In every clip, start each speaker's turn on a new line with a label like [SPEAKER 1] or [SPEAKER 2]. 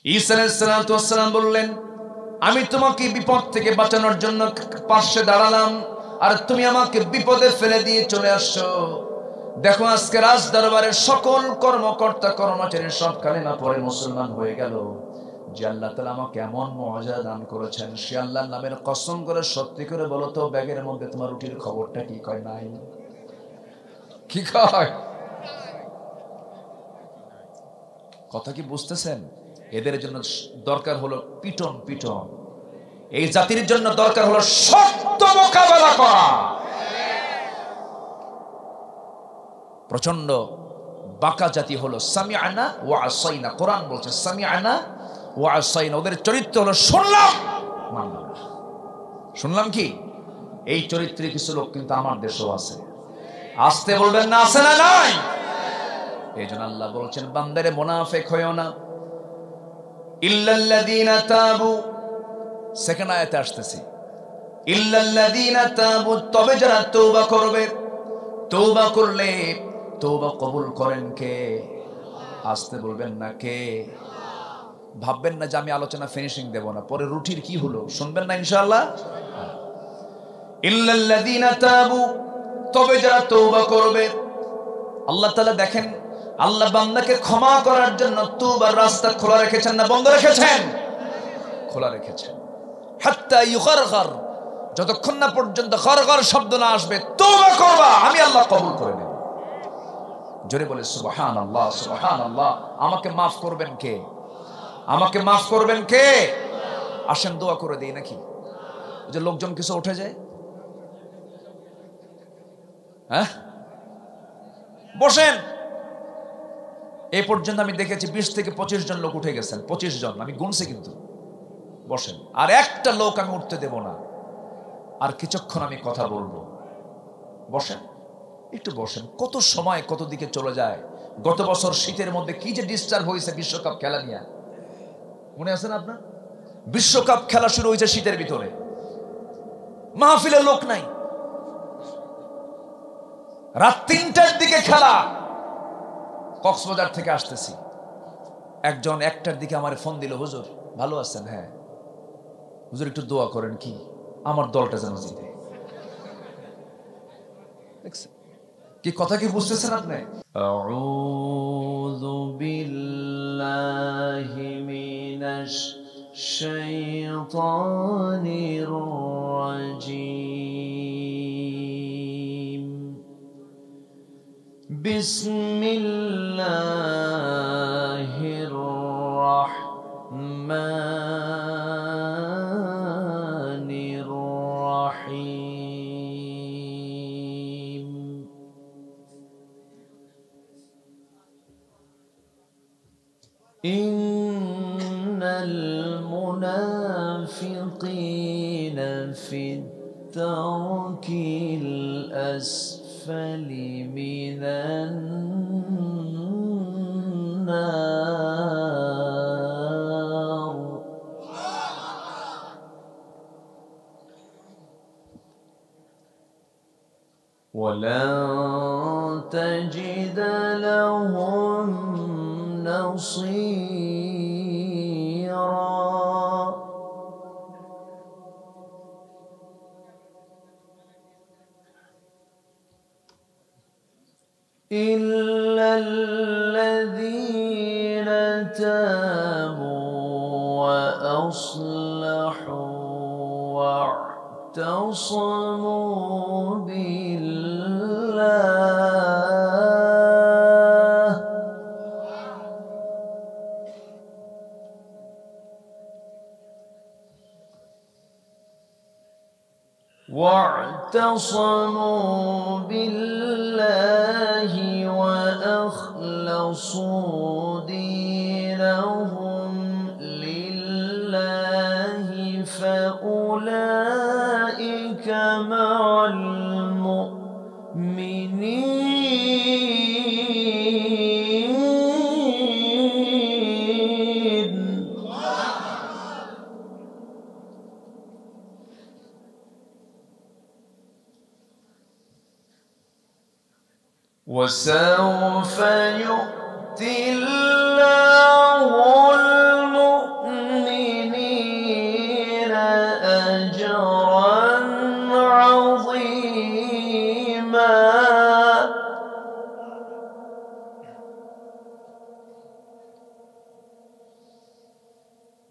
[SPEAKER 1] ঈসা আলাইহিস সালাম বললেন, আমি তোমাকে বিপদ থেকে বাঁচানোর জন্য পাশে দাঁড়ালাম, আর তুমি আমাকে বিপদে ফেলে দিয়ে চলে আসছো। দেখো আজকে রাজ দরবারের সকল কর্মকর্তা কর্মচারী সব কালেমা পড়ে মুসলমান হয়ে গেল। যে আল্লাহ তাআলা আমাকে এমন মুআজিজা দান করেছেন, সে আল্লাহর নামের কসম করে সত্যি করে বলো তো, ব্যাগের মধ্যে তোমার রুটির খবরটা কি? কয় নাই। কি কয়? কথা কি বুঝতেছেন? এদের জন্য দরকার হলো পিটন পিটন। এই জাতির জন্য দরকার হলো শক্ত মোকাবেলা করা। প্রচন্ড বাঁকা জাতি হলো সামিআনা ওয়া আসাইনা। কোরআন বলছে সামিআনা ওয়া আসাইনা। ওদের চরিত্র হলো শুনলাম মানলাম না। শুনলাম কি? এই চরিত্রে কিছু লোক কিন্তু আমার দেশেও আছে। আসতে বলবেন না, আছে না নাই? এই জন্য আল্লাহ বলছেন, বান্দারে মুনাফিক হইও না। ইল্লাল্লাযীনা তাবু, সেকেন্ড আয়াতে আসতেছি, ইল্লাল্লাযীনা তাবু, তবে যারা তওবা করবে। তওবা করলে তওবা কবুল করেন কে? আসতে বলবেন না কে? ভাববেন না যে আমি আলোচনা ফিনিশিং দেব না, পরে রুটির কি হলো শুনবেন না ইনশাআল্লাহ। ইল্লাল্লাযীনা তাবু, তবে যারা তওবা করবে। আল্লাহ তাআলা দেখেন, আল্লাহ বান্দাকে ক্ষমা করার জন্য তওবার রাস্তা খোলা রেখেছেন না বন্ধ রেখেছেন? খোলা রেখেছেন। হাত্তা ইউগারগার, যতক্ষণ না পর্যন্ত গরগর শব্দ না আসবে, তওবা করবা, আমি আল্লাহ কবুল করে নেব। জোরে বলে সুবহানাল্লাহ, সুবহানাল্লাহ। আমাকে মাফ করবেন কে? আমাকে মাফ করবেন কে? আসেন দোয়া করে দেই নাকি? যে লোকজন কিছু উঠে যায়, হ্যাঁ বসেন। এই পর্যন্ত আমি দেখেছি 20 থেকে 25 জন লোক উঠে গেছেন। 25 জন আমি গুনছি কিন্তু। বসেন। আর একটা লোক আমি উঠতে দেব না। আর কিছুক্ষণ আমি কথা বলবো। বসেন, একটু বসেন। কত সময় কত দিকে চলে যায়। গত বছর শীতের মধ্যে কি যে ডিস্টার্ব হয়েছে বিশ্বকাপ খেলা নিয়ে, মনে আছে না আপনার? বিশ্বকাপ খেলা শুরু হয়েছে শীতের ভিতরে, মাহফিলে লোক নাই। রাত 3টার দিকে খেলা। কক্সবাজার থেকে আসতেছি, একজন 1টার দিকে আমার ফোন দিল, হুজুর ভালো আছেন? হ্যাঁ। হুজুর একটু দোয়া করেন। কি? আমার দলটা যেন জিতে। কি কথা কি বুঝতেছেন আপনি? আউযু বিল্লাহি মিনাশ শাইতানির রাজীম। বিসমিল্লাহির রাহমানির রাহিম। ইন্নাল মুনাফিকিনা ফিদ-দারকিল আসফালি মিনান নার। ওয়ালান তাজিদ লাহুম নাসীরা। ইল্লাল্লাযীনা তাবু ওয়া আসলাহু ওয়া'তাসামু বিল্লাহ وأخلصوا دينهم لله فأولئك مع المؤمنين. وسوف يؤتي الله المؤمنين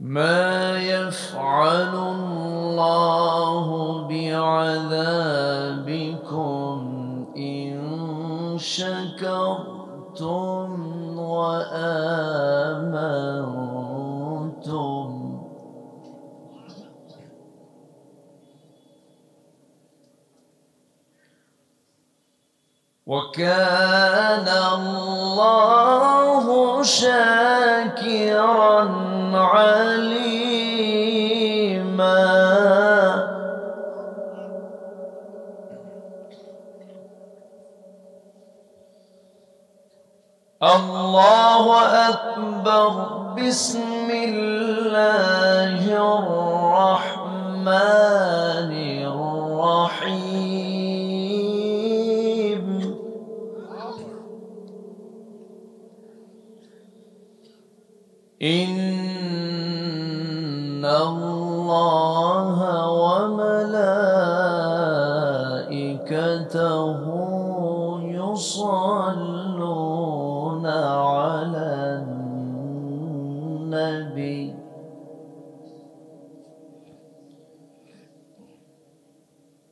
[SPEAKER 1] ما يفعل الله بعذابكم إن شكرتم وآمنتم وكان الله شاكرا عليما. الله أكبر. بسم الله الرحمن الرحيم. إن الله وملائكته يصلون على النبي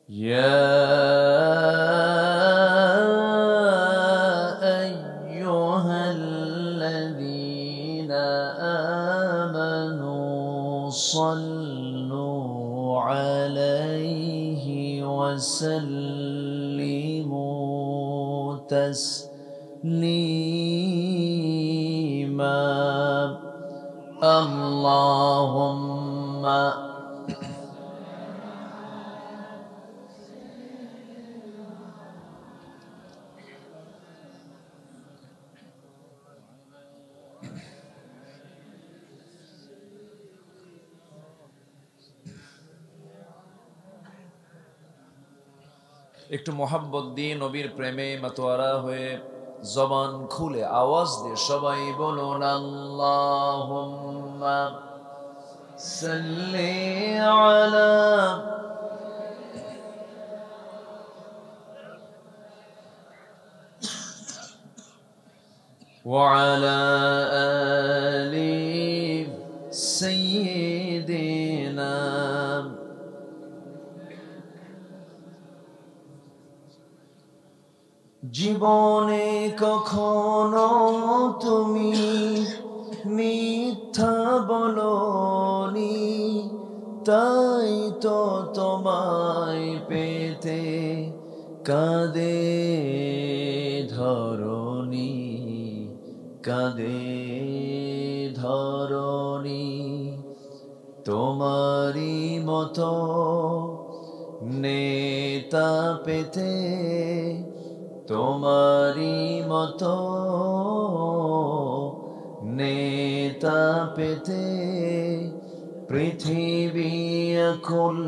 [SPEAKER 1] يا أيها الذين آمنوا صلوا عليه وسلموا تسليما. اللهم একটু মোহাব্বত দিয়ে নবীর প্রেমে মাতোয়ারা হয়ে জবান খুলে আওয়াজ দিয়ে সবাই বলুন আল্লাহুম্মা সাল্লি আলা ওয়া আলা আলি সাইয়্যিদিনা। জীবনে কখনো তুমি মিথ্যা বলোনি, তাই তো তোমায় পেতে কাঁদে ধরণী, কাঁদে ধরণী। তোমারই মতো নেতা পেতে, তোমারই মতো নেতা পেতে পৃথিবী আকুল।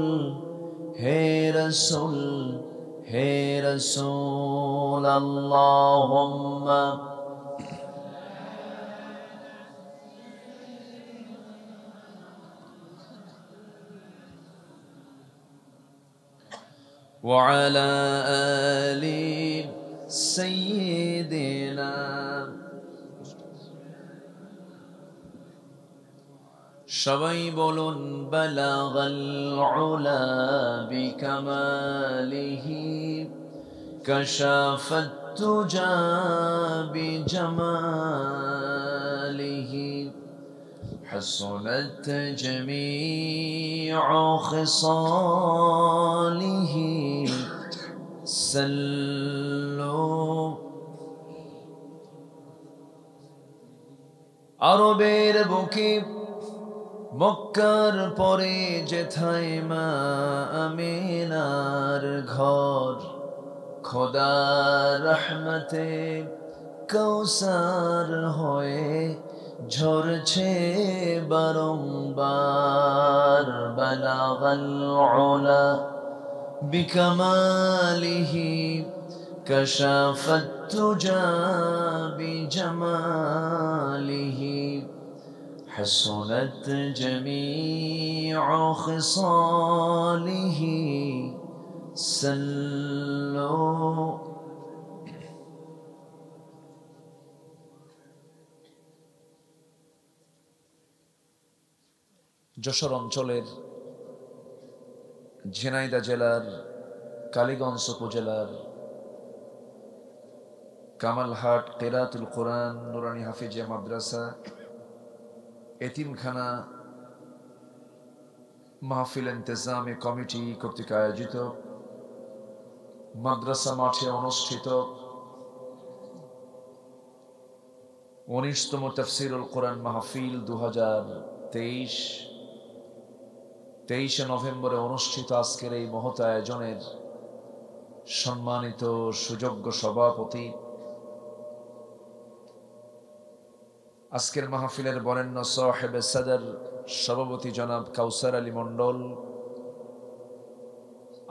[SPEAKER 1] হে রাসূল, হে রাসূল আল্লাহুম্মা ওয়া আলা আলি সাইয়্যিদিনা। সবাই বলুন বালাগাল উলা বিকামালিহি কাশাফাত তুজা বিজামালিহি حسنت جميع خصاله سلوا আরবের বুকে মক্কার পরে যেথায় মা আমিনার ঘর, খোদার রহমতে কৌসার হয়ে ঝরছে বারংবার। বালাগাল উলা বিকামালিহি কাশাফাত তুজা বিজামালিহি حسنت جميع خصاله سلوا যশোর অঞ্চলের ঝিনাইদহ জেলার কালীগঞ্জ উপজেলার কামালহাট কেরাতুল কোরআন নুরানি হাফিজিয়া মাদ্রাসা এতিমখানা মাহফিল ইন্তেজামে কমিটি কর্তৃক আয়োজিত মাদ্রাসা মাঠে অনুষ্ঠিত 19তম তাফসীরুল কোরআন মাহফিল 2023 নভেম্বরে অনুষ্ঠিত আজকের এই মহৎ আয়োজনের সম্মানিত সুযোগ্য সভাপতি, আজকের মাহফিলের বরেণ্য সাহেব সদর সভাপতি জনাব কাউসার আলী মণ্ডল,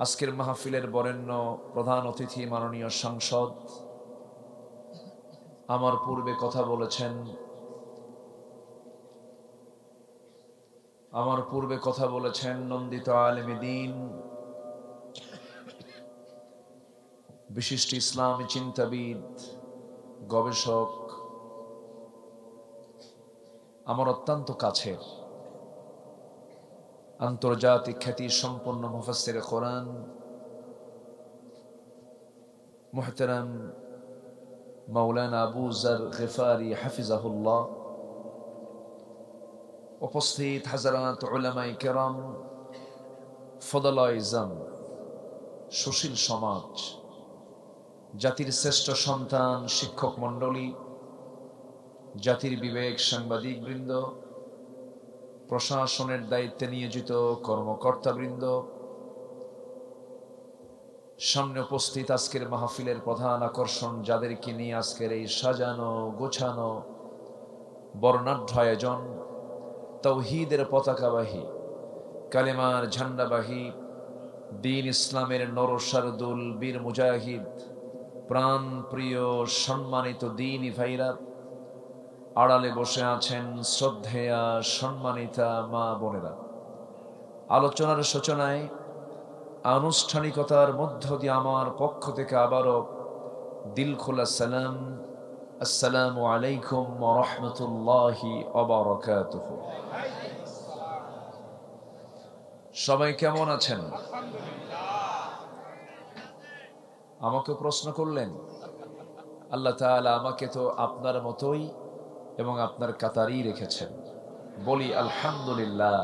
[SPEAKER 1] আজকের মাহফিলের বরেণ্য প্রধান অতিথি মাননীয় সাংসদ, আমার পূর্বে কথা বলেছেন নন্দিত আলেমে দ্বীন, বিশিষ্ট ইসলামী চিন্তাবিদ, গবেষক, আমার অত্যন্ত কাছের আন্তর্জাতিক খ্যাতি সম্পন্ন মুফাসসির কোরআন মুহতারাম মাওলানা আবু যর গিফারি হাফিজাহুল্লাহ, উপস্থিত হাজারাত উলামায়ে কেরাম, ফদলায়ে ইজম, সুশীল সমাজ, জাতির শ্রেষ্ঠ সন্তান শিক্ষক মণ্ডলী, জাতির বিবেক সাংবাদিক বৃন্দ, প্রশাসনের দায়িত্বে নিয়োজিত কর্মকর্তা বৃন্দ, সামনে উপস্থিত আজকের মাহফিলের প্রধান আকর্ষণ যাদেরকে নিয়ে আজকের এই সাজানো গোছানো বর্ণাঢ্য আয়োজন, তাওহীদের পতাকাবাহী, কালেমার ঝান্ডাবাহী, দ্বীন ইসলামের নরসারদুল বীর মুজাহিদ, প্রাণ প্রিয় সম্মানিত দ্বীনি ভাইরা, আড়ালে বসে আছেন শ্রদ্ধেয়া সম্মানিতা মা বোনেরা, আলোচনার সূচনায় আনুষ্ঠানিকতার মধ্য দিয়ে আমার পক্ষ থেকে আবারও দিল খোলা সালাম, আসসালামু আলাইকুম ওয়া রাহমাতুল্লাহি ওয়া বারাকাতুহু। সবাই কেমন আছেন? আমাকে প্রশ্ন করলেন, আল্লাহ তাআলা আমাকে তো আপনার মতোই এবং আপনার কাতারই রেখেছেন, বলি আলহামদুলিল্লাহ।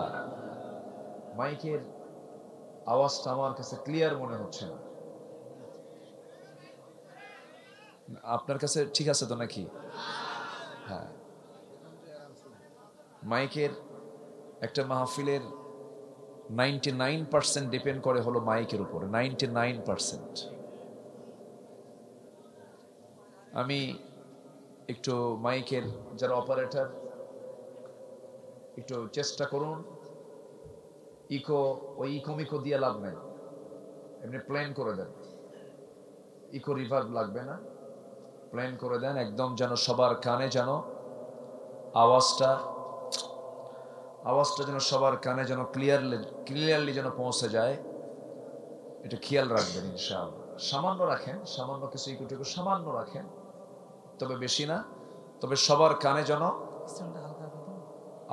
[SPEAKER 1] মাইকের আওয়াজটা আমার কাছে ক্লিয়ার মনে হচ্ছে না, আপনার কাছে ঠিক আছে তো নাকি? হ্যাঁ, মাইকের একটা মাহফিলের 99% ডিপেন্ড করে হলো মাইকের উপরে, 99%। আমি একটু মাইকের যারা অপারেটর একটু চেষ্টা করুন, ইকো দিয়ে লাভ নেই, এমনি প্লেন করে দেন, ইকো রিভার্ব লাগবে না, প্লেন করে দেন একদম, যেন সবার কানে যেন আওয়াজটা যেন সবার কানে যেন ক্লিয়ারলি যেন পৌঁছে যায়, এটা খেয়াল রাখবেন ইনশাআল্লাহ। সামান্য রাখেন, সামান্য কিছু ইকোটুকু সামান্য রাখেন, তবে বেশি না, তবে সবার কানে যেন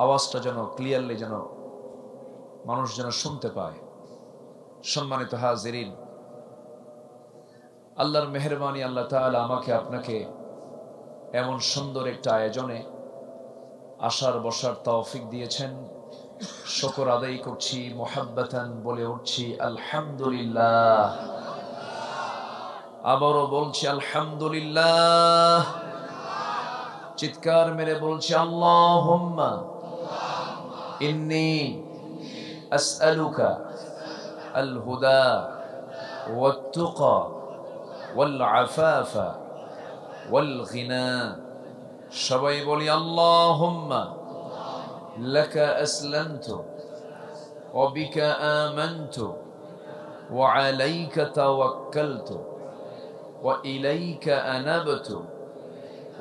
[SPEAKER 1] আওয়াজটা যেন ক্লিয়ারলি যেন মানুষ যেন শুনতে পায়। সম্মানিত হাজিরিন, আল্লাহর মেহেরবানি, আল্লাহ তাআলা আমাকে আপনাকে এমন সুন্দর একটা আয়োজনে আসার বসার তৌফিক দিয়েছেন, শুকর আদায় করছি, মুহাব্বাতান বলে উঠছি আলহামদুলিল্লাহ। আবারও বলছি আলহামদুলিল্লাহ, চিৎকার মেরে বলছি আল্লাহুম্মা ইন্নী আসআলুকা আল হুদা ওয়াত তুকা ওয়াল আফাফা ওয়াল গিনা। সবাই বলি আল্লাহুম্মা লাকা আসলামতু ওয়া বিকা আমানতু ওয়া আলাইকা তাওয়াক্কালতু ওয়া ইলাইকা আনাবতু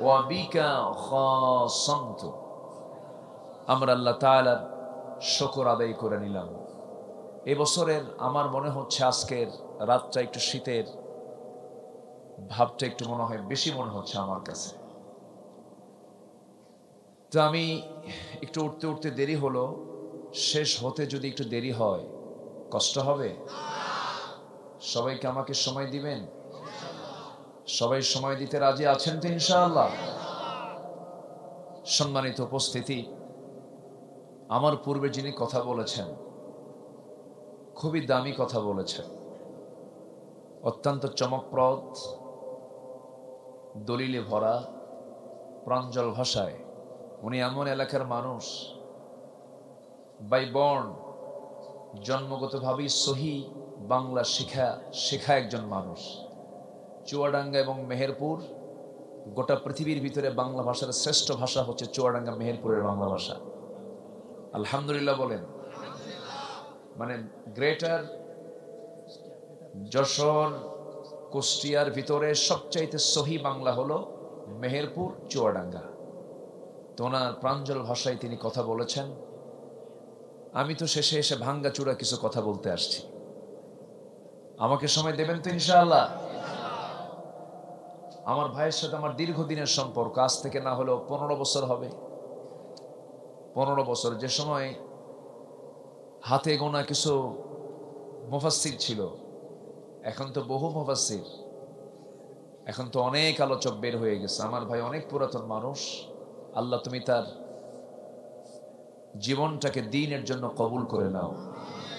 [SPEAKER 1] ওয়া বিকা খাসামতু। আমরা আল্লাহ তাআলার শুকর আদায় করে নিলাম। এবছরের আমার মনে হচ্ছে আজকের রাতটা একটু শীতের ভাবটা একটু মনে হয় বেশি মনে হচ্ছে আমার কাছে। তো আমি একটু উঠতে দেরি হলো, শেষ হতে যদি একটু দেরি হয় কষ্ট হবে? সবাইকে আমাকে সময় দিবেন? সবাই সময় দিতে রাজি আছেন তো ইনশাআল্লাহ? সম্মানিত উপস্থিতি, আমার পূর্বে যিনি কথা বলেছেন খুবই দামি কথা বলেছেন, অত্যন্ত চমকপ্রদ, দলিলে ভরা, প্রাঞ্জল ভাষায়। উনি এমন এলাকার মানুষ, বাই বর্ন, জন্মগতভাবেই সহি বাংলা শেখা একজন মানুষ। চুয়াডাঙ্গা এবং মেহেরপুর, গোটা পৃথিবীর ভিতরে বাংলা ভাষার শ্রেষ্ঠ ভাষা হচ্ছে চুয়াডাঙ্গা মেহেরপুরের বাংলা ভাষা। আলহামদুলিল্লাহ বলেন। মানে গ্রেটার যশোর, কুষ্টিয়ার ভিতরে সবচাইতে সহি বাংলা হলো মেহেরপুর, চুয়াডাঙ্গা। তো ওনার প্রাঞ্জল ভাষায় তিনি কথা বলেছেন। আমি তো শেষে এসে ভাঙ্গা চূড়া কিছু কথা বলতে আসছি। আমাকে সময় দেবেন তো ইনশাআল্লাহ? আমার ভাইয়ের সাথে আমার দীর্ঘদিনের সম্পর্ক, আজ থেকে না হলেও 15 বছর হবে। 15 বছর, যে সময় হাতে গোনা কিছু মুফাসসির ছিল, এখন তো বহু মুফাসসির, এখন তো অনেক আলোচক বের হয়ে গেছে। আমার ভাই অনেক পুরাতন মানুষ, আল্লাহ তুমি তার জীবনটাকে দ্বীনের জন্য কবুল করে নাও,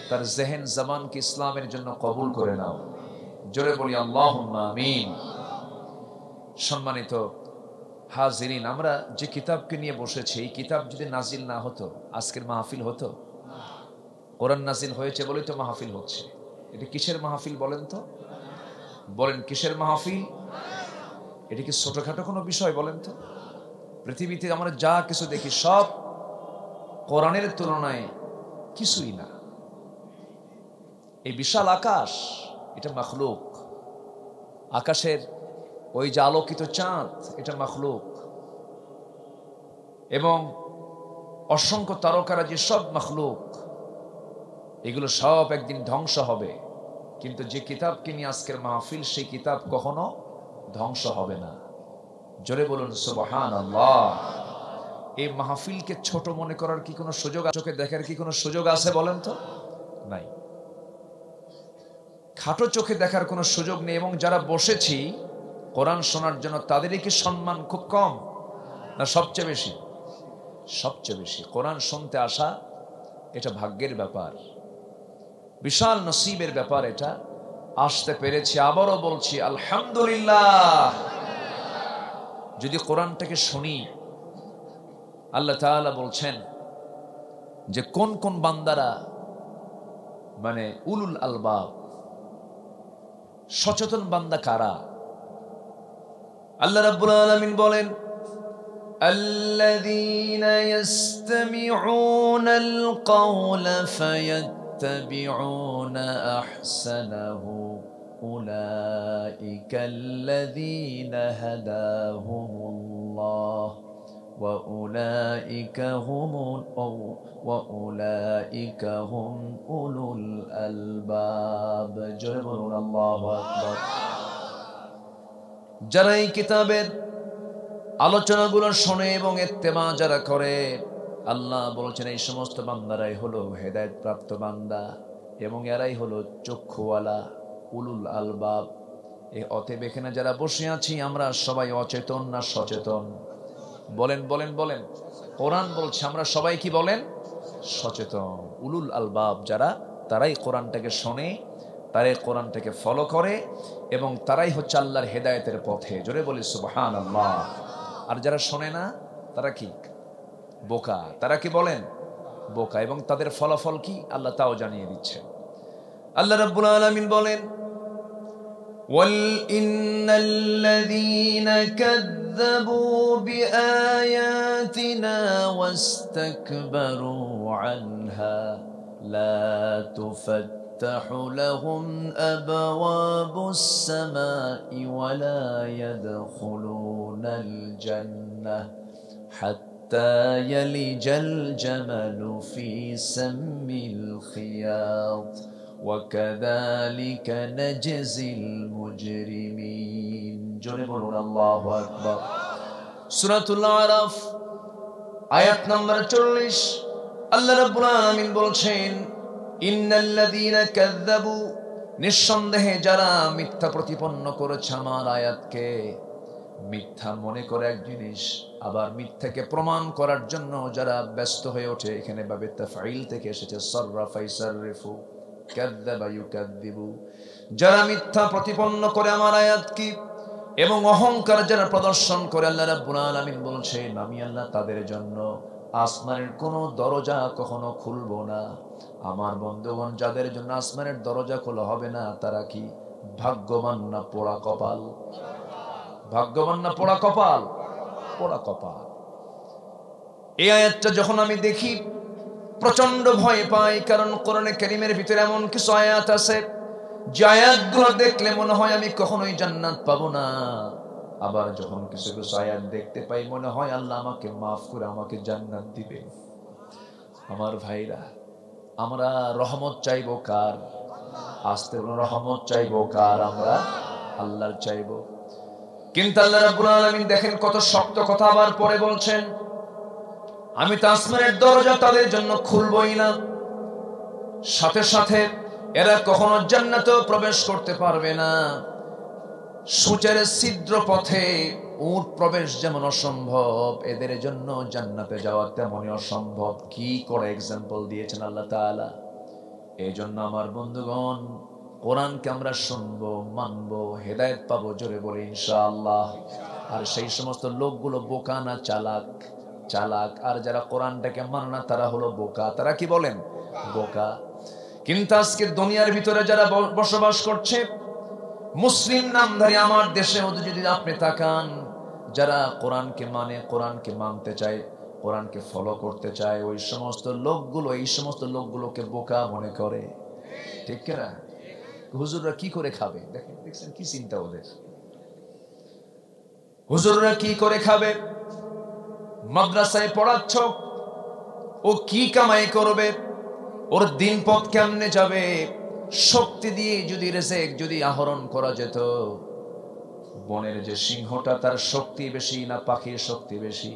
[SPEAKER 1] তার জেহেন জবানকে ইসলামের জন্য কবুল করে নাও। জোরে বলি আল্লাহুম্মা আমিন। সম্মানিত হাজিরিন, আমরা যে কিতাবকে নিয়ে বসেছি, এই কিতাব যদি নাজিল না হতো আজকের মাহফিল হতো? কোরআন নাজিল হয়েছে বলেই তো মাহফিল হচ্ছে। এটা কিসের মাহফিল বলেন তো? বলেন কিসের মাহফিল? এটা কি ছোটখাটো কোনো বিষয় বলেন তো? পৃথিবীতে আমরা যা কিছু দেখি সব কোরআনের তুলনায় কিছুই না। এই বিশাল আকাশ, এটা মাখলুক। আকাশের ওই যে আলোকিত চাঁদ, এটা মাখলুক। এবং অসংখ্য তারকারাজি সব মাখলুক। এগুলো সব একদিন ধ্বংস হবে, কিন্তু যে কিতাবকে নিয়ে আজকের মাহফিল, সেই কিতাব কখনো ধ্বংস হবে না। জোরে বলুন সুবহানাল্লাহ। এই মাহফিলকে ছোট মনে করার কি কোনো সুযোগ, চোখে দেখার কি কোনো সুযোগ আছে বলেন তো? নাই। খাটো চোখে দেখার কোনো সুযোগ নেই। এবং যারা বসেছি কোরআন শোনার জন্য, তাদেরই কি সম্মান খুব কম না সবচেয়ে বেশি? সবচেয়ে বেশি। কোরআন শুনতে আসা এটা ভাগ্যের ব্যাপার, বিশাল নসিবের ব্যাপার। এটা আসতে পেরেছি, আবারও বলছি আলহামদুলিল্লাহ। যদি কোরআনটাকে শুনি, আল্লাহ তাআলা বলছেন যে কোন কোন বান্দারা মানে উলুল আলবাব, সচেতন বান্দা কারা। আল্লাহ রাব্বুল আলামিন বলেন, আল্লাযীনা ইসতামিউনাল কওলা ফায়াত্তাবিউনা আহসানাহু উলাইকাল্লাযীনা হাদাহুমুল্লাহ ওয়া উলাইকা হুম উলুল আলবাব। জোরে বলুন আল্লাহু আকবার। যারা এই কিতাবের আলোচনাগুলো শোনে এবং ইত্তেমা যারা করে, আল্লাহ বলেছেন এই সমস্ত বান্দারাই হলো হেদায়েত প্রাপ্ত বান্দা, এবং এরাই হলো চক্ষুওয়ালা, উলুল আলবাব। এই অতএব এখানে যারা বসে আছি আমরা সবাই অচেতন না সচেতন? বলেন বলেন বলেন। কোরআন বলছে আমরা সবাই কি বলেন? সচেতন। উলুল আলবাব যারা, তারাই কোরআনটাকে শোনে, তারাই কোরআনটাকে ফলো করে, এবং তারাই হচ্ছে আল্লাহর হেদায়েতের পথে। জোরে বলি সুবহানাল্লাহ। আর যারা শোনে না তারা কি? বোকা। তারা কি বলেন? বোকা। এবং তাদের ফলাফল কি আল্লাহ তাও জানিয়ে দিচ্ছে। আল্লাহ রাব্বুল আলামিন বলেন, ওয়াল ইন্নাল্লাযীনা কাযযাবু বিআয়াতিনা ওয়াস্তাকবারু আনহা লা তুফাত্তাহু লাহুম আবওয়াবুস সামাই ওয়া লা ইয়াদখুলুনাল জান্নাহ হাত্তা ইয়ালিজাল জামালু ফি সাম্মিল খিয়াত وكذلك نجزي المجرمين। জোরে বলুন আল্লাহু আকবার। সূরাতুল আরাফ আয়াত নম্বর 40। আল্লাহ রাব্বুল আলামিন বলছেন, ইন্নাল্লাযীনা কাযযাবু, নিঃসন্দেহে যারা মিথ্যা প্রতিপন্ন করেছে আমার আয়াতকে, মিথ্যা মনে করে এক জিনিস, আবার মিথ্যাকে প্রমাণ করার জন্য যারা ব্যস্ত হয়ে ওঠে, এখানে বাবে তাফঈল থেকে এসেছে সাররাফা ইসাররিফু, কাযযাবা ইউকাযযিবু, যারা মিথ্যা প্রতিপন্ন করে আমার আয়াতকে এবং অহংকার যারা প্রদর্শন করে, আল্লাহ রাব্বুল আলামিন বলছেন আমি আল্লাহ তাদের জন্য আসমানের কোনো দরজা কখনো খুলবো না। আমার বন্ধুগণ, যাদের জন্য আসমানের দরজা খোলা হবে না তারা কি ভাগ্যবান না পোড়া কপাল? ভাগ্যবান না পোড়া কপাল? পোড়া কপাল। এই আয়াতটা যখন আমি দেখি প্রচন্ড ভয় পাই, কারণ কোরআনে কারীমের ভিতরে এমন কিছু আয়াত আছে যে আয়াতগুলো দেখলে মনে হয় আমি কখনোই জান্নাত পাবো না। আবার যখন কিছু কিছু আয়াত দেখতে পাই মনে হয় আল্লাহ আমাকে মাফ করে আমাকে জান্নাত দিবে। আমার ভাইরা, আমরা রহমত চাইবো কার? আস্তে বলুন, রহমত চাইবো কার? আমরা আল্লাহর চাইবো। কিন্তু আল্লাহ রাব্বুল আলামিন দেখেন কত শক্ত কথা আবার পরে বলছেন, আমি তো আসমানের দরজা তাদের জন্য খুলবই না, সাথে সাথে এরা কখনো জান্নাতে প্রবেশ করতে পারবে না। সূচের ছিদ্র পথে উট প্রবেশ যেমন অসম্ভব, এদের জন্য জান্নাতে যাওয়া তেমনই অসম্ভব। কি করে এক্সাম্পল দিয়েছেন আল্লাহ তাআলা। এই জন্য আমার বন্ধুগণ, কোরআনকে আমরা শুনবো, মানবো, হেদায়েত পাবো, জোরে বলে ইনশাআল্লাহ। আর সেই সমস্ত লোকগুলো বোকা না চালাক? চালাক। আর যারা কোরআনটাকে মানে না তারা হলো বোকা। তারা কি বলেন? বোকা। কিন্তু আজকে দুনিয়ার ভিতরে যারা বসবাস করছে, মুসলিম নামধারী আমার দেশে যদি আপনি তাকান, যারা কোরআনকে মানে, কোরআনকে মানতে চায়, কোরআনকে ফলো করতে চায়, ওই সমস্ত লোকগুলো এই সমস্ত লোকগুলোকে বোকা মনে করে। ঠিক কিনা? হুজুররা কি করে খাবে? দেখেন, দেখছেন কি চিন্তা ওদের। হুজুররা কি করে খাবে? মাদ্রাসায় পড়াচ্ছ, ও কি কামাই করবে? ওর দিন পথ কেমনে যাবে? শক্তি দিয়ে যদি রিজিক যদি আহরণ করা যেত, বনের যে সিংহটা তার শক্তি বেশি না পাখির শক্তি বেশি?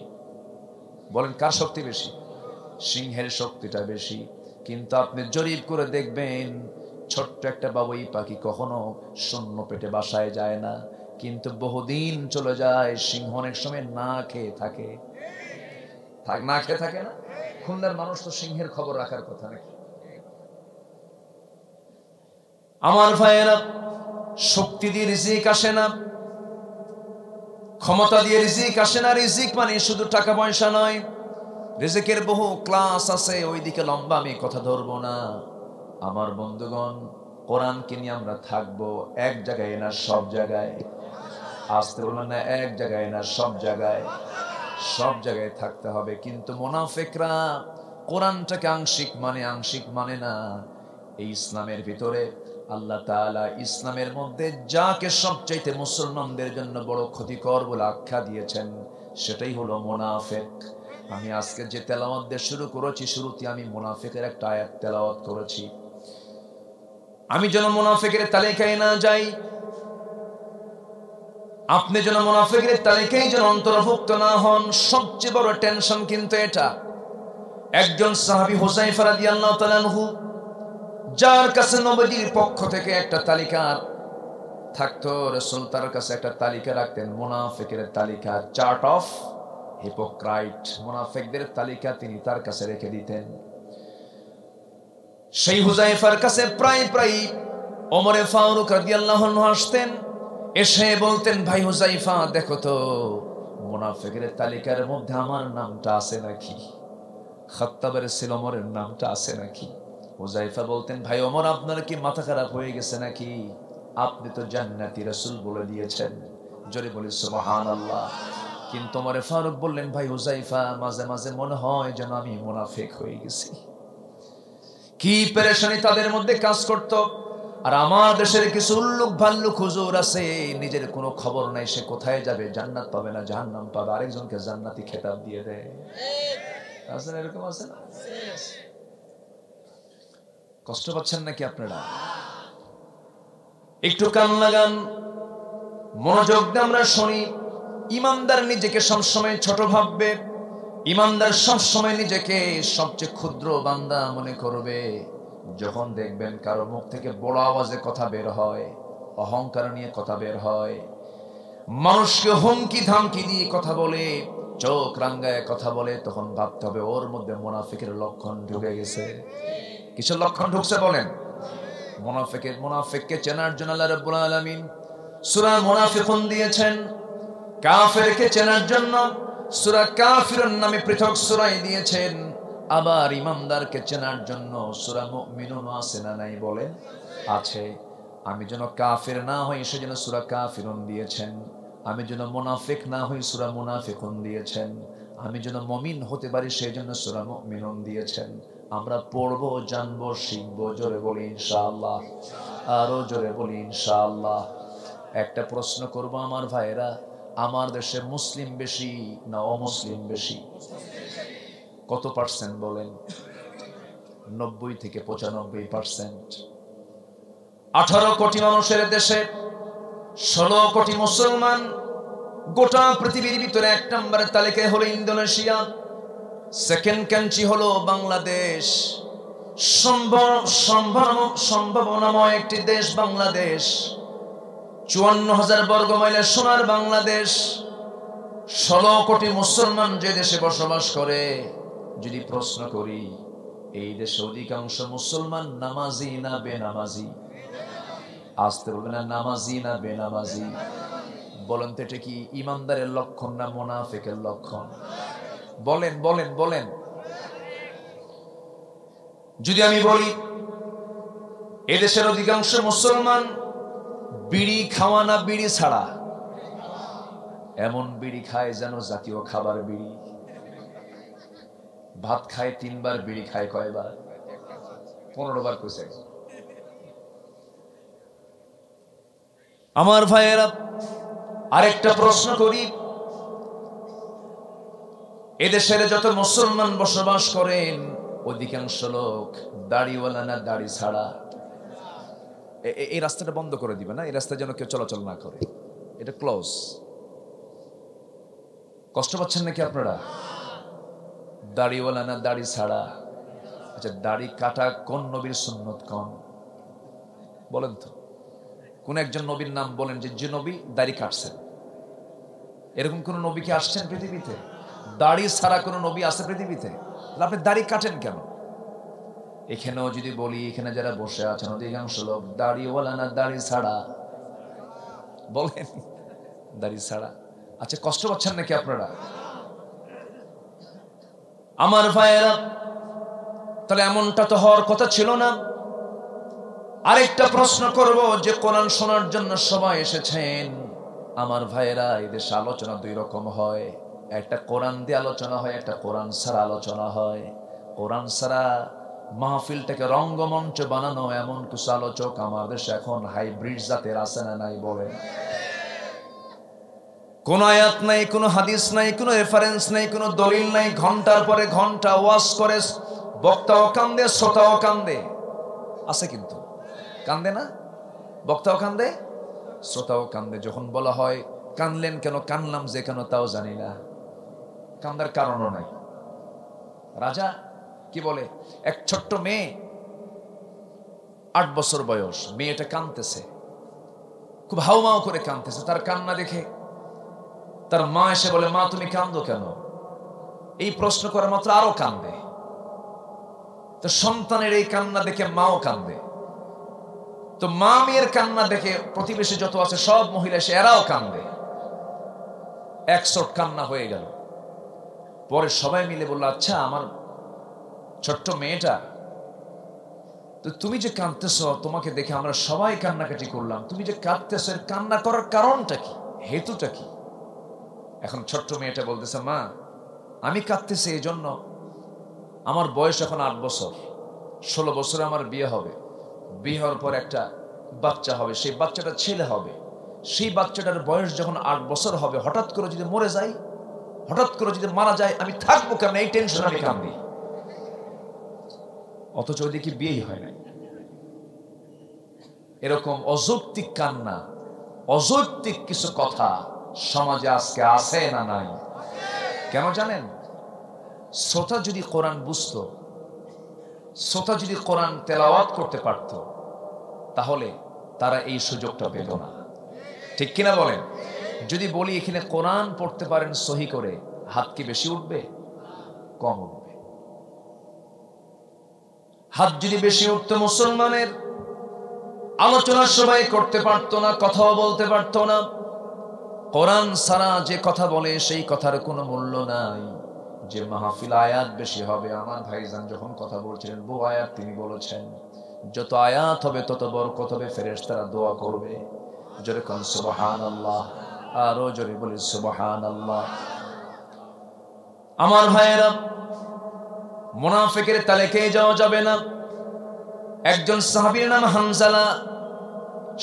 [SPEAKER 1] বলেন কার শক্তি বেশি? সিংহের শক্তিটা বেশি। কিন্তু আপনি জরিপ করে দেখবেন, ছোট্ট একটা বাবুই পাখি কখনো শূন্য পেটে বাসায় যায় না, কিন্তু বহুদিন চলে যায়। সিংহ অনেক সময় না খেয়ে থাকে। না খেয়ে থাকে না? খুলনার মানুষ তো সিংহের খবর রাখার কথা নাকি? আমার ভাইয়েরা, শক্তি দিয়ে রিজিক আসে না, ক্ষমতা দিয়ে রিজিক আসে না। রিজিক মানে শুধু টাকা পয়সা নয়, রিজিকের বহু ক্লাস আছে, ওইদিকে লম্বা আমি কথা ধরবো না। আমার বন্ধুগণ, কোরআনকে নিয়ে আমরা থাকবো এক জায়গায় না সব জায়গায়? আসতে বলবেন না, এক জায়গায় না সব জায়গায়? সব জায়গায় থাকতে হবে। কিন্তু মুনাফিকরা কোরআনটাকে আংশিক মানে, আংশিক মানে না। এই ইসলামের ভিতরে আল্লাহ তাআলা ইসলামের মধ্যে যাকে সবচাইতে মুসলমানদের জন্য বড় ক্ষতিকর বলে আখ্যা দিয়েছেন, সেটাই হলো মুনাফিক। আমি আজকে যে তেলাওয়াত দিয়ে শুরু করেছি, শুরুতে আমি মুনাফিকের একটা আয়াত তেলাওয়াত করেছি। আমি যেন মুনাফিকের তালিকায় না যাই, আপনি যেন মুনাফিকের তালিকায় যেন অন্তর্ভুক্ত না হন। সবচেয়ে বড় টেনশন কিন্তু এটা। একজন সাহাবী হুযায়ফা রাদিয়াল্লাহু তাআলা আনহু, যার কাছে নবীর পক্ষ থেকে একটা তালিকা থাকতো, রাসূল তার কাছে একটা তালিকা রাখতেন, মুনাফিকের তালিকা, চার্ট অফ হিপোক্রাইট, মুনাফিকদের তালিকা তিনি তার কাছে রেখে দিতেন। সেই হুযায়ফার কাছে প্রায় প্রায় ওমরে ফারুক রাদিয়াল্লাহু আনহু আসতেন, এসে বলতেন, ভাই হুযায়ফা দেখো তো মুনাফিকের তালিকার মধ্যে আমার নামটা আছে নাকি? খাত্তাবের ছিল ওমরের নামটা আছে নাকি? হুযায়ফা বলতেন, ভাই ওমর আপনার কি মাথা খারাপ হয়ে গেছে নাকি? আপনি তো জান্নাতি, রাসূল বলে দিয়েছেন। জোরে বলি সুবহানাল্লাহ। কিন্তু ওমরে ফারুক বললেন, ভাই হুযায়ফা মাঝে মাঝে মনে হয় যেন আমি মুনাফিক হয়ে গেছি। কি পেরেশানি তাদের মধ্যে কাজ করত। আর আমার দেশের কিছু উল্লুক ভাল্লুক হুজুর আছে, নিজের কোনো খবর নাই, সে কোথায় যাবে, জান্নাত পাবে না জাহান্নাম পাবে, আরেকজনকে জান্নাতি খেতাব দিয়ে দেয়। আছে না? এরকম আছে না? কষ্ট পাচ্ছেন নাকি আপনারা? একটু কান লাগান, মনোযোগ দিয়ে আমরা শুনি। ইমানদার নিজেকে সবসময় ছোট ভাববে, ইমানদার সব সময় নিজেকে সবচেয়ে ক্ষুদ্র বান্দা মনে করবে। যখন দেখবেন কারো মুখ থেকে বড় আওয়াজে কথা বের হয়, অহংকার নিয়ে কথা বের হয়, মানুষকে হুমকি ধামকি দিয়ে কথা বলে, চোখ রাঙ্গায় কথা বলে, তখন ভাবতে হবে ওর মধ্যে মুনাফিকের লক্ষণ ঢুকে গেছে। কিসের লক্ষণ ঢুকছে বলেন? মুনাফিককে চেনার জন্য আল্লাহ রাব্বুল আলামিন সূরা মুনাফিকুন দিয়েছেন। কাফেরকে চেনার জন্য সূরা কাফিরুন নামে পৃথক সূরা দিয়েছেন। আবার ইমানদারকে চেনার জন্য সূরা মুমিনুন আছে না নাই বলেন? আছে। আমি যেন কাফের না হই সেজন্য সূরা কাফিরুন দিয়েছেন। আমি যেন মুনাফিক না হই সূরা মুনাফিকুন দিয়েছেন। আমি যেন মুমিন হতে পারি সেজন্য সূরা মুমিনুন দিয়েছেন। আমরা পড়বো, জানবো, শিখবো। জোরে বলি ইনশাআল্লাহ, আরো জোরে বলি ইনশাআল্লাহ। একটা প্রশ্ন করব আমার ভাইরা, আমার দেশে মুসলিম বেশি না অমুসলিম বেশি? কত পার্সেন্ট বলেন? 90 থেকে 95%। 18 কোটি মানুষের দেশে 16 কোটি মুসলমান। গোটা পৃথিবীর ভিতরে 1 নম্বরের তালিকায় হলো ইন্দোনেশিয়া, সেকেন্ড কান্ট্রি হলো বাংলাদেশ। সম্ভাবনাময় একটি দেশ বাংলাদেশ। 54,000 বর্গ মাইলের সোনার বাংলাদেশ। 16 কোটি মুসলমান যে দেশে বসবাস করে, যদি প্রশ্ন করি এই দেশে অধিকাংশ মুসলমান নামাজি না বেনামাজি? আসতে বলবেন না, নামাজি না বেনামাজি? বলেন তো এটা কি ইমানদারের লক্ষণ না মুনাফিকের লক্ষণ? বলেন বলেন বলেন। যদি আমি বলি এদেশের অধিকাংশ মুসলমান বিড়ি খাওয়া না বিড়ি ছাড়া? এমন বিড়ি খায় যেন জাতীয় খাবার বিড়ি। ভাত খায় 3 বার, বিড়ি খায় কয়বার? 15 বার কইছে। আমার ভাইয়েরা, আরেকটা প্রশ্ন করি, এদেশের যত মুসলমান বসবাস করেন অধিকাংশ লোক দাড়িওয়ালা না দাড়ি ছাড়া? এই রাস্তাটা বন্ধ করে দিবে না, এই রাস্তায় যেন কেউ চলাচল না করে, এটা ক্লোজ। কষ্ট পাচ্ছেন নাকি আপনারা? দাড়িওয়ালা না দাড়ি ছাড়া? আচ্ছা, দাড়ি কাটা কোন নবীর সুন্নত কোন বলেন তো? কোন একজন নবীর নাম বলেন যে নবী দাড়ি কাটছেন। এরকম কোন নবী কি আসছেন পৃথিবীতে? দাড়ি ছাড়া কোন নবী আছে পৃথিবীতে? আপনি দাড়ি কাটেন কেন? এখানেও যদি বলি, এখানে যারা বসে আছেন অধিকাংশ লোক দাড়িওয়ালা না দাড়ি ছাড়া? বলেন দাড়ি ছাড়া। আচ্ছা, কষ্ট পাচ্ছেন নাকি আপনারা? আমার ভাইয়েরা, তাহলে এমনটা তো হওয়ার কথা ছিল না। আরেকটা প্রশ্ন করব, যে কোরআন শোনার জন্য সবাই এসেছেন। আমার ভাইয়েরা, এই দেশে আলোচনা 2 রকম হয়। একটা কোরআন দিয়ে আলোচনা হয়, একটা কোরআন ছাড়া আলোচনা হয়। কোরআন ছাড়া মাহফিলটাকে রঙ্গমঞ্চ বানানো এমন কিছু আলোচক আমার দেশে এখন হাইব্রিড জাতের আছে না নাই বলেন? কোন আয়াত নাই, কোন হাদিস নাই, কোন রেফারেন্স নাই, কোন দলিল নাই। ঘন্টার পরে ঘন্টা ওয়াজ করে, বক্তাও কান্দে, শ্রোতাও কান্দে। আছে কিন্তু কান্দে না? বক্তাও কান্দে, শ্রোতাও কান্দে। যখন বলা হয় কানলেন কেন, কানলাম যে কেন তাও জানি না, কান্দার কারণও নাই। রাজা কি বলে, এক ছোট্ট মেয়ে, 8 বছর বয়স, মেয়েটা কাঁদতেছে, খুব হাউমাউ করে কাঁদতেছে। তার কান্না দেখে তার মা এসে বলে, মা তুমি কাঁদো কেন? এই প্রশ্ন করা মাত্র আরো কান্দে। তো সন্তানের এই কান্না দেখে মাও কান্দে। তো মা মেয়ের কান্না দেখে প্রতিবেশী যত আছে সব মহিলা এসে এরাও কান্দে। একশট কান্না হয়ে গেল। পরে সবাই মিলে বলল, আচ্ছা আমার ছোট্ট মেয়েটা, তো তুমি যে কাঁদতেছ, তোমাকে দেখে আমরা সবাই কান্নাকাটি করলাম, তুমি যে কাঁদতেছ, এর কান্না করার কারণটা কি, হেতুটা কি? এখন ছোট্ট মেয়েটা বলতেছে, মা আমি কাঁদতেছি এই জন্য, আমার বয়স এখন 8 বছর, 16 বছরে আমার বিয়ে হবে। বিয়ে হওয়ার পর একটা বাচ্চা হবে, সেই বাচ্চাটা ছেলে হবে। সেই বাচ্চাটার বয়স যখন 8 বছর হবে, হঠাৎ করে যদি মরে যায়, হঠাৎ করে যদি মারা যায়, আমি থাকবো কেন, এই টেনশন আমি কাঁদি। অথচ ওইদিকে বিয়েই হয় না। এরকম অযৌক্তিক কান্না, অযৌক্তিক কিছু কথা সমাজে আজকে আছে না নাই? কেন জানেন? শ্রোতা যদি কোরআন বুঝতো, শ্রোতা যদি কোরআন তেলাওয়াত করতে পারত, তাহলে তারা এই সুযোগটা পেত না। ঠিক কিনা বলেন? যদি বলি এখানে কোরআন পড়তে পারেন সহি করে, হাত কি বেশি উঠবে? কম উঠবে। হাত যদি বেশি উঠতো, মুসলমানের আলোচনা সবাই করতে পারতো না, কথাও বলতে পারতো না। কোরআন ছাড়া যে কথা বলে সেই কথার কোনো মূল্য নাই। যে মাহফিল আয়াত বেশি হবে, আমার ভাইজান যখন কথা বলছিলেন বহু আয়াত তিনি বলেছেন, যত আয়াত হবে তত বরকত হবে, ফেরেশতারা দোয়া করবে। জোরে কোন সুবহানাল্লাহ, আরো জোরে বলি সুবহানাল্লাহ। আমার ভাইয়েরা, মুনাফিকের তালিকায় যাওয়া যাবে না। একজন সাহাবীর নাম হানজালা।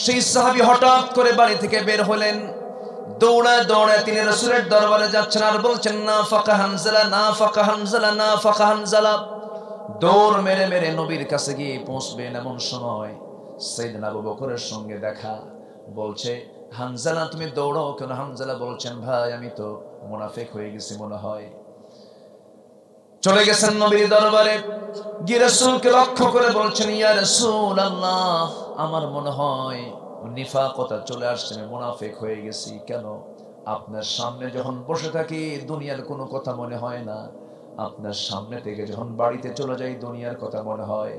[SPEAKER 1] সেই সাহাবী হঠাৎ করে বাড়ি থেকে বের হলেন, দৌড়ায় দৌড়ায় তিনি রাসূলের দরবারে যাচ্ছেন আর বলছেন, না ফাকা হানজালা, না ফাকা হানজালা, না ফাকা হানজালা। দৌড় মেরে মেরে নবীর কাছে গিয়ে পৌঁছবেন, এমন সময় সাইয়েদনা আবু বকরের সঙ্গে দেখা। বলছে, হানজালা তুমি দৌড়াও কেন? হানজালা বলছেন, ভাই আমি তো মুনাফিক হয়ে গেছি মনে হয়। চলে গেছেন নবীর দরবারে, গিয়ে রাসূলকে লক্ষ্য করে বলছেন, ইয়া রাসূলুল্লাহ, আমার মনে হয় নিফাকতা চলে আসছে, আমি মুনাফিক হয়ে গেছি। কেন? আপনার সামনে যখন বসে থাকি দুনিয়ার কোনো কথা মনে হয় না, আপনার সামনে থেকে যখন বাড়িতে চলে যাই দুনিয়ার কথা মনে হয়।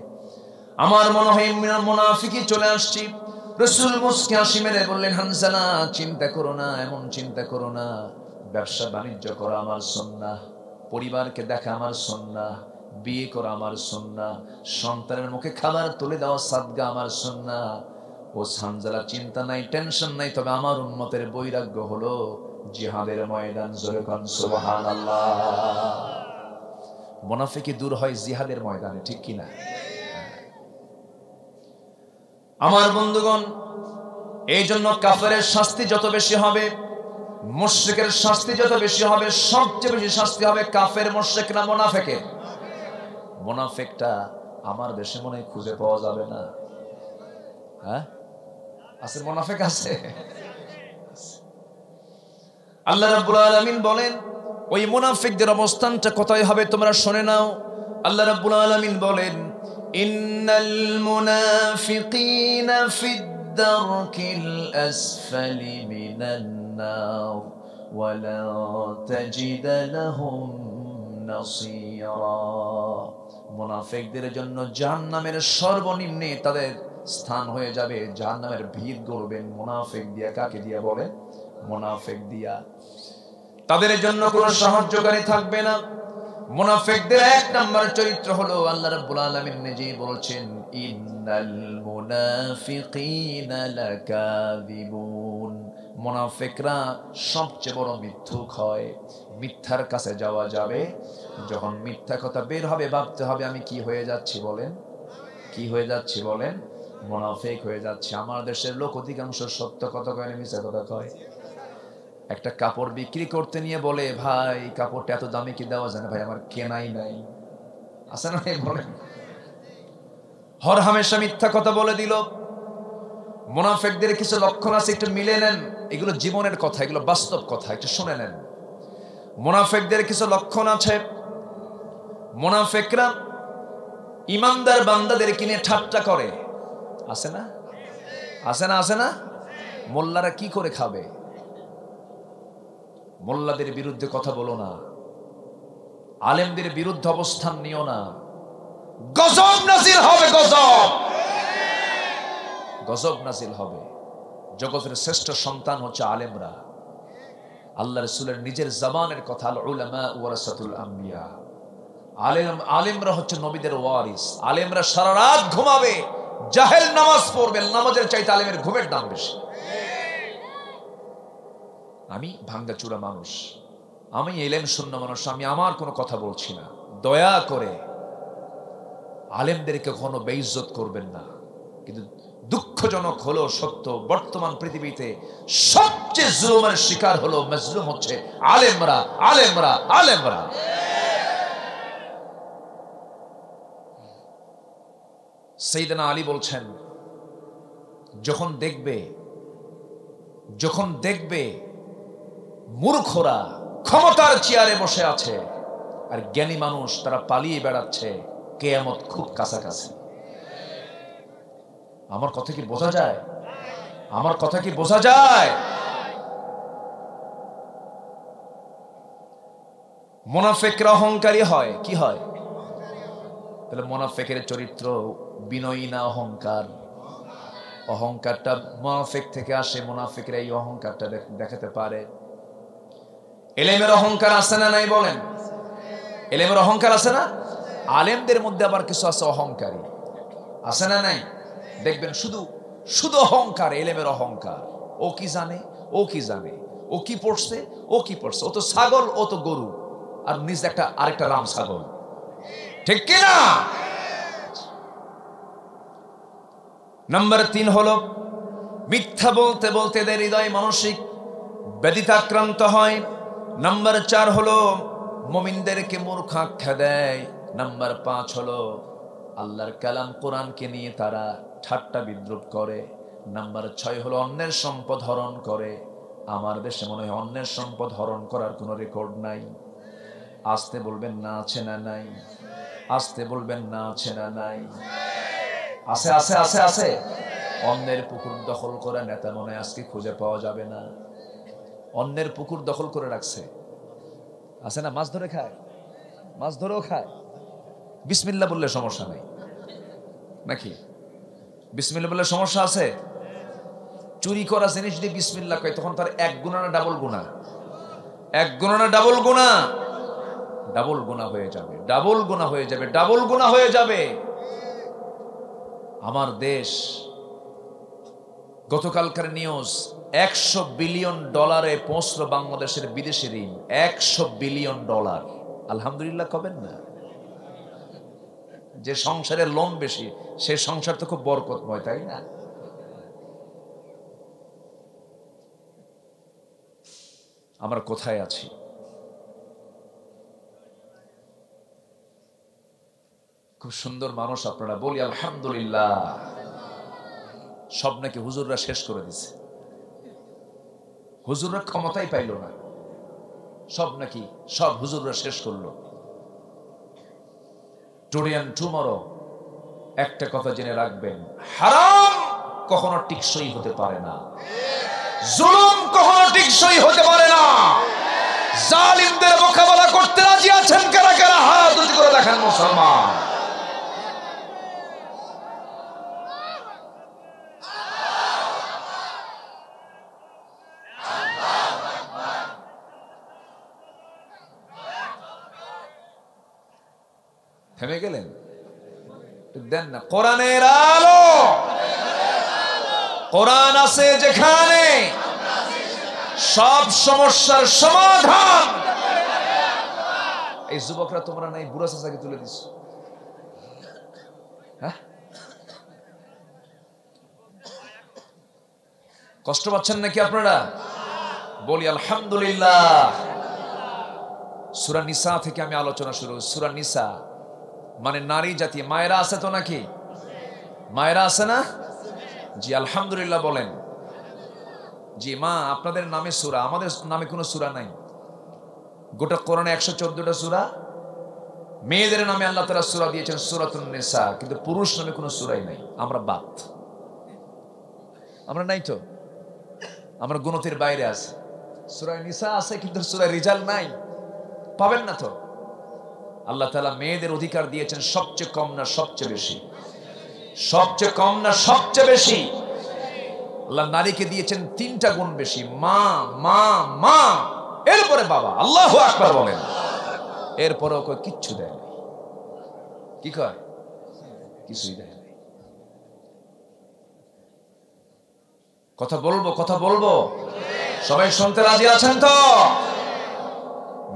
[SPEAKER 1] আমার মনে হয় মুনাফিকই চলে আসছি। রাসূল মুস্কি হাসি মেরে বললেন, হানজালা চিন্তা করো না, এমন চিন্তা করো না। ব্যবসা বাণিজ্য করা আমার সুন্নাহ, পরিবারকে দেখা আমার সুন্নাহ, বিয়ে করা আমার সুন্নাহ, সন্তানের মুখে খাবার তুলে দেওয়া সাদকা আমার সুন্নাহ। ও হানজালা চিন্তা নাই, টেনশন নাই, তবে আমার উম্মতের বৈরাগ্য হলো জিহাদের ময়দান। জোরে কোন সুবহানাল্লাহ। মুনাফিকি দূর হয় জিহাদের ময়দানে, ঠিক কিনা? আমার বন্ধুগণ, এই জন্য কাফেরের শাস্তি যত বেশি হবে, মুশরিকের শাস্তি যত বেশি হবে, সবচেয়ে বেশি শাস্তি হবে কাফের, মুশরিক না মুনাফিকের? মুনাফিকটা আমার দেশে মনে খুঁজে পাওয়া যাবে না। হ্যাঁ আছে, মুনাফিক আছে। আল্লাহ রাব্বুল আলামিন বলেন, ওই মুনাফিকদের অবস্থানটা কোথায় হবে তোমরা শুনে নাও। আল্লাহ রাব্বুল আলামিন বলেন, ইন্নাল মুনাফিকিনা ফিদ দারকিল আসফালি মিনান নার ওয়া লা তাজিদ লাহুম নাসীরা। মুনাফিকদের জন্য জাহান্নামের সর্বনিম্নে তাদের স্থান হয়ে যাবে, জাহান্নামের ভিড় গড়বেন মুনাফিক দিয়া। কাকে দিয়া বলেন? মুনাফিক দিয়া। তাদের জন্য কোনো সাহায্যকারী থাকবে না। মুনাফিকদের এক নাম্বার চরিত্র হলো, আল্লাহ রাব্বুল আলামিন নিজেই বলছেন, ইন্নাল মুনাফিকিনা লাকাযিবুন। মুনাফিকরা সবচেয়ে বড় মিথ্যুক হয়। মিথ্যার কাছে যাওয়া যাবে যখন মিথ্যা কথা বের হবে, ভাবতে হবে আমি কি হয়ে যাচ্ছি বলেন? কি হয়ে যাচ্ছি বলেন? মুনাফিক হয়ে যাচ্ছে। আমার দেশের লোক অধিকাংশ সত্য কথা কয় না, মিথ্যা কথা কয়। একটা কাপড় বিক্রি করতে নিয়ে বলে, ভাই কাপড়টা এত দামে কি দেওয়া যায় না? ভাই আমার কেনাই নাই। আছে না? বলেন। হর হামেশা মিথ্যা কথা বলে দিল। মুনাফিকদের কিছু লক্ষণ আছে, একটু মিলে নেন। এগুলো জীবনের কথা, এগুলো বাস্তব কথা, একটু শুনে নেন। মুনাফিকদের কিছু লক্ষণ আছে। মুনাফিকরা ইমানদার বান্দাদের কিনে ঠাট্টা করে। আছে না? আছে না? আছে না? মোল্লারা কি করে খাবে? মোল্লাদের বিরুদ্ধে কথা বলো না, আলেমদের বিরুদ্ধে অবস্থান নিও না। গজব নাজিল হবে, গজব, গজব নাজিল হবে। জগতের শ্রেষ্ঠ সন্তান হচ্ছে আলেমরা। আল্লাহ রাসূলের নিজের জবানের কথা, আল উলামা ওয়ারাসাতুল আম্বিয়া। আলেমরা হচ্ছে নবীদের ওয়ারিস। আলেমরা সারা রাত ঘুমাবে, জাহেল নামাজ পড়বে, নামাজের চাইতে আলেমের ঘুমের দাম বেশি। আমি ভাঙ্গাচুরা মানুষ, আমি এলেম শূন্য মানুষ, আমি আমার কোনো কথা বলছি না। দয়া করে আলেমদেরকে কখনো বেইজ্জত করবেন না। কিন্তু দুঃখজনক হলো সত্য, বর্তমান পৃথিবীতে সবচেয়ে জুলুমের শিকার হলো, মাজলুম হচ্ছে আলেমরা, আলেমরা, আলেমরা। সাইয়েদনা আলী বলছেন, যখন দেখবে মূর্খরা ক্ষমতার চেয়ারে বসে আছে, আর জ্ঞানী মানুষ তারা পালিয়ে বেড়াচ্ছে, কিয়ামত খুব কাছাকাছি। আমার কথা কি বোঝা যায়? আমার কথা কি বোঝা যায়? মুনাফিকরা অহংকারী হয়। কি হয়? তাহলে মুনাফিকের চরিত্র বিনয়ী না অহংকার? অহংকারটা মুনাফিক থেকে আসে, মুনাফিকরা এই অহংকারটা দেখাতে পারে। ইলমের অহংকার আছে না নাই বলেন? ইলমের অহংকার আছে না? আলেমদের মধ্যে আবার কিছু আছে অহংকারী, আছে না নাই? দেখবেন শুধু শুধু অহংকার, ইলমের অহংকার। ও কি জানে, ও কি জানে, ও কি পড়ছে, ও কি পড়ছে, ও তো ছাগল, ও তো গরু, আর নিজ একটা আরেকটা রাম ছাগল। ঠিক কিনা? নাম্বার 3 হলো মিথ্যা বলতে বলতে এদের হৃদয় মানসিক ব্যাধিতে আক্রান্ত হয়। নাম্বার 4 হলো মুমিনদেরকে মূর্খ আখ্যা দেয়। নাম্বার 5 হলো আল্লাহর কালাম কোরআনকে নিয়ে তারা ঠাট্টা বিদ্রুপ করে। নাম্বার 6 হলো অন্যের সম্পদ হরণ করে। আমার দেশে মনে হয় অন্যের সম্পদ হরণ করার কোনো রেকর্ড নাই। আসতে বলবেন না আছে না নাই? আসতে বলবেন না আছে না নাই? আছে আছে আছে আছে। অন্যের পুকুর দখল করা নেতা মনে হয় আজকে খুঁজে পাওয়া যাবে না। অন্যের পুকুর দখল করে রাখছে, আছে না? মাছ ধরে খায়, মাছ ধরেও খায়। বিসমিল্লাহ বললে সমস্যা নেই নাকি? বিসমিল্লাহ বললে সমস্যা আছে? চুরি করা জিনিস দিয়ে বিসমিল্লাহ কয়, তখন তার 1 গুনাহ না ডাবল গুনাহ? 1 গুনাহ না ডাবল গুনাহ? ডাবল গুনাহ হয়ে যাবে, ডাবল গুনাহ হয়ে যাবে, ডাবল গুনাহ হয়ে যাবে। আমার দেশ গতকালকার নিউজ, $100 বিলিয়ন পৌঁছল বাংলাদেশের বিদেশি ঋণ। $100 বিলিয়ন। আলহামদুলিল্লাহ কবেন না? যে সংসারের লোন বেশি সে সংসার তো খুব বরকতময়, তাই না? আমরা কোথায় আছি? খুব সুন্দর মানুষ আপনারা, বলি আলহামদুলিল্লাহ। সব নাকি হুজুররা শেষ করে দিছে, হুজুররা ক্ষমতাই পাইল না, সব নাকি সব হুজুররা শেষ করলো। টুডে এন্ড টুমরো একটা কথা জেনে রাখবেন, হারাম কখনো টিকসই হতে পারে না, জুলুম কখনো টিকসই হতে পারে না। জালিমদের মোকাবেলা করতে রাজি আছেন কারা কারা? হাত উঁচু করে দেখেন মুসলমান। থেমে গেলেন? দেন না। কোরআনের আলো, কোরআন আছে যেখানে সব সমস্যার সমাধান। এই যুবকরা তোমরা নাই বুড়া চাচাকে তুলে দিস, হ্যাঁ? কষ্ট পাচ্ছেন নাকি আপনারা? বলি আলহামদুলিল্লাহ। সূরা নিসা থেকে আমি আলোচনা শুরু। সূরা নিসা মানে নারী জাতি। মায়েরা আছে তো নাকি? মায়েরা আছে না? জি আলহামদুলিল্লাহ বলেন। জি মা, আপনাদের নামে সূরা, আমাদের নামে কোনো সূরা নাই। গোটা কোরআনে 114টা সূরা, মেয়েদের নামে আল্লাহ তাআলা সূরা দিয়েছেন সূরাতুন নিসা, কিন্তু পুরুষ নামে কোনো সূরাই নাই। আমরা বাদ, আমরা নাই তো, আমরা গুণতির বাইরে আছে। সূরা নিসা আছে কিন্তু সূরা রিজাল নাই, পাবেন না তো। আল্লাহ তাআলা মেয়েদের অধিকার দিয়েছেন সবচেয়ে কম না সবচেয়ে বেশি? সবচেয়ে কম না সবচেয়ে বেশি? আল্লাহ নারীকে দিয়েছেন 3টা গুণ বেশি, মা মা মা, এরপরে বাবা। আল্লাহু আকবার বলেন। এরপরেও কই কিচ্ছু দেয় না। কি কয়? কিছুই দেয় না। কথা বলবো, কথা বলবো, সবাই শুনতে রাজি আছেন তো?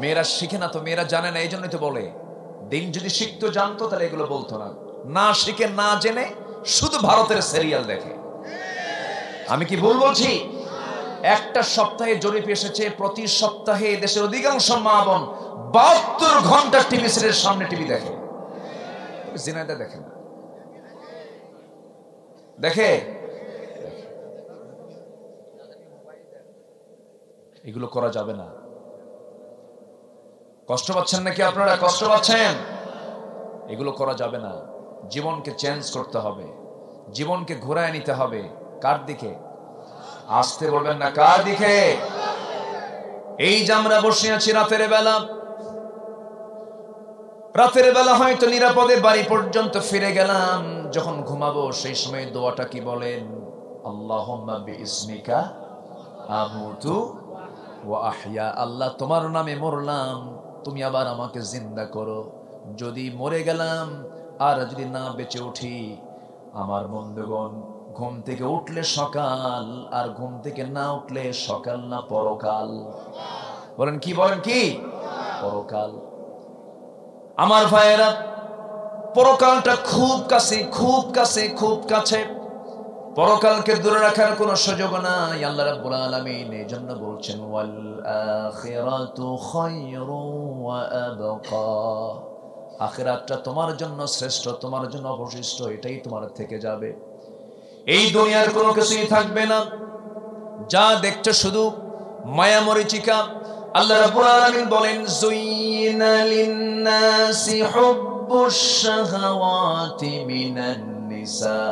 [SPEAKER 1] মেয়েরা শিখে না তো, মেয়েরা জানে না, এই জন্যই তো বলে। দিন যদি শিখতো জানতো তাহলে এগুলো বলতো না। না শিখে না জেনে শুধু ভারতের সিরিয়াল দেখে। আমি কি ভুল বলছি? একটা সপ্তাহে জরিপ এসেছে, প্রতি সপ্তাহে দেশের অধিকাংশ মা বোন 72 ঘন্টা টিভি সেটের সামনে টিভি দেখে। জিনাইদা দেখে না? দেখে? এগুলো করা যাবে না। কষ্ট পাচ্ছেন নাকি আপনারা? কষ্ট পাচ্ছেন? এগুলো করা যাবে না। জীবনকে চেঞ্জ করতে হবে, জীবনকে ঘোরায় নিতে হবে। কার দিকে? আসতে বলবেন না, কার দিকে? এই যে আমরা বসে আছি রাতের বেলা, রাতের বেলা হয়তো নিরাপদে বাড়ি পর্যন্ত ফিরে গেলাম, যখন ঘুমাবো সেই সময় দোয়াটা কি বলেন? আল্লাহুম্মা বিইসমিকা আমুতু ওয়া আহইয়া। আল্লাহ তোমার নামে মরলাম, তুমি আবার আমাকে জিন্দা করো। যদি মরে গেলাম আর যদি না বেঁচে উঠি, আমার বন্ধুগণ, ঘুম থেকে উঠলে সকাল, আর ঘুম থেকে না উঠলে সকাল না পরকাল। বলেন কি? বলেন কি? পরকাল। আমার ভাইয়েরা, পরকালটা খুব কাছে, খুব কাছে, খুব কাছে। পরকালকে দূরে রাখার কোনো সুযোগ নাই। আল্লাহ রাব্বুল আলামিন এই জন্য বলছেন, ওয়াল আখিরাতু খায়রু ওয়া আবকা। আখিরাতটা তোমার জন্য শ্রেষ্ঠ, তোমার জন্য অবশিষ্ট, এটাই তোমার থেকে যাবে। এই দুনিয়ার কোনো কিছুই থাকবে না। যা দেখছো শুধু মায়া মরিচিকা। আল্লাহ রাব্বুল আলামিন বলেন, যুইনা লিন-নাসি হুব্বুশ শাহাওয়াতি মিনান নিসা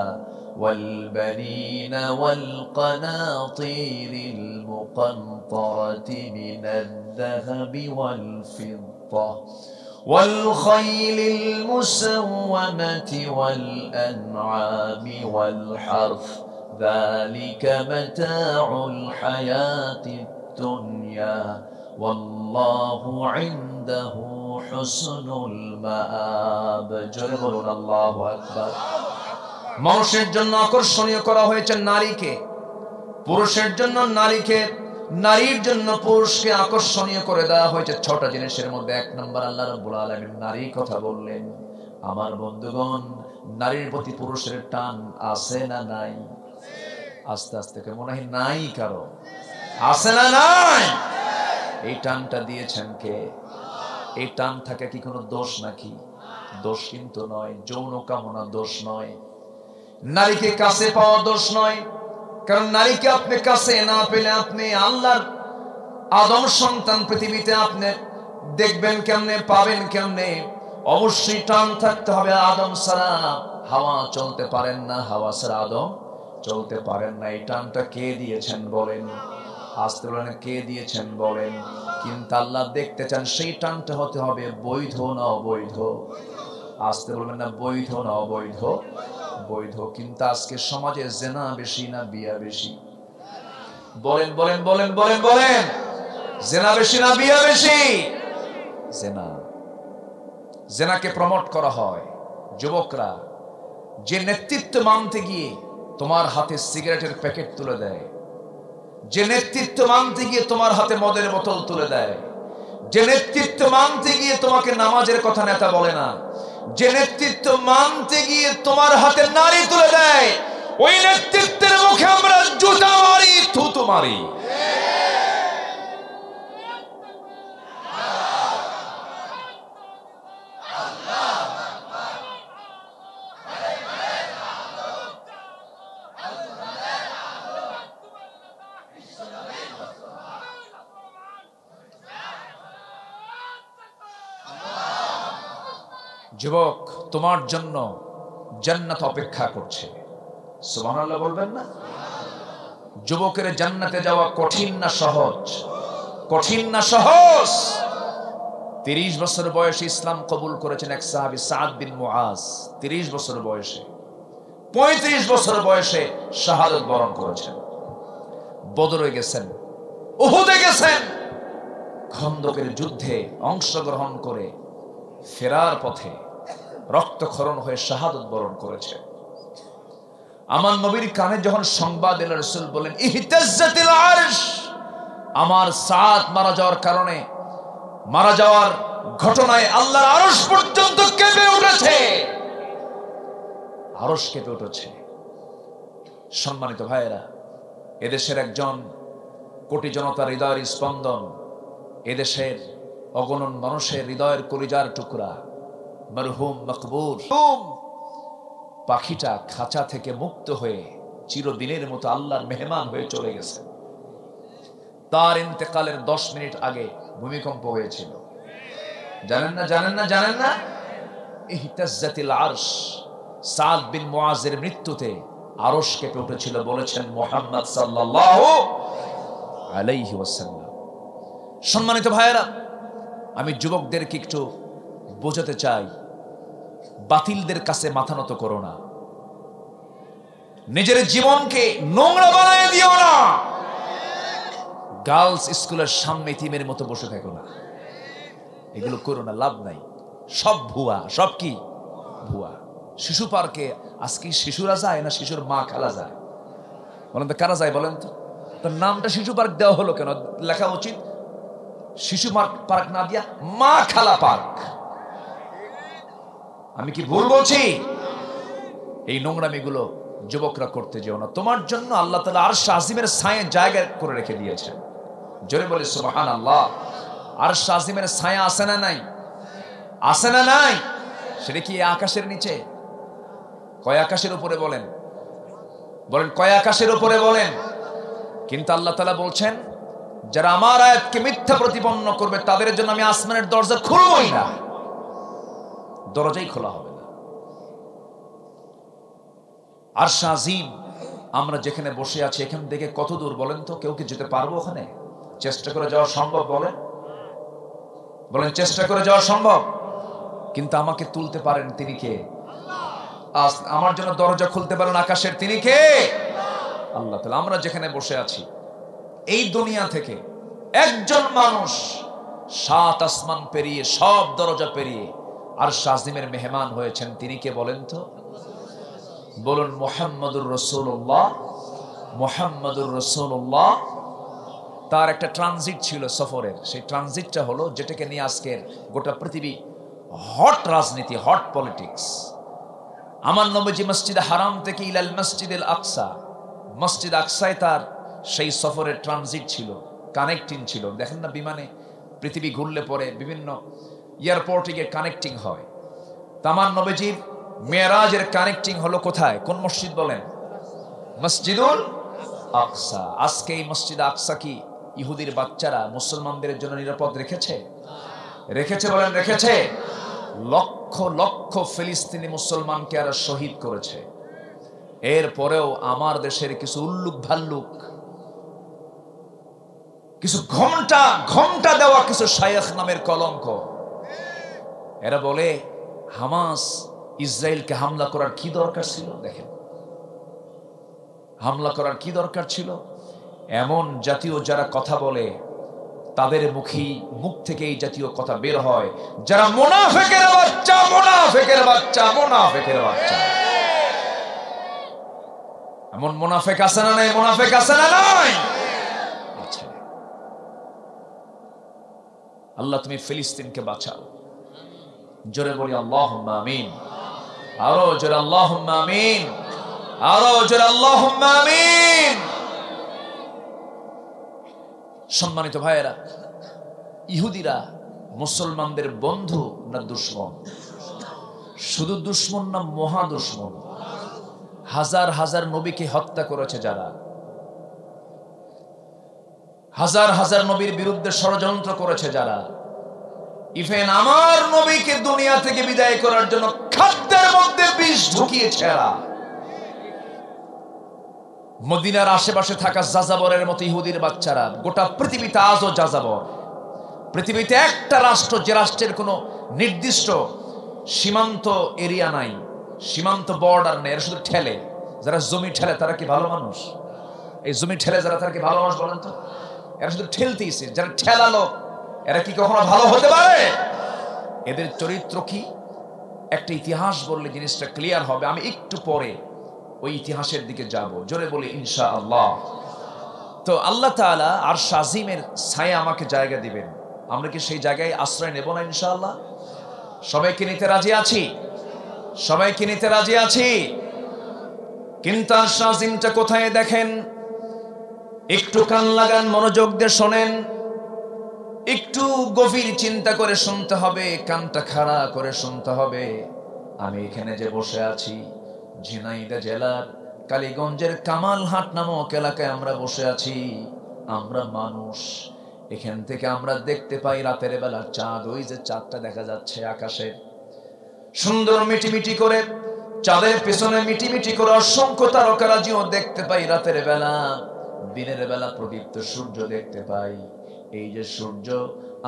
[SPEAKER 1] ওয়াল বানিনা ওয়াল কানাতিরিল মুকান্তারাতি মিনাদ যাহাবি ওয়াল ফিদ্দা ওয়াল খাইলিল মুসাওওয়ামাতি ওয়াল আন'আমি ওয়াল হারথ যালিকা মাতাউল হায়াতিদ দুনিয়া ওয়াল্লাহু ইনদাহু হুসনুল মাআব। জোরে বলুন আল্লাহু আকবার। মানুষের জন্য আকর্ষণীয় করা হয়েছে নারীকে, পুরুষের জন্য নারীকে, নারীর জন্য পুরুষকে আকর্ষণীয় করে দেওয়া হয়েছে 6টা জিনিসের মধ্যে 1 নম্বর আল্লাহ রাব্বুল আলামিন নারীর কথা বললেন। আমার বন্ধুগণ, নারীর প্রতি পুরুষের টান আছে না নাই? আস্তে আস্তে করে মনে হয় নাই কারো। আছে না নাই? এই টানটা দিয়েছেন কে? এই টান থাকে কি কোনো দোষ নাকি? দোষ কিন্তু নয়। যৌন কামনা দোষ নয়, নারীকে কাছে পাওয়া দোষ নয়। কারণ নারীকে আপনি কাছে না পেলে আপনি আল্লাহর আদম সন্তান পৃথিবীতে আপনি দেখবেন কেমনে, পাবেন কেমনে? অবশ্যই টান থাকতে হবে। আদম ছাড়া হাওয়া চলতে পারেন না, হাওয়া ছাড়া আদম চলতে পারেন না। এই টানটা কে দিয়েছেন বলেন? আসতে বলেন, কে দিয়েছেন বলেন? কিন্তু আল্লাহ দেখতে চান সেই টানটা হতে হবে বৈধ না অবৈধ। আসতে বলবেন না, বৈধ না অবৈধ? বৈধ। কিন্তু আজকে সমাজে জেনা বেশি না বিয়া বেশি? বলেন বলেন বলেন বলেন বলেন। জেনা বেশি না বিয়া বেশি? জেনা। জেনাকে প্রমোট করা হয়। যুবকরা যে নেতৃত্ব মানতে গিয়ে তোমার হাতে সিগারেটের প্যাকেট তুলে দেয়, যে নেতৃত্ব মানতে গিয়ে তোমার হাতে মদের বোতল তুলে দেয়, যে নেতৃত্ব মানতে গিয়ে তোমাকে নামাজের কথা নেতা বলে না, যে নেতৃত্ব মানতে গিয়ে তোমার হাতে নারী তুলে দেয়, ওই নেতৃত্বের মুখে আমরা জুতা মারি, থুতু মারি। যুবক, তোমার জন্য জান্নাত অপেক্ষা করছে। সুবহানাল্লাহ বলবেন না? যুবকের জান্নাতে যাওয়া কঠিন না সহজ? কঠিন না সহজ? 30 বছর বয়সে ইসলাম কবুল করেছেন এক সাহাবী সাদ বিন মুআজ। 30 বছর বয়সে, 35 বছর বয়সে শাহাদাত বরণ করেছেন। বদরে গেছেন, উহুদে গেছেন, খন্দকের যুদ্ধে অংশগ্রহণ করে ফেরার পথে রক্তক্ষরণ হয়ে শাহাদাত বরণ করেছে। আমার নবীর কানে যখন সংবাদ এলো, রাসূল বলেন, ইহতাজ্জাতিল আরশ। আমার সাদ মারা যাওয়ার কারণে, মারা যাওয়ার ঘটনায় আল্লাহর আরশ পর্যন্ত কেঁপে উঠেছে। আরশ কেঁপে উঠেছে। সম্মানিত ভাইয়েরা, এদেশের একজন কোটি জনতার হৃদয়ের স্পন্দন, এদেশের অগণন মানুষের হৃদয়ের কলিজার টুকরা মরহুম মকবুর পাখিটা খাঁচা থেকে মুক্ত হয়ে চিরদিনের মতো আল্লাহর মেহমান হয়ে চলে গেছে। তার ইন্তেকালের 10 মিনিট আগে ভূমিকম্প হয়েছিল। জানেন না, জানেন না, জানেন না? ইহতাজ্জাতিল আরশ, সাদ বিন মুআযের মৃত্যুতে আরশ কেঁপে উঠেছিল, বলেছেন মুহাম্মদ সাল্লাল্লাহু আলাইহি ওয়াসাল্লাম। সম্মানিত ভাইয়েরা, আমি যুবকদেরকে একটু বোঝাতে চাই, বাতিলদের কাছে মাথা নত করো না, নিজের জীবনকে নোংরা বানিয়ে দিও না, গার্লস স্কুলের সামনে ইতিমের মতো বসে থাকো না, এগুলো করো না, লাভ নাই, সব ভুয়া, সব কি ভুয়া। শিশু পার্কে আজকে শিশুরা যায় না শিশুর মা খালা যায়? বলেন তো কারা যায় বলেন তো? তার নামটা শিশু পার্ক দেওয়া হলো কেন? লেখা উচিত শিশু পার্ক না দিয়া মা খালা পার্ক। আমি কি ভুল বলছি? এই নোংরামিগুলো যুবকরা করতে যেও না। তোমার জন্য আল্লাহ তাআলা আরশ আজিমের ছায়া জায়গা করে রেখে দিয়েছেন। জোরে বলে সুবহানাল্লাহ। আরশ আজিমের ছায়া আছে না নাই? আছে না নাই? সেটা কি আকাশের নিচে? কয় আকাশের উপরে? বলেন বলেন, কয় আকাশের উপরে বলেন? কিন্তু আল্লাহ তাআলা বলছেন, যারা আমার আয়াতকে মিথ্যা প্রতিপন্ন করবে তাদের জন্য আমি আসমানের দরজা খুলবই না, দরজাই খোলা হবে না। আরশ আজিম, আমরা যেখানে বসে আছি এখান থেকে কত দূর বলেন তো? কেউ কি যেতে পারবো ওখানে? চেষ্টা করে যাওয়া সম্ভব? বলেন বলেন, চেষ্টা করে যাওয়া সম্ভব? কিন্তু আমাকে তুলতে পারেন তিনি কে? আমার জন্য দরজা খুলতে পারেন আকাশের তিনি কে? আল্লাহ তাআলা। আমরা যেখানে বসে আছি এই দুনিয়া থেকে একজন মানুষ 7 আসমান পেরিয়ে, সব দরজা পেরিয়ে আরশ আজিমের মেহমান হয়েছেন, তিনি কে বলেন তো? বলুন মুহাম্মাদুর রাসূলুল্লাহ। মুহাম্মাদুর রাসূলুল্লাহ। তার একটা ট্রানজিট ছিল সফরের, সেই ট্রানজিটটা হলো যেটাকে নিয়ে আজকের গোটা পৃথিবী হট রাজনীতি, হট পলিটিক্স। আমার নবীজি মসজিদে হারাম থেকে ইলাল মসজিদুল আকসা, মসজিদ আকসায় তার সেই সফরের ট্রানজিট ছিল, কানেক্টিং ছিল। দেখেন না বিমানে পৃথিবী ঘুরলে পরে বিভিন্ন এয়ারপোর্টে গিয়ে কানেক্টিং হয়। আমার নবীজির মেরাজের কানেক্টিং হলো কোথায়? কোন মসজিদ বলেন? মসজিদুল আকসা। আজকে এই মসজিদ আকসা কি ইহুদির বাচ্চারা মুসলমানদের জন্য নিরাপদ রেখেছে? রেখেছে বলেন, রেখেছে? লক্ষ লক্ষ ফিলিস্তিনি মুসলমানকে আর শহীদ করেছে। এরপরেও আমার দেশের কিছু উল্লুক ভাল্লুক, কিছু ঘোমটা দেওয়া কিছু শায়েখ নামের কলঙ্ক, এরা বলে হামাস ইসরায়েলকে হামলা করার কি দরকার ছিল? দেখেন, হামলা করার কি দরকার ছিল? এমন জাতীয় যারা কথা বলে তাদের মুখ থেকে এই জাতীয় কথা বের হয়, যারা মুনাফিকের বাচ্চা, মুনাফিকের বাচ্চা, মুনাফিকের বাচ্চা। এমন মুনাফিক আছে না নাই? মুনাফিক আছে না নাই? আচ্ছা, আল্লাহ তুমি ফিলিস্তিনকে বাঁচাও। জোরে বলি আল্লাহুম্মা আমিন। আরো জোরে আল্লাহুম্মা আমিন। আরো জোরে আল্লাহুম্মা আমিন। সম্মানিত ভাইয়েরা, ইহুদিরা মুসলমানদের বন্ধু না দুশমন? শুধু দুশমন না, মহা দুশমন। হাজার হাজার নবীকে হত্যা করেছে যারা, হাজার হাজার নবীর বিরুদ্ধে ষড়যন্ত্র করেছে যারা, ইভেন আমার নবীকে দুনিয়া থেকে বিদায় করার জন্য খাদ্যের মধ্যে বিষ ঢুকিয়েছে এরা। মদিনার আশেপাশে থাকা যাযাবরের মতো ইহুদির বাচ্চারা গোটা পৃথিবীতে আজও যাযাবর। পৃথিবীতে একটা রাষ্ট্র যে রাষ্ট্রের কোনো নির্দিষ্ট সীমান্ত এরিয়া নাই, সীমান্ত বর্ডার নেই, এরা শুধু ঠেলে। যারা জমি ঠেলে তারা কি ভালো মানুষ? এই জমি ঠেলে যারা, তারা কি ভালো মানুষ বলেন তো? এরা শুধু ঠেলতেইছে। যারা ঠেলালো এরা কি কখনো ভালো হতে পারে? এদের চরিত্র কি? একটা ইতিহাস বললে জিনিসটা ক্লিয়ার হবে। আমি একটু পরে ওই ইতিহাসের দিকে যাব, জোরে বলি ইনশাআল্লাহ। তো আল্লাহ তাআলা আরশ আজিমের ছায়া আমাকে জায়গা দিবেন, আমরা কি সেই জায়গায় আশ্রয় নেব না ইনশাআল্লাহ? সবাইকে নিতে রাজি আছি? সবাইকে নিতে রাজি আছি? কিন্তু আরশ আজিমটা কোথায় দেখেন, একটু কান লাগান, মনোযোগ দিয়ে শোনেন, একটু গভীর চিন্তা করে শুনতে হবে, কানটা খাড়া করে শুনতে হবে। আমি এখানে যে বসে আছি ঝিনাইদহ জেলার কালীগঞ্জের কামালহাট নামক এলাকায় আমরা বসে আছি। আমরা মানুষ, এখান থেকে আমরা দেখতে পাই রাতের বেলা চাঁদ, ওই যে চাঁদটা দেখা যাচ্ছে আকাশে সুন্দর মিটিমিটি করে, চাঁদের পেছনে মিটিমিটি করে অসংখ্য তারকারাজিও দেখতে পাই রাতের বেলা। দিনের বেলা প্রদীপ্ত সূর্য দেখতে পাই। এই যে সূর্য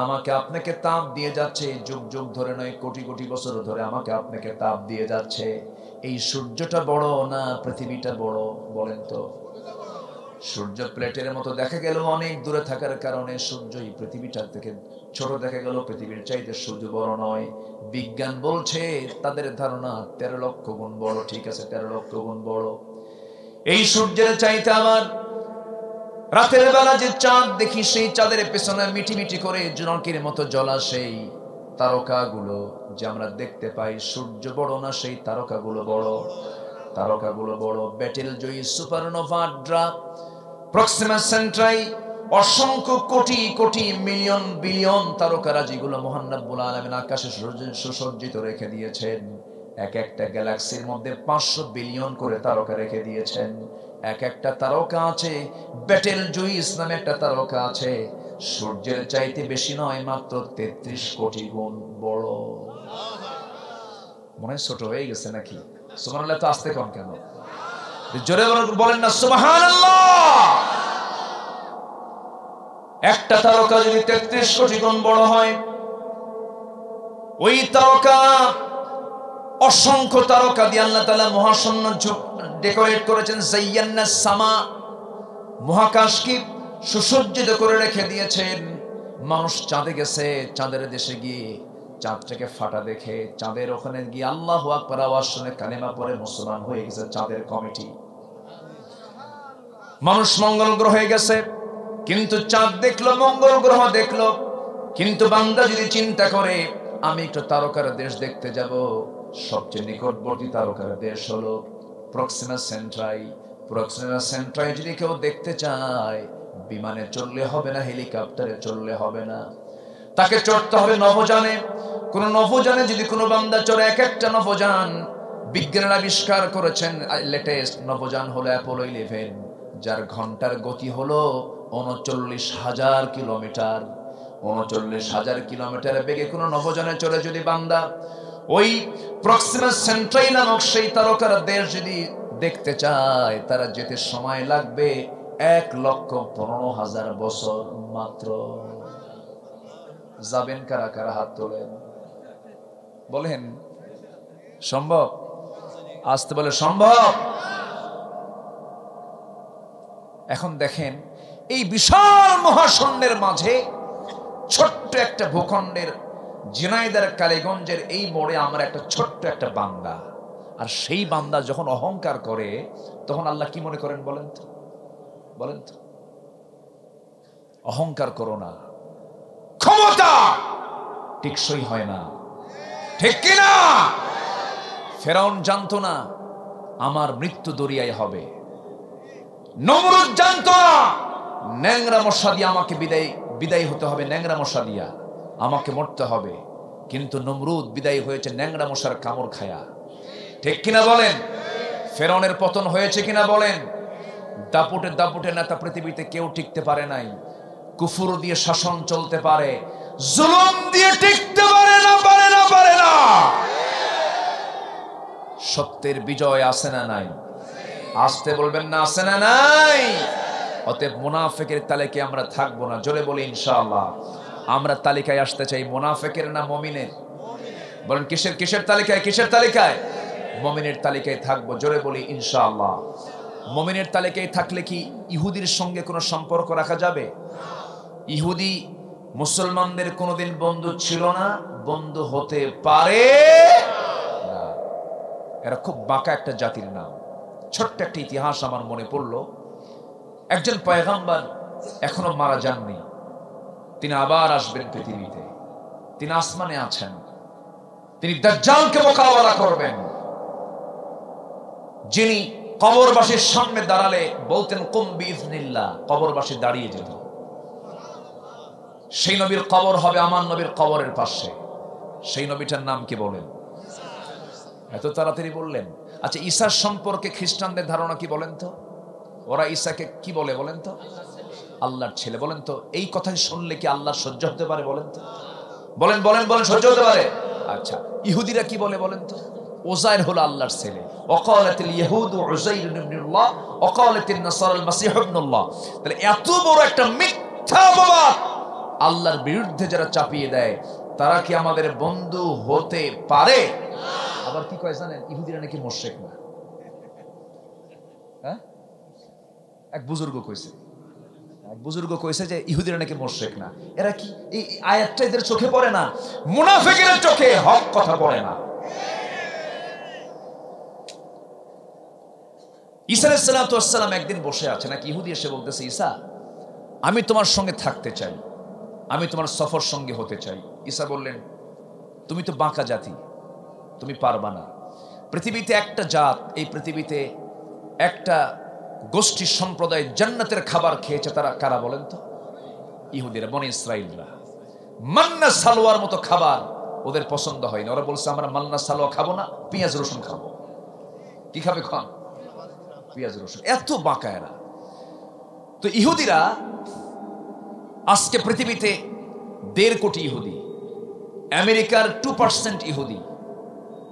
[SPEAKER 1] আমাকে আপনাকে তাপ দিয়ে যাচ্ছে, যুগ যুগ ধরে নয়, কোটি কোটি বছর ধরে আমাকে আপনাকে তাপ দিয়ে যাচ্ছে। এই সূর্যটা বড় না পৃথিবীটা বড়? বলেন তো। সূর্য প্লেটের মতো দেখা গেল অনেক দূরে থাকার কারণে সূর্যই পৃথিবীটার থেকে ছোট দেখা গেল, পৃথিবীর চাইতে সূর্য বড় নয়। বিজ্ঞান বলছে, তাদের ধারণা 13 লক্ষ গুণ বড়। ঠিক আছে, 13 লক্ষ গুণ বড়। এই সূর্যের চাইতে আমার রাতের বেলা যে চাঁদ দেখি, সেই চাঁদের পেছনে মিটিমিটি করে জোনাকির মতো জ্বলা সেই তারকাগুলো যে আমরা দেখতে পাই, সূর্য বড় না, সেই তারকাগুলো বড়। তারকাগুলো বড়। ব্যাটেল জয়ী সুপারনোভা, প্রক্সিমা সেন্ট্রাই, অসংখ্য কোটি কোটি মিলিয়ন বিলিয়ন তারকারাজিগুলো মহান রব্বুল আলামিন আকাশে সুসজ্জিত রেখে দিয়েছেন। এক একটা গ্যালাক্সির মধ্যে 500 বিলিয়ন করে তারকা রেখে দিয়েছেন। এক একটা তারকা আছে, ব্যাটেল জুইস নামে একটা তারকা আছে, সূর্যের চাইতে বেশি নয়, মাত্র 33 কোটি গুণ বড়। মনে হয় ছোট হয়ে গেছে নাকি? সুবহানাল্লাহ তো আস্তে কম কেন? জোরে বলেন না সুবহানাল্লাহ। একটা তারকা যদি 33 কোটি গুণ বড় হয়, ওই তারকা অসংখ্য তারকা দিয়ে আল্লাহ তাআলা মহাশূন্য ডেকোরেট করেছেন। যায়্যানাস সামা, মহাকাশকে সুসজ্জিত করে রেখে দিয়েছেন। মানুষ চাঁদে গেছে, চাঁদের দেশে গিয়ে চাঁদটাকে ফাটা দেখে, চাঁদের ওখানে গিয়ে আল্লাহু আকবার আওয়াজ শুনে কালেমা পড়ে মুসলমান হয়ে গেছে চাঁদের কমিটি। মানুষ মঙ্গল গ্রহে গেছে, কিন্তু চাঁদ দেখলো, মঙ্গল গ্রহ দেখলো, কিন্তু বান্দা যদি চিন্তা করে আমি একটু তারকার দেশ দেখতে যাব, সবচেয়ে নিকটবর্তী তারকার দেশ হলো প্রক্সিমা সেন্ট্রাই। প্রক্সিমা সেন্ট্রাই যদি কেউ দেখতে চায়, বিমানে চললে হবে না, হেলিকপ্টারে চললে হবে না, তাকে চড়তে হবে নভোযানে। কোন নভোযানে যদি কোনো বান্দা চড়ে, এক একটা নভোযান বিজ্ঞানীরা আবিষ্কার করেছেন, লেটেস্ট নভোযান হলো অ্যাপোলো 11, যার ঘন্টার গতি হলো 39,000 কিলোমিটার। 39,000 কিলোমিটার বেগে কোনো নভোযানে চড়ে যদি বান্দা ওই প্রক্সিমা সেন্ট্রাই নামক সেই তারকার দেশ যদি দেখতে চায়, তারা যেতে সময় লাগবে 1,15,000 বছর মাত্র। যাবেন কারা কারা? হাত তোলেন, বলেন সম্ভব? আসতে বলে সম্ভব। এখন দেখেন, এই বিশাল মহাশূন্যের মাঝে ছোট্ট একটা ভূখণ্ডের ঝিনাইদহ কালীগঞ্জের এই মোড়ে আমরা একটা ছোট্ট একটা বান্দা। আর সেই বান্দা যখন অহংকার করে, তখন আল্লাহ কি মনে করেন বলেন তো? বলেন তো। অহংকার করো না, ক্ষমতা টেকসই হয় না, ঠিক কিনা? ফেরাউন জানতো না আমার মৃত্যু দরিয়ায় হবে। নমরুদ জানতো না ন্যাংরা মশা দিয়ে আমাকে বিদায় হতে হবে, ন্যাংরা মশা দিয়া আমাকে মরতে হবে। কিন্তু নমরুদ বিদায় হয়েছে ন্যাংরা মশার কামড় খায়া, ঠিক কিনা বলেন? ফেরাউনের পতন হয়েছে কিনা বলেন? দাপুটে দাপুটে নেতা পৃথিবীতে কেউ টিকতে পারে নাই। কুফর দিয়ে শাসন চলতে পারে, জুলুম দিয়ে টিকতে পারে না, পারে না, পারে না। সত্যের বিজয় আছে না নাই? আসতে বলবেন না, আছে না নাই? অতএব মুনাফিকের তালিকায় আমরা থাকবো না। জোরে বলি ইনশাআল্লাহ। আমরা তালিকায় আসতে চাই মুনাফিকের না মুমিনের? বলেন কিসের? কিসের তালিকায়? কিসের তালিকায়? মুমিনের তালিকায় থাকবো। জোরে বলি ইনশাআল্লাহ। মুমিনের তালিকায় থাকলে কি ইহুদির সঙ্গে কোনো সম্পর্ক রাখা যাবে? ইহুদি মুসলমানদের কোনোদিন বন্ধু ছিল না, বন্ধু হতে পারে না। এরা খুব বাঁকা একটা জাতির নাম। ছোট্ট একটা ইতিহাস আমার মনে পড়লো। একজন পয়গম্বর এখনো মারা যাননি, তিনি আবার আসবেন পৃথিবীতে। তিনি আসমানে আছেন, তিনি দাজ্জালকে মোকাবেলা করবেন। যিনি কবরবাসীর সামনে দাঁড়ালে বলতেন কুম বিইজনিল্লাহ, কবরবাসী দাঁড়িয়ে যেত। সেই নবীর কবর হবে আমার নবীর কবরের পাশে। সেই নবীটার নাম কি বলেন? এত তাড়াতাড়ি বললেন। আচ্ছা, ঈসার সম্পর্কে খ্রিস্টানদের ধারণা কি বলেন তো? ওরা ঈসাকে কি বলে বলেন তো? আল্লাহর ছেলে। বলেন তো এই কথা শুনলে কি আল্লাহর সহ্য হতে পারে? বলেন তো, বলেন বলেন বলেন, সহ্য হতে পারে? আচ্ছা, ইহুদিরা কি বলে বলেন তো? ওজাইর হলো আল্লাহর ছেলে। ওয়াকালাতিল ইয়াহুদু উযাইর ইবনুল্লাহ ওয়াকালাতিন নাসারাল মাসীহ ইবনুল্লাহ। তাহলে এত বড় একটা মিথ্যা অপবাদ আল্লাহর বিরুদ্ধে যারা চাপিয়ে দেয়, তারা কি আমাদের বন্ধু হতে পারে? আবার কি কয় জানেন? ইহুদিরা নাকি মুশরিক না। হ্যাঁ, এক বুজুর্গ কইছে যে ইহুদিরা নাকি মুশরিক না। এরা কি এই আয়াতটা এদের চোখে পড়ে না? মুনাফিকের চোখে হক কথা পড়ে না। ঈসা আলাইহিস সালাতু ওয়াস সালাম একদিন বসে আছে, নাকি ইহুদি এসে বলতেছে, ঈসা আমি তোমার সঙ্গে থাকতে চাই, আমি তোমার সফর সঙ্গী হতে চাই। ঈসা বললেন, তুমি তো বাঁকা জাতি, তুমি পারবা না। পৃথিবীতে একটা জাত, এই পৃথিবীতে একটা গোষ্ঠী সম্প্রদায় জান্নাতের খাবার খেয়েছে, তারা কারা বলেন তো? ইহুদিরা, বনি ইসরাইলরা। মান্না সালোয়ার মতো খাবার ওদের পছন্দ হয় না। ওরা বলছে আমরা মান্না সালোয়া খাবো না, পেঁয়াজ রসুন খাবো। কি খাবে? খান পেঁয়াজ রসুন। এত বাঁকা এরা। তো ইহুদিরা আজকে পৃথিবীতে 1.5 কোটি ইহুদি, আমেরিকার 2% ইহুদি,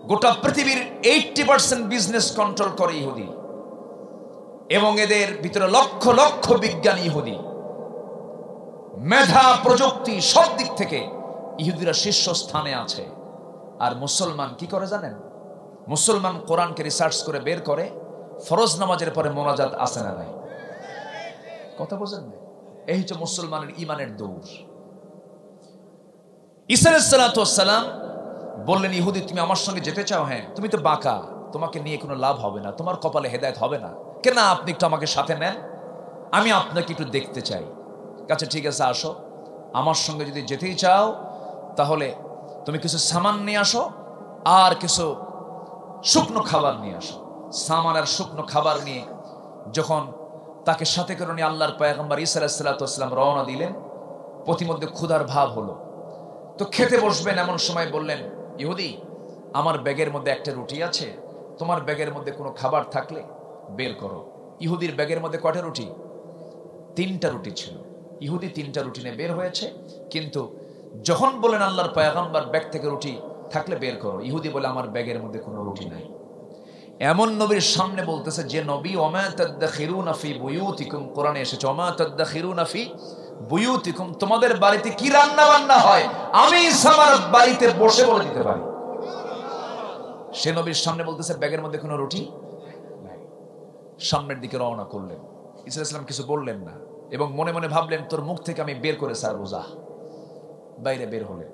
[SPEAKER 1] গোটা পৃথিবীর 80% বিজনেস কন্ট্রোল করে ইহুদি, এবং এদের ভিতরে লক্ষ লক্ষ বিজ্ঞানী ইহুদি। মেধা, প্রযুক্তি, সব দিক থেকে ইহুদিরা শীর্ষস্থানে আছে। আর মুসলমান কি করে জানেন? মুসলমান কোরআনকে রিসার্চ করে বের করে ফরজ নামাজের পরে মোনাজাত আছে না নাই। কথা বোঝেন না? এই হচ্ছে মুসলমানের ইমানের দৌড়। ঈসা আলাইহিস সালাতু ওয়াস সালাম বললেন, ইহুদি তুমি আমার সঙ্গে যেতে চাও? হ্যাঁ। তুমি তো বাঁকা, তোমাকে নিয়ে কোনো লাভ হবে না, তোমার কপালে হেদায়েত হবে না। কেন আপনি একটু আমাকে সাথে নেন, আমি আপনাকে একটু দেখতে চাই। আচ্ছা ঠিক আছে, আসো। আমার সঙ্গে যদি যেতেই চাও তাহলে তুমি কিছু সামান নিয়ে আসো আর কিছু শুকনো খাবার নিয়ে আসো। সামান আর শুকনো খাবার নিয়ে যখন তাকে সাথে করে নিয়ে আল্লাহর পয়গম্বর ঈসা আলাইহিস সালাতু ওয়াস সালাম রওনা দিলেন, প্রতিমধ্যে ক্ষুধার ভাব হলো, তো খেতে বসবেন এমন সময় বললেন, ইহুদি আমার ব্যাগের মধ্যে একটা রুটি আছে, তোমার ব্যাগের মধ্যে কোনো খাবার থাকলে বের করো। ইহুদির ব্যাগের মধ্যে কয়টা রুটি? 3টা রুটি ছিল। ইহুদি 3টা রুটি নিয়ে বের হয়েছে, কিন্তু যখন বলেন আল্লাহর পয়গম্বর ব্যাগ থেকে রুটি থাকলে বের করো, ইহুদি বলে আমার ব্যাগের মধ্যে কোনো রুটি নাই। এমন নবীর সামনে বলতেছে যে নবী ওমা তাদাখিরুনা ফি বুয়ুতিকুম, কোরআনে এসেছে ওমা তাদাখিরুনা ফি বুয়ুতিকুম, তোমাদের বাড়িতে কি রান্না বান্না হয় আমি আমার বাড়িতে বসে বলে দিতে পারি। সে নবীর সামনে বলতেছে ব্যাগের মধ্যে কোনো রুটি নাই। সামনের দিকে রওনা করলেন। ঈসা আলাইহিস সালাম কিছু বললেন না এবং মনে মনে ভাবলেন তোর মুখ থেকে আমি বের করে ছাড়বো, যা। বাইরে বের হলেন,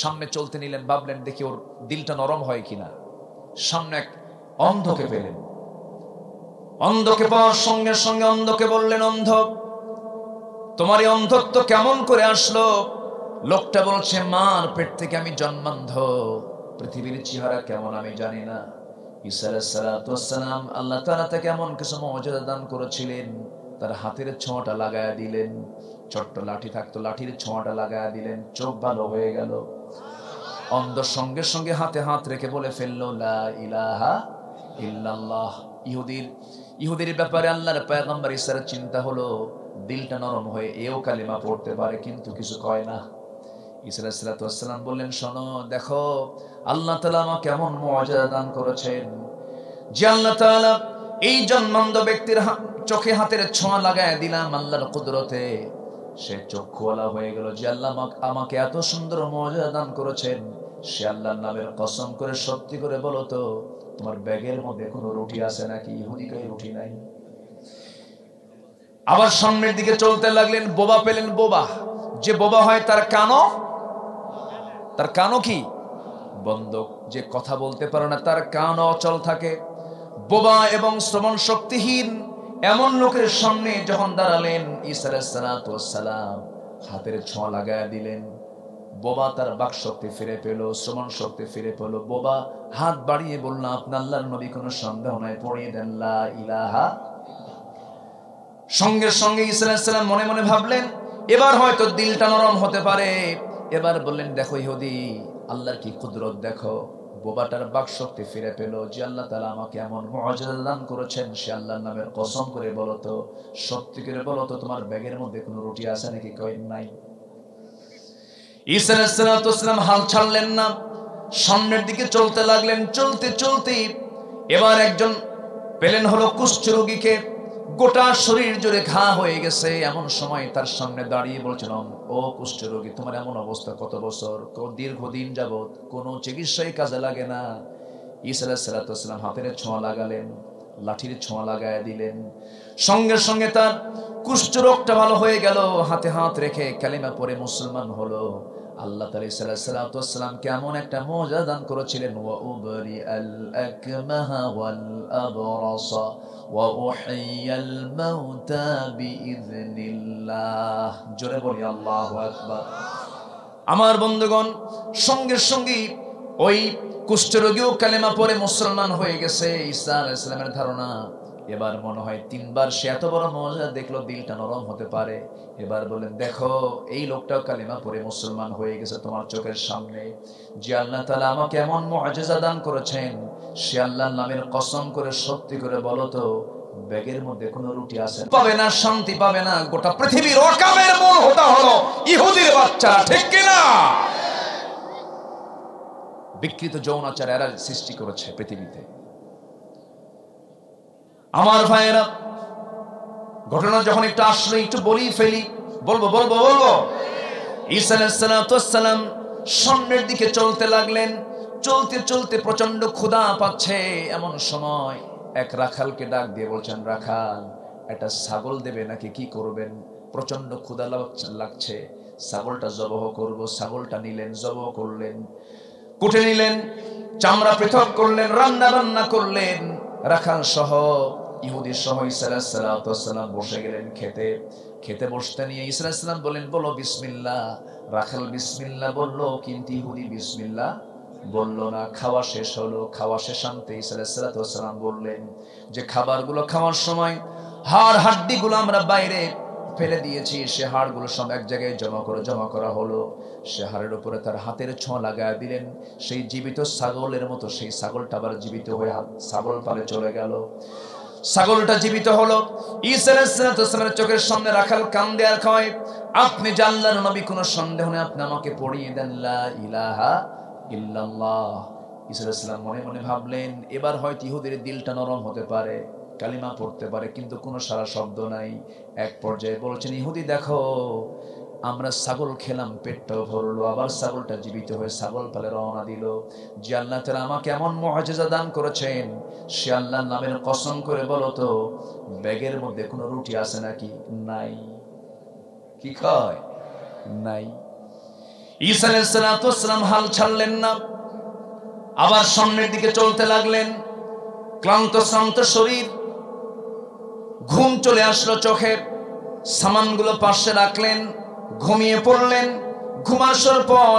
[SPEAKER 1] সামনে চলতে নিলেন, ভাবলেন দেখি ওর দিলটা নরম হয় কিনা। সামনে এক অন্ধকে পেলেন। অন্ধকে পাওয়ার সঙ্গে সঙ্গে অন্ধকে বললেন, অন্ধ তোমার এই অন্ধত্ব কেমন করে আসলো? লোকটা বলছে মার পেট থেকে আমি জন্মান্ধ, পৃথিবীর চেহারা কেমন আমি জানি না। ঈসা আলাইহিস সালাতু ওয়াস সালাম আল্লাহ তাআলা তাকে এমন কিছু মুজিজা দান করেছিলেন, তার হাতের ছোঁয়াটা লাগায়া দিলেন, ছোট্ট লাঠি থাকতো, লাঠির ছোঁয়াটা লাগায়া দিলেন, চোখ ভালো হয়ে গেল। অন্ধ সঙ্গে সঙ্গে হাতে হাত রেখে বলে ফেললো লা ইলাহা ইল্লাল্লাহ। ইহুদির ব্যাপারে আল্লাহর পয়গম্বর ঈসার চিন্তা হলো, দিলটা নরম হয়ে এও কালিমা পড়তে পারে কিন্তু কিছু কয় না। ঈসা আলাইহিস সালাতু ওয়াস সালাম বললেন, শোনো দেখো আল্লাহ তাআলা আমাকে এমন মুজিজা দান করেছেন যে আল্লাহ তাআলা এই জন্মান্ধ ব্যক্তির চোখে হাতের ছোঁয়া লাগায় দিলাম আল্লাহর কুদরতে, সে চক্ষুওয়ালা হয়ে গেল। যে আল্লাহ আমাকে এত সুন্দর মুজিজা দান করেছেন, সে আল্লাহর নামের কসম করে সত্যি করে বলো তো তোমার ব্যাগের মধ্যে কোনো রুটি আছে নাকি? ইহুদি কই রুটি নাই। আবার সামনের দিকে চলতে লাগলেন, বোবা পেলেন। বোবা, যে বোবা হয় তার কানও কি বন্ধ, যে কথা বলতে পারে না তার কান অচল থাকে। বোবা এবং শ্রবণ শক্তিহীন এমন লোকের সামনে যখন দাঁড়ালেন, ঈসা আলাইহিস সালাতু ওয়াস সালাম হাতের ছোঁয়া লাগায়া দিলেন। বোবা তার বাক শক্তি ফিরে পেল, শ্রবণ শক্তি ফিরে পেল। বোবা হাত বাড়িয়ে বলল, আপনার আল্লাহর নবী, কোনো সন্দেহ নাই, পড়িয়ে দেন লা ইলাহা। সঙ্গে সঙ্গে ঈসা আলাইহিস সালাম মনে মনে ভাবলেন এবার হয়তো দিলটা নরম হতে পারে। এবার বললেন, দেখো ইহুদি, আল্লাহর কি কুদরত দেখো। বোবাটার বাক শক্তি ফিরে পেল যে আল্লাহ তাআলা আমাকে এমন মুআজিজা দান করেছেন, সে আল্লাহর নামের কসম করে বলো তো, সত্যি করে বলো তো, তোমার ব্যাগের মধ্যে কোনো রুটি আছে নাকি? কই নাই। ঈসা আলাইহিস সালাম হাল ছাড়লেন না, সামনের দিকে চলতে লাগলেন। চলতে চলতে এবার একজন পেলেন হলো কুষ্ঠ রোগীকে, গোটা শরীর জুড়ে ঘা হয়ে গেছে। এমন সময় তার সামনে দাঁড়িয়ে বলছিলাম, ও কুষ্ঠ রোগী, তোমার এমন অবস্থা কত বছর? দীর্ঘদিন যাবত কোনো চিকিৎসাই কাজে লাগে না। ঈসা আলাইহিস সালাম হাতের ছোঁয়া লাগালেন, লাঠির ছোঁয়া লাগায় দিলেন, সঙ্গে সঙ্গে তার কুষ্ঠ রোগটা ভালো হয়ে গেল। হাতে হাত রেখে কালিমা পড়ে মুসলমান হলো। আল্লাহ তাআলা ঈসা আলাইহিস সালামকে এমন একটা মুআজিজা দান করেছিলেন, ওয়া উবরি আল আকমাহা ওয়াল আবরাসা ওয়া উহিয়াল মাউতা বিইذনিল্লাহ। জোরে বলি আল্লাহু আকবার। আমার বন্ধুগণ, সঙ্গে সঙ্গে ওই কুষ্ঠরোগীও কালেমা পড়ে মুসলমান হয়ে গেছে। ঈসা আলাইহিস সালামের ধারণা এবার মনে হয় তিনবার সে এত বড় মুআজিজা দেখলো, দিলটা নরম হতে পারে। এবার বলেন, দেখো এই লোকটাও কালেমা পড়ে মুসলমান হয়ে গেছে তোমার চোখের সামনে। যে আল্লাহ তাআলা আমাকে এমন মুআজিজা দান করেছেন, সে আল্লাহর নামের কসম করে সত্যি করে বলো তো, ব্যাগের মধ্যে কোনো রুটি আছে? পাবে না, শান্তি পাবে না। গোটা পৃথিবীর ওয়াকামের মূল হোতা হলো ইহুদির বাচ্চারা, ঠিক কিনা? বিকৃত যৌনাচার এরা সৃষ্টি করেছে পৃথিবীতে। আমার ভাইয়েরা, ঘটনা যখন একটু আসলে একটু বলি ফেলি, বলবো। ঈসা আলাইহিস সালাম সামনের দিকে চলতে লাগলেন। চলতে চলতে প্রচন্ড ক্ষুধা পাচ্ছে। এমন সময় এক রাখালকে ডাক দিয়ে বলছেন, রাখাল, একটা ছাগল দেবে নাকি কি করবেন? প্রচন্ড ক্ষুধা লাগছে, ছাগলটা জবাহ করব। ছাগলটা নিলেন, জবাহ করলেন, কুটে নিলেন, চামড়া পৃথক করলেন, রান্না করলেন। রাখাল সহ, ইহুদি সহ ঈসা আলাইহিস সালাম বসে গেলেন খেতে। খেতে বসতে নিয়ে ঈসা আলাইহিস সালাম বলেন, বলো বিসমিল্লাহ। রাখাল বিসমিল্লাহ বলল, কিন্তু ইহুদি বিসমিল্লাহ বলল না। খাওয়া শেষ হলো। খাওয়া শেষান্তে ঈসা আলাইহিস সালাম বললেন যে খাবারগুলো খাওয়ার সময় হাড় হাড্ডিগুলো আমরা বাইরে ফেলে দিয়েছি, সে হাড়গুলো সব এক জায়গায় জমা করা হলো। সে হাড়ের উপরে তার হাতের ছোঁয়া লাগায় দিলেন। সেই জীবিত ছাগলের মতো সেই ছাগলটা আবার জীবিত হয়ে ছাগল পালে চলে গেল। ছাগলটা জীবিত হলো। ঈসা আলাইহিস সালামের চোখের সামনে রাখাল কান্দে আর কয়, আপনি যে আল্লাহর নবী, কোনো সন্দেহ নেই, আপনি আমাকে পড়িয়ে দেন লা ইলাহা ইল্লাল্লাহ। ঈসা আলাইহিস সালাম মনে মনে ভাবলেন, এবার হয়তো ইহুদির দিলটা নরম হতে পারে, কালিমা পড়তে পারে, কিন্তু কোনো সারা শব্দ নাই। এক পর্যায়ে বলছেন, ইহুদি দেখো, আমরা ছাগল খেলাম, পেটটাও ভরলো, আবার ছাগলটা জীবিত হয়ে ছাগল পালে রওনা দিল। যে আল্লাহ তাআলা আমাকে এমন মুআজিজা দান করেছেন, সে আল্লাহর নামের কসম করে বলো তো, ব্যাগের মধ্যে কোনো রুটি আছে নাকি? নাই। কি কয়? নাই। ঈসা আলাইহিস সালাম হাল ছাড়লেন না, আবার সামনের দিকে চলতে লাগলেন। ক্লান্ত শ্রান্ত শরীর, ঘুম চলে আসলো চোখে। সামানগুলো পাশে রাখলেন, ঘুমিয়ে পড়লেন। ঘুম আসার পর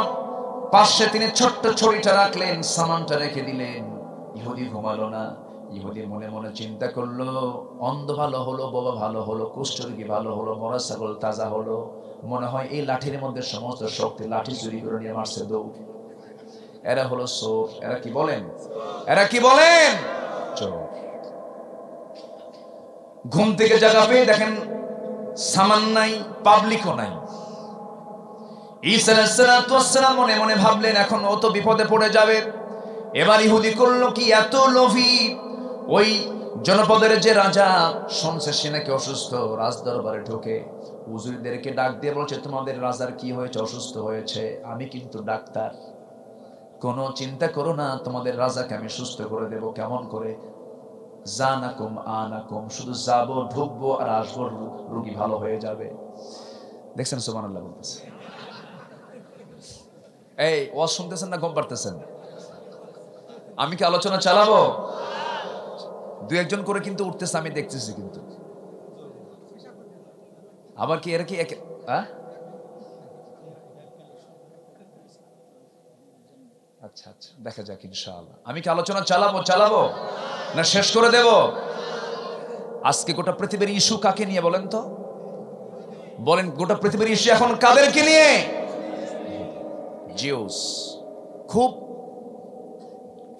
[SPEAKER 1] পাশে তিনি ছোট্ট ছড়িটা রাখলেন, সামানটা রেখে দিলেন। ইহুদি ঘুমালো না। ইহুদি মনে মনে চিন্তা করলো, অন্ধ ভালো হলো, বাবা ভালো হলো, কুষ্ঠরোগী ভালো হলো, মরা ছাগল তাজা হলো। মনে হয় এই লাঠির মধ্যে সমস্ত শক্তি, লাঠি চুরি করে নিয়ে মারছে দৌড়। এরা হলো চোর। এরা কি বলেন? চোর। ঘুম থেকে জাগা পেয়ে দেখেন সামান নাই, পাবলিকও নাই। ঈসা আলাইহিস সালাম মনে মনে ভাবলেন, এখন ও তো বিপদে পড়ে যাবে। এবার ইহুদি করলো কি, এত লোভী, ওই জনপদের যে রাজা শুনছে সে নাকি অসুস্থ, রাজ দরবারে ঢোকে হুজুরদেরকে ডাক দিয়ে বলছে, তোমাদের রাজার কি হয়েছে? অসুস্থ হয়েছে। আমি কিন্তু ডাক্তার, কোনো চিন্তা করো না, তোমাদের রাজাকে আমি সুস্থ করে দেব। কেমন করে? জানাকুম আনাকুম, শুধু যাবো, ঢুকবো আর আসবো, রোগী ভালো হয়ে যাবে। দেখছেন সুবহানাল্লাহ বলতেছে। এই ওয়াজ শুনতেছেন না ঘুম পাড়তেছেন? আমি কি আলোচনা চালাবো? দুই একজন করে কিন্তু উঠতেছে, আমি দেখতেছি। কিন্তু আবার কি এরা কি আচ্ছা আচ্ছা, দেখা যাক ইনশাআল্লাহ। আমি কি আলোচনা চালাবো না শেষ করে দেব? আজকে গোটা পৃথিবীর ইস্যু কাকে নিয়ে বলেন তো? বলেন, গোটা পৃথিবীর ইস্যু এখন কাদেরকে নিয়ে? জিউস। খুব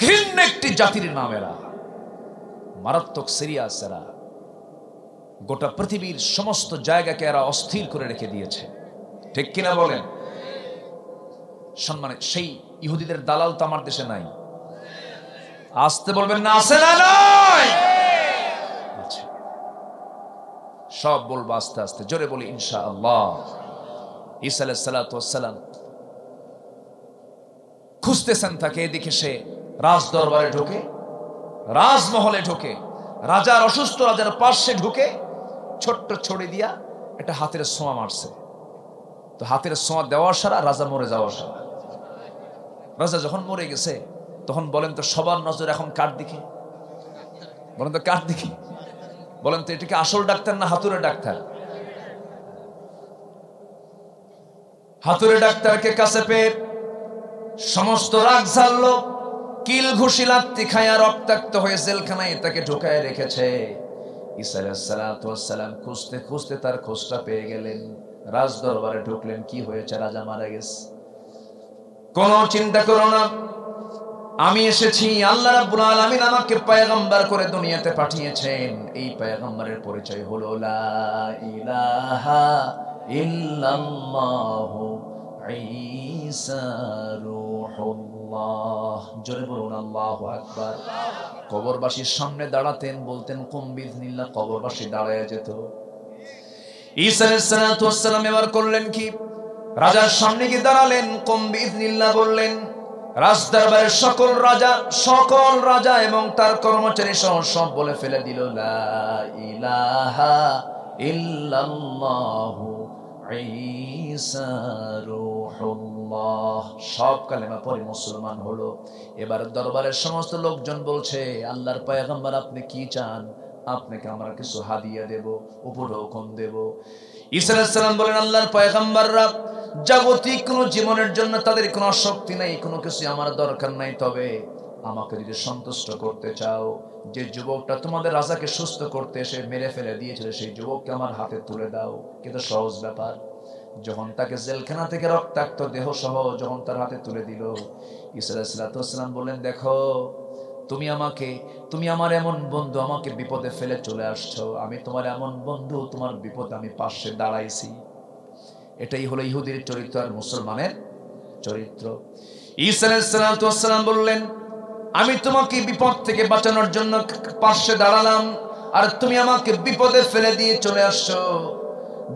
[SPEAKER 1] ঘৃণ্য একটি জাতির নাম এরা, মারাত্মক সিরিয়াস এরা। গোটা পৃথিবীর সমস্ত জায়গাকে এরা অস্থির করে রেখে দিয়েছে, ঠিক কিনা বলেন? সম্মানে সেই ইহুদিদের দালাল তো আমার দেশে নাই। আসতে বলবেন না, আছে না? নাই। আচ্ছা, সব বলবো আস্তে আস্তে, জোরে বলি ইনশাআল্লাহ। ঈসা আলাইহিস সালাতু ওয়াস সালাম খুঁজতেছেন তাকে, এদিকে সে রাজ দরবারে ঢুকে, রাজমহলে ঢুকে, রাজার অসুস্থ রাজার পাশে ঢুকে ছোট্ট ছড়ি দিয়া একটা হাতের ছোঁয়া মারছে। তো হাতের ছোঁয়া দেওয়ার সারা রাজা মরে যাওয়ার সারা। রাজা যখন মরে গেছে তখন বলেন তো সবার নজর এখন কার দিকে? বলেন তো কার দিকে? বলেন তো এটা কি আসল ডাক্তার না হাতুড়ে ডাক্তার? হাতুড়ে ডাক্তারকে কাছে পেয়ে সমস্ত রাগ ঝাড়লো, কিল ঘুষি লাত্তি খায়া রক্তাক্ত হয়ে জেলখানায় তাকে ঢুকায় রেখেছে। ঈসা আলাইহিস সালাতু ওয়াস সালাম খুঁজতে খুঁজতে তার খোঁজটা পেয়ে গেলেন, রাজ দরবারে ঢুকলেন। কি হয়েছে? রাজা মারা গেছে। কোনো চিন্তা করো না, আমি এসেছি, আল্লাহ রাব্বুল আলামিন আমাকে পয়গম্বর করে দুনিয়াতে পাঠিয়েছেন। এই পয়গম্বরের পরিচয় হলো লা ইলাহা ইল্লাল্লাহু ঈসা রূহুল্লাহ। জোরে বলুন আল্লাহু আকবার। কবরবাসীর সামনে দাঁড়াতেন, বলতেন কুম বিইজনিল্লাহ, কবরবাসী দাঁড়ায় যেত। ঈসা আলাইহিস সালাতু ওয়াস সালাম এবার করলেন কি? রাজার সামনে গিয়ে দাঁড়ালেন, কুম বিইজনিল্লাহ বললেন। রাজদরবারের সকল রাজা এবং তার কর্মচারী সহ সব বলে ফেলে দিল লা ইলাহা ইল্লাল্লাহু ঈসা রূহুল্লাহ। সব কালেমা পড়ে মুসলমান হলো। এবার দরবারের সমস্ত লোকজন বলছে, আল্লাহর পয়গম্বর আপনি কি চান? আপনাকে আমরা কিছু হাদিয়া দেব, উপঢৌকন দেব। ঈসা আলাইহিস সালাম বলেন, আল্লাহর পয়গম্বররা জাগতিক কোনো জীবনের জন্য তাদের কোনো শক্তি নাই, কোনো কিছু আমার দরকার নাই। তবে আমাকে যদি সন্তুষ্ট করতে চাও, যে যুবকটা তোমাদের রাজাকে সুস্থ করতে এসে মেরে ফেলে দিয়েছিল, সেই যুবককে আমার হাতে তুলে দাও। কিন্তু সহজ ব্যাপার। যখন তাকে জেলখানা থেকে রক্তাক্ত দেহ সহ যখন তার হাতে তুলে দিল, ঈসা আলাইহিস সালাম বললেন, দেখো তুমি আমার এমন বন্ধু, আমাকে বিপদে ফেলে চলে আসছো। আমি তোমার এমন বন্ধু, তোমার বিপদে আমি পাশে দাঁড়াইছি। এটাই হলো ইহুদির চরিত্র আর মুসলমানের চরিত্র। ঈসা আলাইহিস সালাম বললেন, আমি তোমাকে বিপদ থেকে বাঁচানোর জন্য পাশে দাঁড়ালাম, আর তুমি আমাকে বিপদে ফেলে দিয়ে চলে আসছো।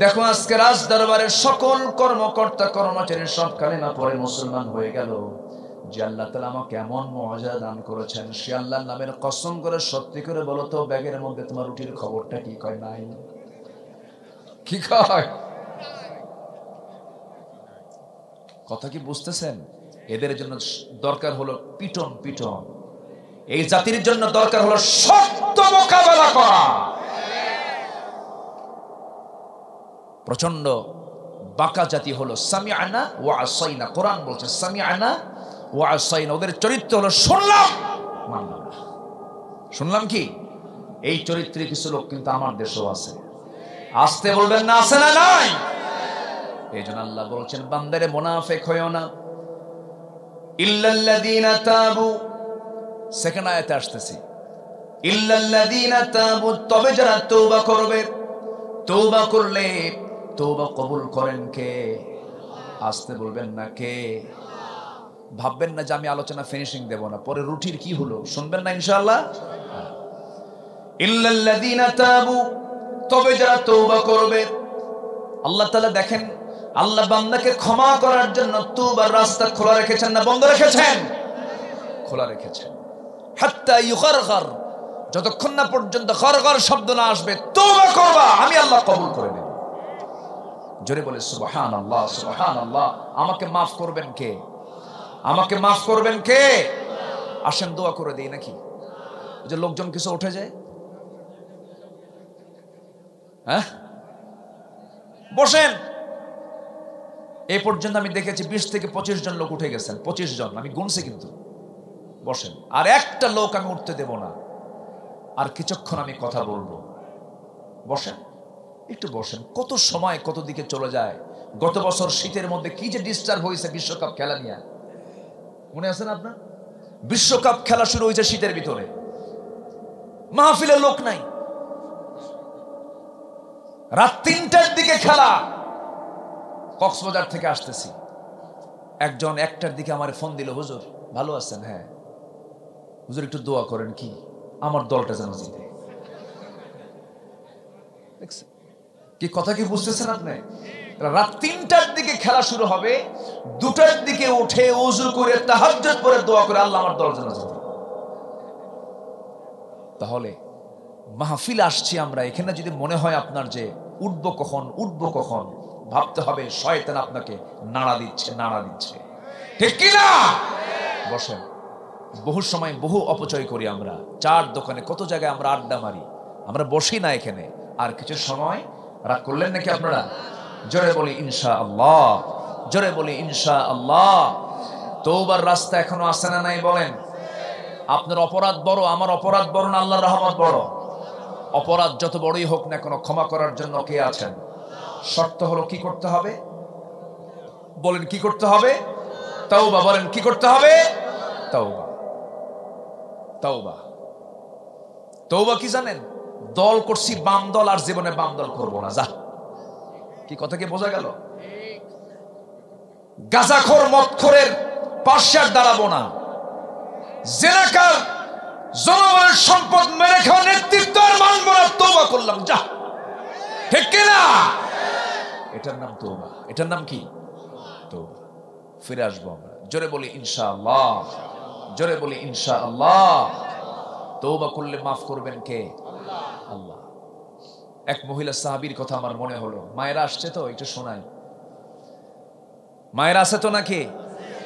[SPEAKER 1] দেখো আজকে রাজ দরবারের সকল কর্মকর্তা কর্মচারী সব কালেমা পড়ে মুসলমান হয়ে গেল। যে আল্লাহ তাআলা আমাকে এমন মুআজিজা দান করেছেন, সে আল্লাহর নামের কসম করে সত্যি করে বলো তো, ব্যাগের মধ্যে তোমার রুটির খবরটা কি? কয় নাই। কি কয়? কথা কি বুঝতেছেন? এদের জন্য দরকার হলো পিটন। এই জাতির জন্য দরকার হলো শক্ত মোকাবেলা করা। প্রচন্ড বাঁকা জাতি হলো সামিআনা ওয়া আসাইনা। কোরআন বলছে সামিআনা ওয়া আসাইনা। ওদের চরিত্র হলো শুনলাম মানলাম না। শুনলাম কি? এই চরিত্রের কিছু লোক কিন্তু আমার দেশেও আছে। আসতে বলবেন না, আছে না? নাই। এই জন্য আল্লাহ বলছেন, বান্দারে মুনাফিক হইও না। ইল্লাল্লাযীনা তাবু, সেকেন্ড আয়াতে আসতেছি। ইল্লাল্লাযীনা তাবু, তবে যারা তওবা করবে। তওবা করলে তওবা কবুল করেন কে? আসতে বলবেন না কে? ভাববেন না যে আমি আলোচনা ফিনিশিং দেব না, পরে রুটির কি হলো শুনবেন না ইনশাআল্লাহ। ইল্লাল্লাযীনা তাবু, তবে যারা তওবা করবে। আল্লাহ তাআলা দেখেন, আল্লাহ বান্দাকে ক্ষমা করার জন্য তওবার রাস্তা খোলা রেখেছেন না বন্ধ রেখেছেন? খোলা রেখেছেন। হাত্তা ইউগারগার, যতক্ষণ না পর্যন্ত গরগর শব্দ না আসবে, তওবা করবা, আমি আল্লাহ কবুল করে নেব। জোরে বলে সুবহানাল্লাহ, সুবহানাল্লাহ। আমাকে মাফ করবেন কে? আমাকে মাফ করবেন কে? আসেন দোয়া করে দেই নাকি? যে লোকজন কিছু উঠে যায়, হ্যাঁ বসেন। এই পর্যন্ত আমি দেখেছি 20 থেকে 25 জন লোক উঠে গেছেন। 25 জন আমি গুনছি, কিন্তু বসেন। আর একটা লোক আমি উঠতে দেব না। আর কিছুক্ষণ আমি কথা বলবো। বসেন, একটু বসেন। কত সময় কত দিকে চলে যায়। গত বছর শীতের মধ্যে কি যে ডিস্টার্ব হয়েছে বিশ্বকাপ খেলা নিয়ে, মনে আছে না আপনার? বিশ্বকাপ খেলা শুরু হয়েছে শীতের ভিতরে, মাহফিলে লোক নাই, রাত ৩টার দিকে খেলা। কক্সবাজার থেকে আসতেছি, একজন ১টার দিকে আমার ফোন দিল, হুজুর ভালো আছেন? হ্যাঁ। হুজুর একটু দোয়া করেন, কি আমার দলটা যেন জিতে। কি কথা কি বুঝতেছেন আপনি? রাত ৩টার দিকে খেলা শুরু হবে, ২টার দিকে উঠে ওযু করে তাহাজ্জুদ পড়ে দোয়া করে আল্লাহ আমার দল যেন জিতে। তাহলে মাহফিল আসছি আমরা, এখানে যদি মনে হয় আপনার যে উঠবো কখন, ভাবতে হবে শয়তান আপনাকে নাড়া দিচ্ছে। ঠিক কি না? বসেন। বহু সময় বহু অপচয় করি আমরা, চার দোকানে কত জায়গায় আমরা আড্ডা মারি, আমরা বসি না এখানে। আর কিছু সময় রাগ করলেন নাকি আপনারা? জোরে বলি ইনশাআল্লাহ, জোরে বলি ইনশাআল্লাহ। তওবার রাস্তা এখনো আসে না নাই বলেন? আপনার অপরাধ বড়, আমার অপরাধ বড় না আল্লাহর রহমত বড়? অপরাধ যত বড়ই হোক না কেন, ক্ষমা করার জন্য কে আছেন? শর্ত হলো কি করতে হবে? বলেন কি করতে হবে? তাওবা। বলেন কি করতে হবে? তাওবা। তাওবা। তাওবা কি জানেন? দল করছি বাম দল, আর জীবনে বাম দল করবো না। যা, কি কথা কি বোঝা গেল? গাঁজাখোর মদখোরের পাশে আর দাঁড়াবো না। জেনাকার জনগণের সম্পদ মেরে খাওয়া নেতৃত্ব আর মানবো না। তওবা করলাম, যা। ঠিক কিনা? এটার নাম তওবা। এটার নাম কি? তওবা। ফিরে আসবো আমরা। জোরে বলি ইনশাআল্লাহ, জোরে বলি ইনশাআল্লাহ। তওবা করলে মাফ করবেন কে? আল্লাহ। এক মহিলা সাহাবীর কথা আমার মনে হলো। মায়েরা আসছে তো, একটু শোনাই। মায়েরা আছে তো নাকি?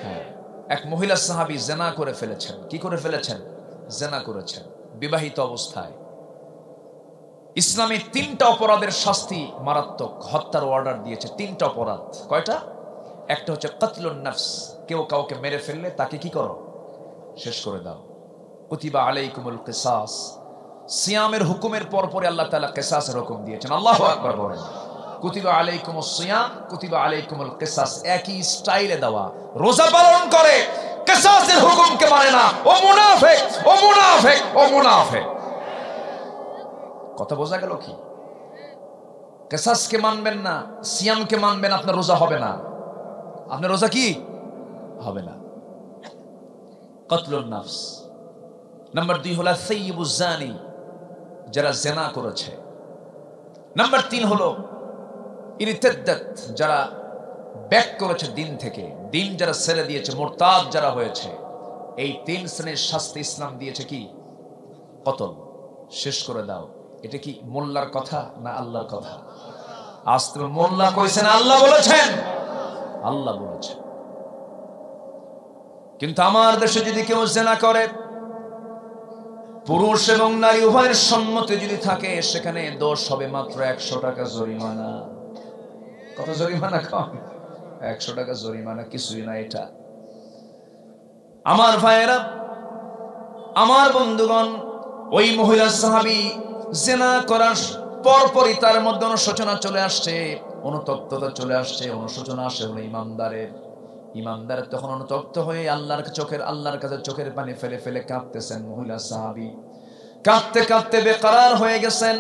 [SPEAKER 1] হ্যাঁ। এক মহিলা সাহাবী জিনা করে ফেলেছেন। কি করে ফেলেছেন? জিনা করেছেন বিবাহিত অবস্থায়। ইসলামে 3টা অপরাধের শাস্তি মারাত্মক, হত্যার অর্ডার দিয়েছে। 3টা অপরাধ। কয়টা? একটা হচ্ছে কতলুন নফস, কেউ কাউকে মেরে ফেললে তাকে কি করো? শেষ করে দাও। কুতিবা আলাইকুমুল কিসাস, সিয়ামের হুকুমের পর পরে আল্লাহ তাআলা কিসাসের হুকুম দিয়েছেন। আল্লাহু আকবার বলেন। কুতিবা আলাইকুমুস সিয়াম, কুতিবা আলাইকুমুল কিসাস, একই স্টাইলে দেওয়া। রোজা পালন করে কিসাসের হুকুমকে মানে না, ও মুনাফিক, ও মুনাফিক, ও মুনাফিক। কথা বোঝা গেল কি? কিসাসকে মানবেন না, সিয়ামকে মানবেন, আপনার রোজা হবে না। আপনার রোজা কি হবে না? কতলুন নফস। নাম্বার 2 হলো সাইয়্যিবুজ জানি, যারা জিনা করেছে। নাম্বার 3 হলো ইরতাদ্দাত, যারা ব্যাক করেছে দিন থেকে, দিন যারা ছেড়ে দিয়েছে, মুরতাদ যারা হয়েছে। এই 3 শ্রেণীর শাস্তি ইসলাম দিয়েছে কি? কতল, শেষ করে দাও। এটা কি মোল্লার কথা না আল্লাহর কথা? আজ তো মোল্লা কইছেন, আল্লাহ বলেছেন, আল্লাহ বলেছেন। কিন্তু আমার দেশে যদি কেউ জিনা করে, পুরুষ এবং নারী উভয়ের সম্মতি যদি থাকে, সেখানে দোষ হবে মাত্র 100 টাকা জরিমানা। কত জরিমানা? কম 100 টাকা জরিমানা, কিছুই না এটা। আমার ভাইয়েরা, আমার বন্ধুগণ, ওই মহিলা সাহাবী জিনা করার পরপরই তার মধ্যে অনুশোচনা চলে আসছে, অনুতপ্ততা চলে আসছে। অনুশোচনা আসে হলো ইমানদার তখন অনুতপ্ত হয়ে আল্লাহর কাছে চোখের পানি ফেলে ফেলে কাঁদতেছেন। মহিলা সাহাবী কাঁদতে কাঁদতে বেকরার হয়ে গেছেন,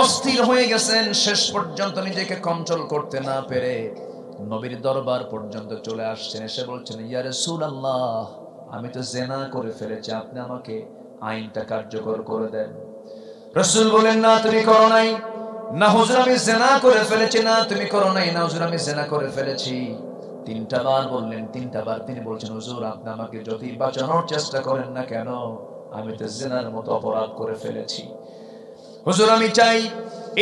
[SPEAKER 1] অস্থির হয়ে গেছেন। শেষ পর্যন্ত নিজেকে কন্ট্রোল করতে না পেরে নবীর দরবার পর্যন্ত চলে আসছেন। এসে বলছেন, ইয়া রাসূলুল্লাহ, আমি তো জিনা করে ফেলেছি, আপনি আমাকে আইনটা কার্যকর করে দেন। রাসূল বলেন, না তুমি করো নাই। না হুজুর আমি জিনা করে ফেলেছি। না তুমি করো নাই। না হুজুর আমি জিনা করে ফেলেছি। 3টা বার বললেন। 3টা বার তিনি বলছেন, হুজুর আপনি আমাকে যতই বাঁচানোর চেষ্টা করেন না কেন, আমি তো জিনার মতো অপরাধ করে ফেলেছি। হুজুর আমি চাই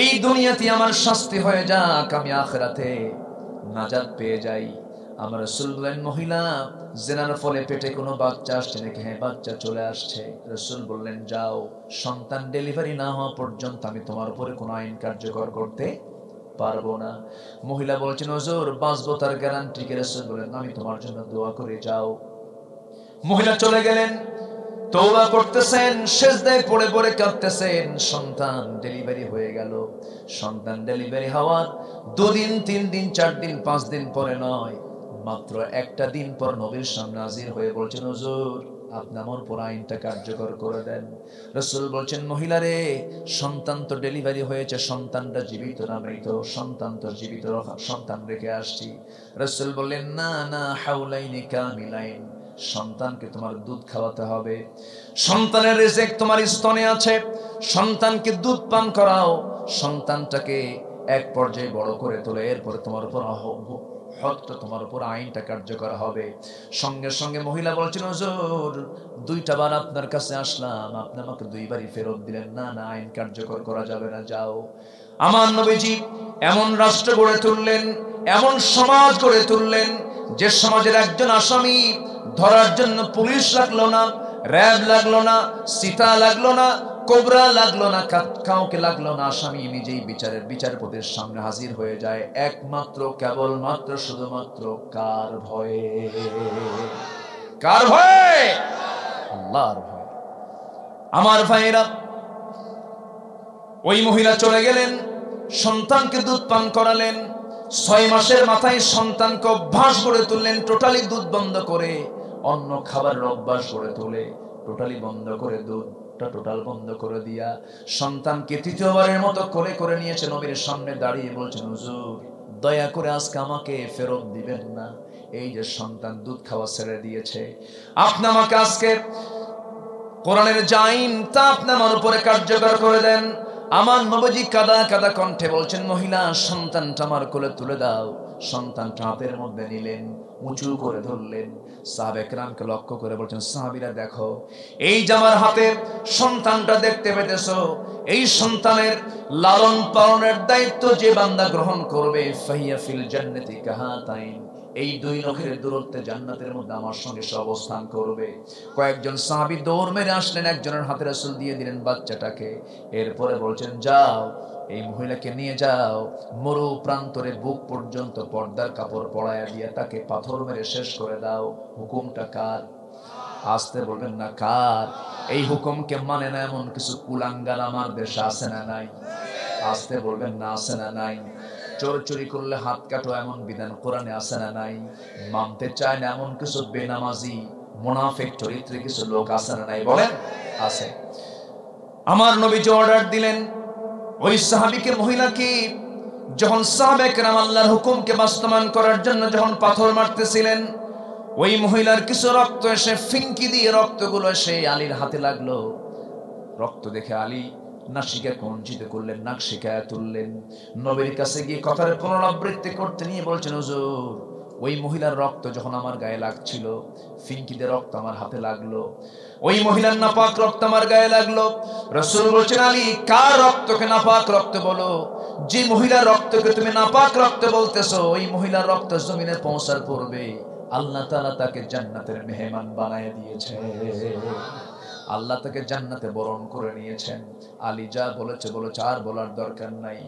[SPEAKER 1] এই দুনিয়াতে আমার শাস্তি হয়ে যাক, আমি আখিরাতে নাজাত পেয়ে যাই। আমার রাসূল বলেন, মহিলা জিনার ফলে পেটে কোনো বাচ্চা আসছে নাকি? হ্যাঁ, বাচ্চা চলে আসছে। রাসূল বললেন, যাও, সন্তান ডেলিভারি না হওয়া পর্যন্ত আমি তোমার উপরে কোনো আইন কার্যকর করতে পারবো না। মহিলা বলছেন, হুজুর বাঁচবো তার গ্যারান্টি কি? রাসূল বলেন, আমি তোমার জন্য দোয়া করে, যাও। মহিলা চলে গেলেন, তওবা করতেছেন, সিজদায় পড়ে পড়ে কাঁদতেছেন। সন্তান ডেলিভারি হয়ে গেল। সন্তান ডেলিভারি হওয়ার 2 দিন 3 দিন 4 দিন 5 দিন পরে নয়, মাত্র একটা দিন পর নবীর সামনে হাজির হয়ে বলছেন, হুজুর আপনি আমার উপর আইনটা কার্যকর করে দেন। রাসূল বলছেন, মহিলা রে, সন্তান তো ডেলিভারি হয়েছে, সন্তানটা জীবিত না মৃত? সন্তান তো জীবিত, সন্তান রেখে আসছি। রাসূল বললেন, না না, হাউলাইনি কামিলাইন, সন্তানকে তোমার দুধ খাওয়াতে হবে। সন্তানের রিজিক তোমার স্তনে আছে, সন্তানকে দুধ পান করাও, সন্তানটাকে এক পর্যায়ে বড় করে তোলে, এরপরে তোমার উপর তোমার উপর আইনটা কার্যকর হবে। সঙ্গে সঙ্গে মহিলা বলছেন, হুজুর, 2টা বার আপনার কাছে আসলাম, আপনি আমাকে 2বারই ফেরত দিলেন। না না, আইন কার্যকর করা যাবে না, যাও। আমার নবীজি এমন রাষ্ট্র গড়ে তুললেন, এমন সমাজ গড়ে তুললেন, যে সমাজের একজন আসামি ধরার জন্য পুলিশ লাগলো না, র্যাব লাগলো না, সিতা লাগলো না, কোবরা লাগলো না, কাউকে লাগলো না। আসামি নিজেই বিচারপতির সামনে হাজির হয়ে যায়, একমাত্র কেবলমাত্র শুধুমাত্র কার ভয়ে? কার ভয়ে? আল্লাহর ভয়ে। আমার ভাইয়েরা, ওই মহিলা চলে গেলেন, সন্তানকে দুধ পান করালেন। 6 মাসের মাথায় সন্তানকে অভ্যাস করে তুললেন, টোটালি দুধ বন্ধ করে, অন্য খাবারের অভ্যাস করে তুলে টোটালি বন্ধ করে, দুধটা টোটাল বন্ধ করে দিয়া সন্তানকে 3য়বারের মতো করে করে নিয়েছে নবীর সামনে দাঁড়িয়ে বলছেন, হুজুর, দয়া করে আজকে আমাকে ফেরত দিবেন না। এই যে সন্তান দুধ খাওয়া ছেড়ে দিয়েছে, আপনি আমাকে আজকে কোরআনের যে আইন তা আপনি আমার উপরে কার্যকর করে দেন। আমার নবীজি কাদা কাদা কণ্ঠে বলছেন, মহিলা, সন্তানটা আমার কোলে তুলে দাও। সন্তানটা হাতের মধ্যে নিলেন, উঁচু করে ধরলেন। সাহাবে কেরামকে লক্ষ্য করে বলছেন, সাহাবীরা দেখো, এই যে আমার হাতে সন্তানটা দেখতে পেতেছো, এই সন্তানের লালন পালনের দায়িত্ব যে বান্দা গ্রহণ করবে, ফাহিয়া ফিল জান্নাতি কাহাতাইন, এই 2 নখের দূরত্বে জান্নাতের মধ্যে আমার সঙ্গে সে অবস্থান করবে। কয়েকজন সাহাবী দৌড় মেরে আসলেন, একজনের হাতে রাসূল দিয়ে দিলেন বাচ্চাটাকে। এরপরে বলছেন, যাও, এই মহিলাকে নিয়ে যাও, মরু প্রান্তরে বুক পর্যন্ত পর্দার কাপড় পরায়া দিয়ে তাকে পাথর মেরে শেষ করে দাও। হুকুমটা কার? আসতে বলবেন না, কার? এই হুকুমকে মানে না এমন কিছু কুলাঙ্গার আমার দেশে আছে না নাই? আসতে বলবেন না, আছে না নাই? চোর চুরি করলে হাত কাটো এমন বিধান কোরআনে আছে না নাই? মানতে চায় না এমন কিছু বেনামাজি মুনাফিক চরিত্রের কিছু লোক আছে না নাই? বলেন, আছে। আমার নবী অর্ডার দিলেন, ওই সাহাবীকে, মহিলাকে, যখন সাহাবে কেরাম আল্লাহর হুকুমকে বাস্তবায়ন করার জন্য যখন পাথর মারতেছিলেন, ওই মহিলার কিছু রক্ত এসে ফিঙ্কি দিয়ে রক্তগুলো এসে আলীর হাতে লাগলো। রক্ত দেখে আলী নাসিকা কঞ্চিত করলেন, নাক শিকায়া তুললেন। নবীর কাছে গিয়ে কথার পুনরাবৃত্তি করতে নিয়ে বলছেন, হুজুর, ওই মহিলার রক্ত যখন আমার গায়ে লাগছিল, ফিঙ্কিতে রক্ত আমার হাতে লাগলো, ওই মহিলার নাপাক রক্ত আমার গায়ে লাগলো। রাসূল বলছেন, আলী, কার রক্তকে নাপাক রক্ত বলো? যে মহিলার রক্তকে তুমি নাপাক রক্ত বলতেছো, ওই মহিলার রক্ত জমিনে পৌঁছার পূর্বে আল্লাহ তাআলা তাকে জান্নাতের মেহমান বানায় দিয়েছে। আল্লাহ তাকে জান্নাতে বরণ করে নিয়েছেন। আলী যা বলেছে বলেছে, আর বলার দরকার নাই।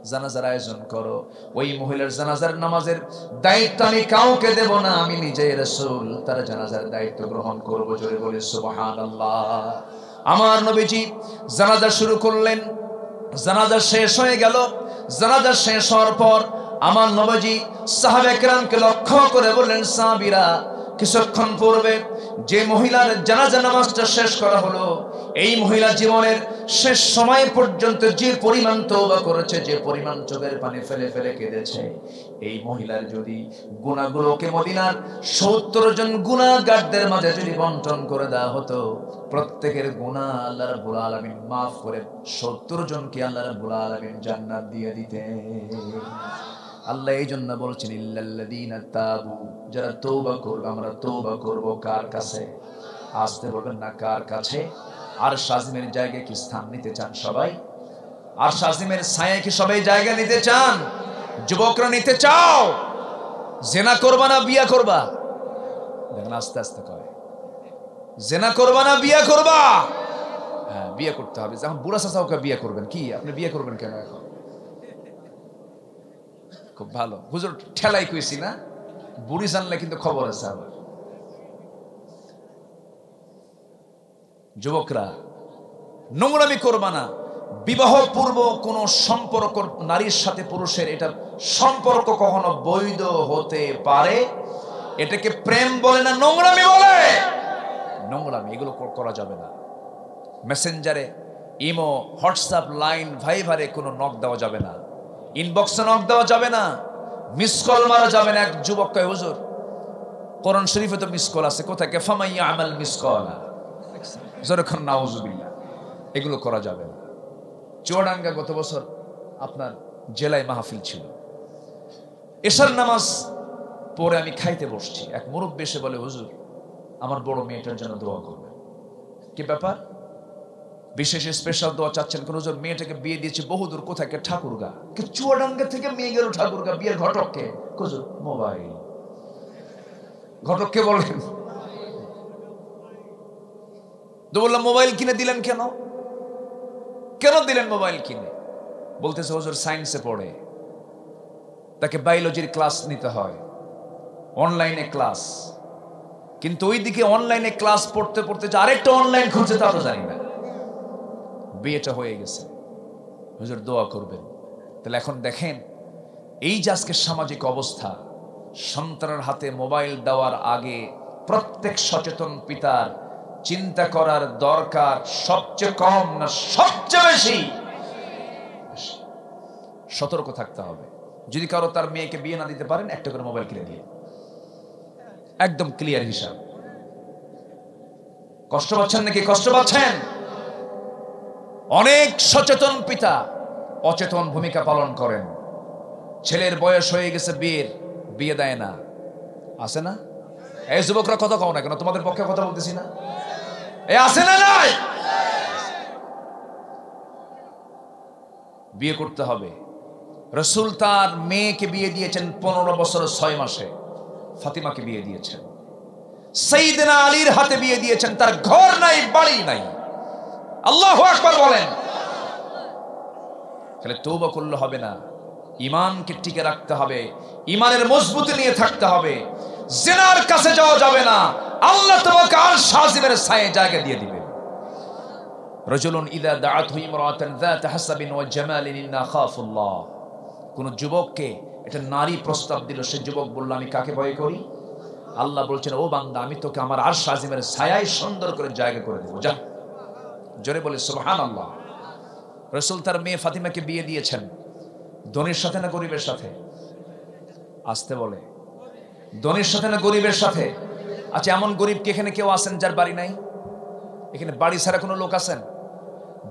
[SPEAKER 1] জানাজার আয়োজন করো। ওই মহিলার জানাজার নামাজের দায়িত্ব আমি কাউকে দেব না, আমি নিজেই রাসূল তার জানাজার দায়িত্ব গ্রহণ করব। জোরে বলে সুবহানাল্লাহ। আমার নবীজি জানাজা শুরু করলেন। জানাজা শেষ হয়ে গেল। জানাজা শেষ হওয়ার পর আমার নবীজি সাহাবে কেরামকে লক্ষ্য করে বললেন, সাহাবীরা, কিছুক্ষণ পূর্বে যে মহিলার জানাজা নামাজটা শেষ করা হলো, এই মহিলা জীবনের শেষ সময় পর্যন্ত যে পরিমাণ তওবা করেছে, যে পরিমাণ চোখের পানি ফেলে ফেলে কেঁদেছে, এই মহিলার যদি গুনাহগুলোকে মদিনার 70 জন গুনাহগারদের মাঝে যদি বন্টন করে দেওয়া হতো, প্রত্যেকের গুনাহ আল্লাহ রাব্বুল আলামিন মাফ করে 70 জনকে আল্লাহ রাব্বুল আলামিন জান্নাত দিয়ে দিতেন। আল্লাহ এই জন্য বলছেন, ইল্লাল্লাযীনা তাবু, যারা তওবা করবে, আমরা তওবা করব কার কাছে? আসতে বলবেন না, কার কাছে? আরশ আজিমের জায়গায় কি স্থান নিতে চান সবাই? আরশ আজিমের ছায়ায় কি সবাই জায়গা নিতে চান? যুবকরা নিতে চাও? জিনা করবা না বিয়া করবা? দেখেন আস্তে আস্তে কয়, জিনা করবা না বিয়া করবা? হ্যাঁ, বিয়ে করতে হবে। যখন বুড়া চাচা ওকে বিয়ে করবেন, কি আপনি বিয়ে করবেন কেন এখন? খুব ভালো হুজুর, ঠেলাই কইছি না? বুড়ি জানলে কিন্তু খবর আছে। আবার যুবকরা, নোংরামি করবা না। বিবাহ পূর্ব কোন সম্পর্ক নারীর সাথে পুরুষের, এটা সম্পর্ক কখনো বৈধ হতে পারে? এটাকে প্রেম বলে না নোংরামি বলে? নোংরামি, এগুলো করা যাবে না। মেসেঞ্জারে, ইমো, হোয়াটসঅ্যাপ, লাইন, ভাইবারে কোনো নক দেওয়া যাবে না, ইনবক্সে নক দেওয়া যাবে না, মিস কল মারা যাবে না। এক যুবক কয়, হুজুর কোরআন শরীফে তো মিস কল আছে, কোথায়? ফামাইয়া আমাল মিস কল, যখন নাউজুবিল্লাহ, এগুলো করা যাবে না। চুয়াডাঙ্গা গত বছর আপনার জেলায় মাহফিল ছিল, এশার নামাজ পরে আমি খাইতে বসছি, এক মুরব্বী এসে বলে, হুজুর আমার বড় মেয়েটার জন্য দোয়া করবেন। কি ব্যাপার? বিশেষ স্পেশাল দোয়া চাচ্ছেন? কোন হুজুর মেয়েটাকে বিয়ে দিয়েছে বহুদূর, কোথায়? ঠাকুরগা। চুয়াডাঙ্গা থেকে মেয়ে গেল ঠাকুরগা, বিয়ের ঘটককে? হুজুর মোবাইল। ঘটককে বলেন তো, বললাম মোবাইল কিনে দিলেন কেন? কেন দিলেন মোবাইল কিনে? বলতেছে হুজুর সায়েন্সে পড়ে, তাকে বায়োলজির ক্লাস নিতে হয়, অনলাইনে ক্লাস, কিন্তু ওইদিকে অনলাইনে ক্লাস পড়তে পড়তে যে আরেকটা অনলাইন খুঁজছে তা তো জানি না, বিয়েটা হয়ে গেছে। হুজুর দোয়া করবেন। তাহলে এখন দেখেন, এই যে আজকে সামাজিক অবস্থা, সন্তানের হাতে মোবাইল দেওয়ার আগে প্রত্যেক সচেতন পিতার চিন্তা করার দরকার সবচেয়ে কম না সবচেয়ে বেশি? সতর্ক থাকতে হবে। যদি কারো তার মেয়েকে বিয়ে না দিতে পারেন, একটা করে মোবাইল কিনে দিয়ে, একদম ক্লিয়ার হিসাব। কষ্ট পাচ্ছেন নাকি? কষ্ট পাচ্ছেন? অনেক সচেতন পিতা অচেতন ভূমিকা পালন করেন। ছেলের বয়স হয়ে গেছে, বিয়ে দেয় না, আছে না? এই যুবকরা কথা কও না কেন? তোমাদের পক্ষে কথা বলতেছি না? আছে না? নাই? বিয়ে করতে হবে। রাসূল তার মেয়েকে বিয়ে দিয়েছেন 15 বছর 6 মাসে। ফাতিমাকে বিয়ে দিয়েছেন। সাইয়েদনা আলীর হাতে বিয়ে দিয়েছেন, তার ঘর নাই, বাড়ি নাই। আল্লাহু আকবার বলেন। তাহলে তওবা করলে হবে না, ঈমানকে টিকে রাখতে হবে, ঈমানের মজবুতি নিয়ে থাকতে হবে। জিনার কাছে যাওয়া যাবে না, আল্লাহ তোমাকে আরশ আজিমের ছায়ে জায়গা দিয়ে দিবেন। রাজুলুন ইযা দাআতহু ইমরাতান যাত হাসাবিন ওয়া জামালিন ইন্না খাফুল্লাহ। কোন যুবককে একটা নারী প্রস্তাব দিল, সে যুবক বলল, আমি কাকে ভয় করি? আল্লাহ বলছেন, ও বান্দা, আমি তোকে আমার আরশ আজিমের ছায়ায় সুন্দর করে জায়গা করে দেব, যা। জোরে বলে সুবহানাল্লাহ। রাসূল তার মেয়ে ফাতিমাকে বিয়ে দিয়েছেন ধনীর সাথে না গরিবের সাথে? আসতে বলে, ধনীর সাথে না গরিবের সাথে? আচ্ছা, এমন গরিব কি এখানে কেউ আছেন যার বাড়ি নাই? এখানে বাড়ি ছাড়া কোনো লোক আছেন?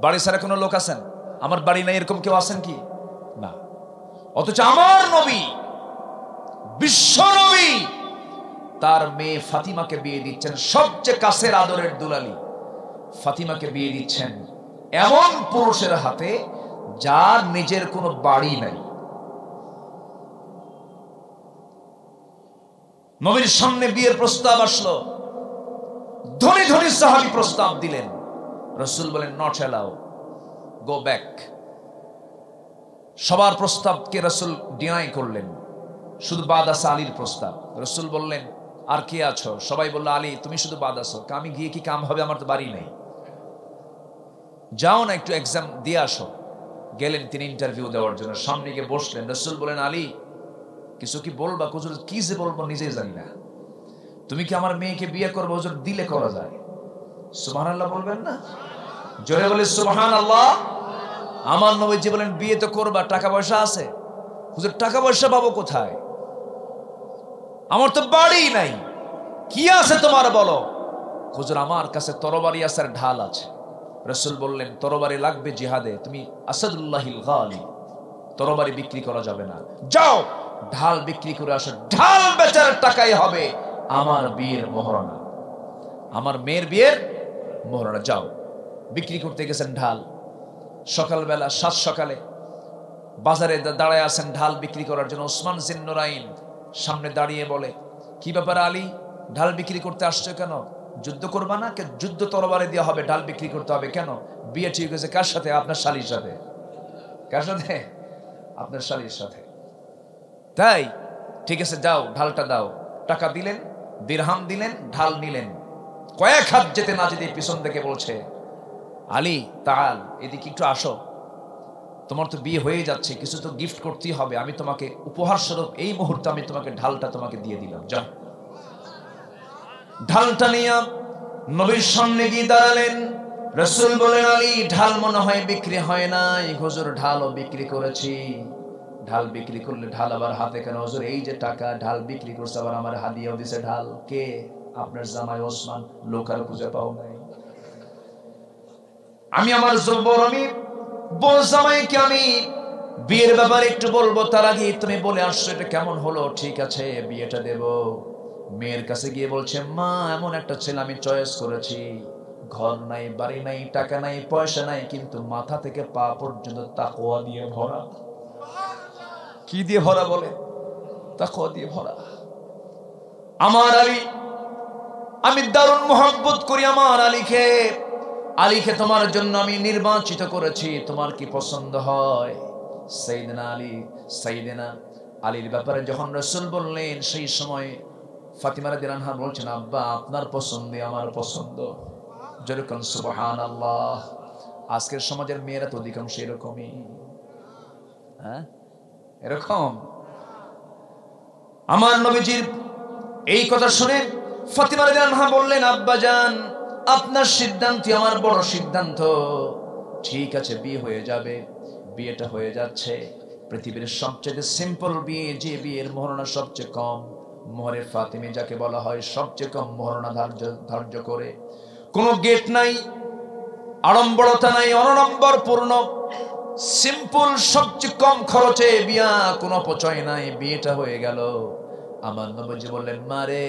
[SPEAKER 1] বাড়ি ছাড়া কোনো লোক আছেন? আমার বাড়ি নাই এরকম কেউ আছেন কি? না। অথচ আমার নবী, বিশ্ব নবী, তার মেয়ে ফাতিমাকে বিয়ে দিচ্ছেন, সবচেয়ে কাছের আদরের দুলালি ফাতিমাকে বিয়ে দিচ্ছেন এমন পুরুষের হাতে যার নিজের কোনো বাড়ি নাই। নবীর সামনে বিয়ের প্রস্তাব আসলো, ধনী ধনী সাহাবী প্রস্তাব দিলেন, রাসূল বলেন, নট অ্যালাউ, গো ব্যাক। সবার প্রস্তাবকে রাসূল ডিনাই করলেন, শুধু বাদ আছে আলীর প্রস্তাব। রাসূল বললেন, আর কে আছো? সবাই বলল, আলী, তুমি শুধু বাদ আছো। আমি গিয়ে কি কাম হবে? আমার তো বাড়ি নেই। যাও না, একটু এক্সাম দিয়ে আসো। গেলেন তিনি ইন্টারভিউ দেওয়ার জন্য, সামনে গিয়ে বসলেন। রাসূল বলেন, আলী, কিছু কি বলবা? হুজুর কি যে বলবো নিজেই জানি না। তুমি কি আমার মেয়েকে বিয়ে করবে? হুজুর দিলে করা যায়। সুবহানাল্লাহ বলবেন না? জোরে বলে সুবহানাল্লাহ। আমার নবীজি বলেন, বিয়ে তো করবা, টাকা পয়সা আছে? হুজুর টাকা পয়সা পাবো কোথায়? আমার তো বাড়ি নাই। কি আছে তোমার বলো? হুজুর আমার কাছে তরবারি আছে আর ঢাল আছে। রাসূল বললেন, তরবারি লাগবে জিহাদে, তুমি আসাদুল্লাহিল গালিব, তরবারি বিক্রি করা যাবে না, যাও ঢাল বিক্রি করে আসো। ঢাল বেচার টাকাই হবে আমার বিয়ের মোহরানা, আমার মেয়ের বিয়ের মোহরানা। যাও। বিক্রি করতে গেছেন ঢাল। সকালবেলা, সাত সকালে বাজারে দাঁড়ায় আছেন ঢাল বিক্রি করার জন্য। ওসমান জিন্নুরাইন সামনে দাঁড়িয়ে বলে, কি ব্যাপার আলী, ঢাল বিক্রি করতে আসছো কেন? যুদ্ধ করবা না? যুদ্ধ তরবারি দেওয়া হবে, ঢাল বিক্রি করতে হবে কেন? বিয়ে ঠিক হয়েছে কার সাথে? আপনার শালীর সাথে। কার সাথে? আপনার শালীর সাথে। তাই ঠিক আছে, যাও ঢালটা দাও। টাকা দিলেন, দিরহাম দিলেন, ঢাল নিলেন। কয়েক হাত যেতে না যেতে পিছন থেকে বলছে, আলী তাল, এদিকে একটু আসো, তোমার তো বিয়ে হয়ে যাচ্ছে, কিছু তো গিফট করতেই হবে, আমি তোমাকে উপহার স্বরূপ এই মুহূর্তে আমি তোমাকে ঢালটা তোমাকে দিয়ে দিলাম, যাও। ঢালটা নিয়ে নবীর সামনে গিয়ে দাঁড়ালেন। রাসূল বলেন, আলী, ঢাল মনে হয় বিক্রি হয় নাই। হুজুর, ঢালও বিক্রি করেছি। ঢাল বিক্রি করলে ঢাল আবার হাতে কেন হুজুর? এই যে টাকা, ঢাল বিক্রি করছে, আবার আমার হাদিয়াও দিছে ঢাল। কে? আপনার জামাই ওসমান। লোক আর খুঁজে পাও নাই। আমি আমার আমি বড় জামাইকে আমি বিয়ের ব্যাপারে একটু বলবো, তার আগে তুমি বলে আসছো, এটা কেমন হলো? ঠিক আছে, বিয়েটা দেব। মেয়ের কাছে গিয়ে বলছে, মা, এমন একটা ছেলে আমি চয়েস করেছি, ঘর নাই, বাড়ি নাই, টাকা নাই, পয়সা নাই, কিন্তু মাথা থেকে পা পর্যন্ত তাকওয়া দিয়ে ভরা। কি দিয়ে ভরা বলে? তাকওয়া দিয়ে ভরা। আমার আলী, আমি দারুণ মহব্বত করি আমার আলীকে। আলীকে তোমার জন্য আমি নির্বাচিত করেছি, তোমার কি পছন্দ হয়? সাইয়েদনা আলী, সাইয়েদনা আলীর ব্যাপারে যখন রাসূল বললেন, সেই সময় ফাতিমা রাদিয়াল্লাহু আনহা বলছেন, আব্বা, আপনার পছন্দে আমার পছন্দ। যেরকম সুবহানাল্লাহ। আজকের সমাজের মেয়েরা তো অধিকাংশ এরকমই। হ্যাঁ, এরকম। আমার নবীজির এই কথা শুনে ফাতিমা রাদিয়াল্লাহু আনহা বললেন, আব্বা জান, আপনার সিদ্ধান্ত আমার বড় সিদ্ধান্ত। ঠিক আছে, বিয়ে হয়ে যাবে। বিয়েটা হয়ে যাচ্ছে। পৃথিবীর সবচেয়ে সিম্পল বিয়ে, যে বিয়ের মহরণা সবচেয়ে কম, মোহরে ফাতিমি যাকে বলা হয়, সবচেয়ে কম মহরণা ধার্য করে। কোনো গেট নাই, আড়ম্বরতা নাই, অনড়ম্বর পূর্ণ, সিম্পল, সবচেয়ে কম খরচে বিয়া, কোনো অপচয় নাই। বিয়েটা হয়ে গেল। আমার নবীজি বললেন, মা রে,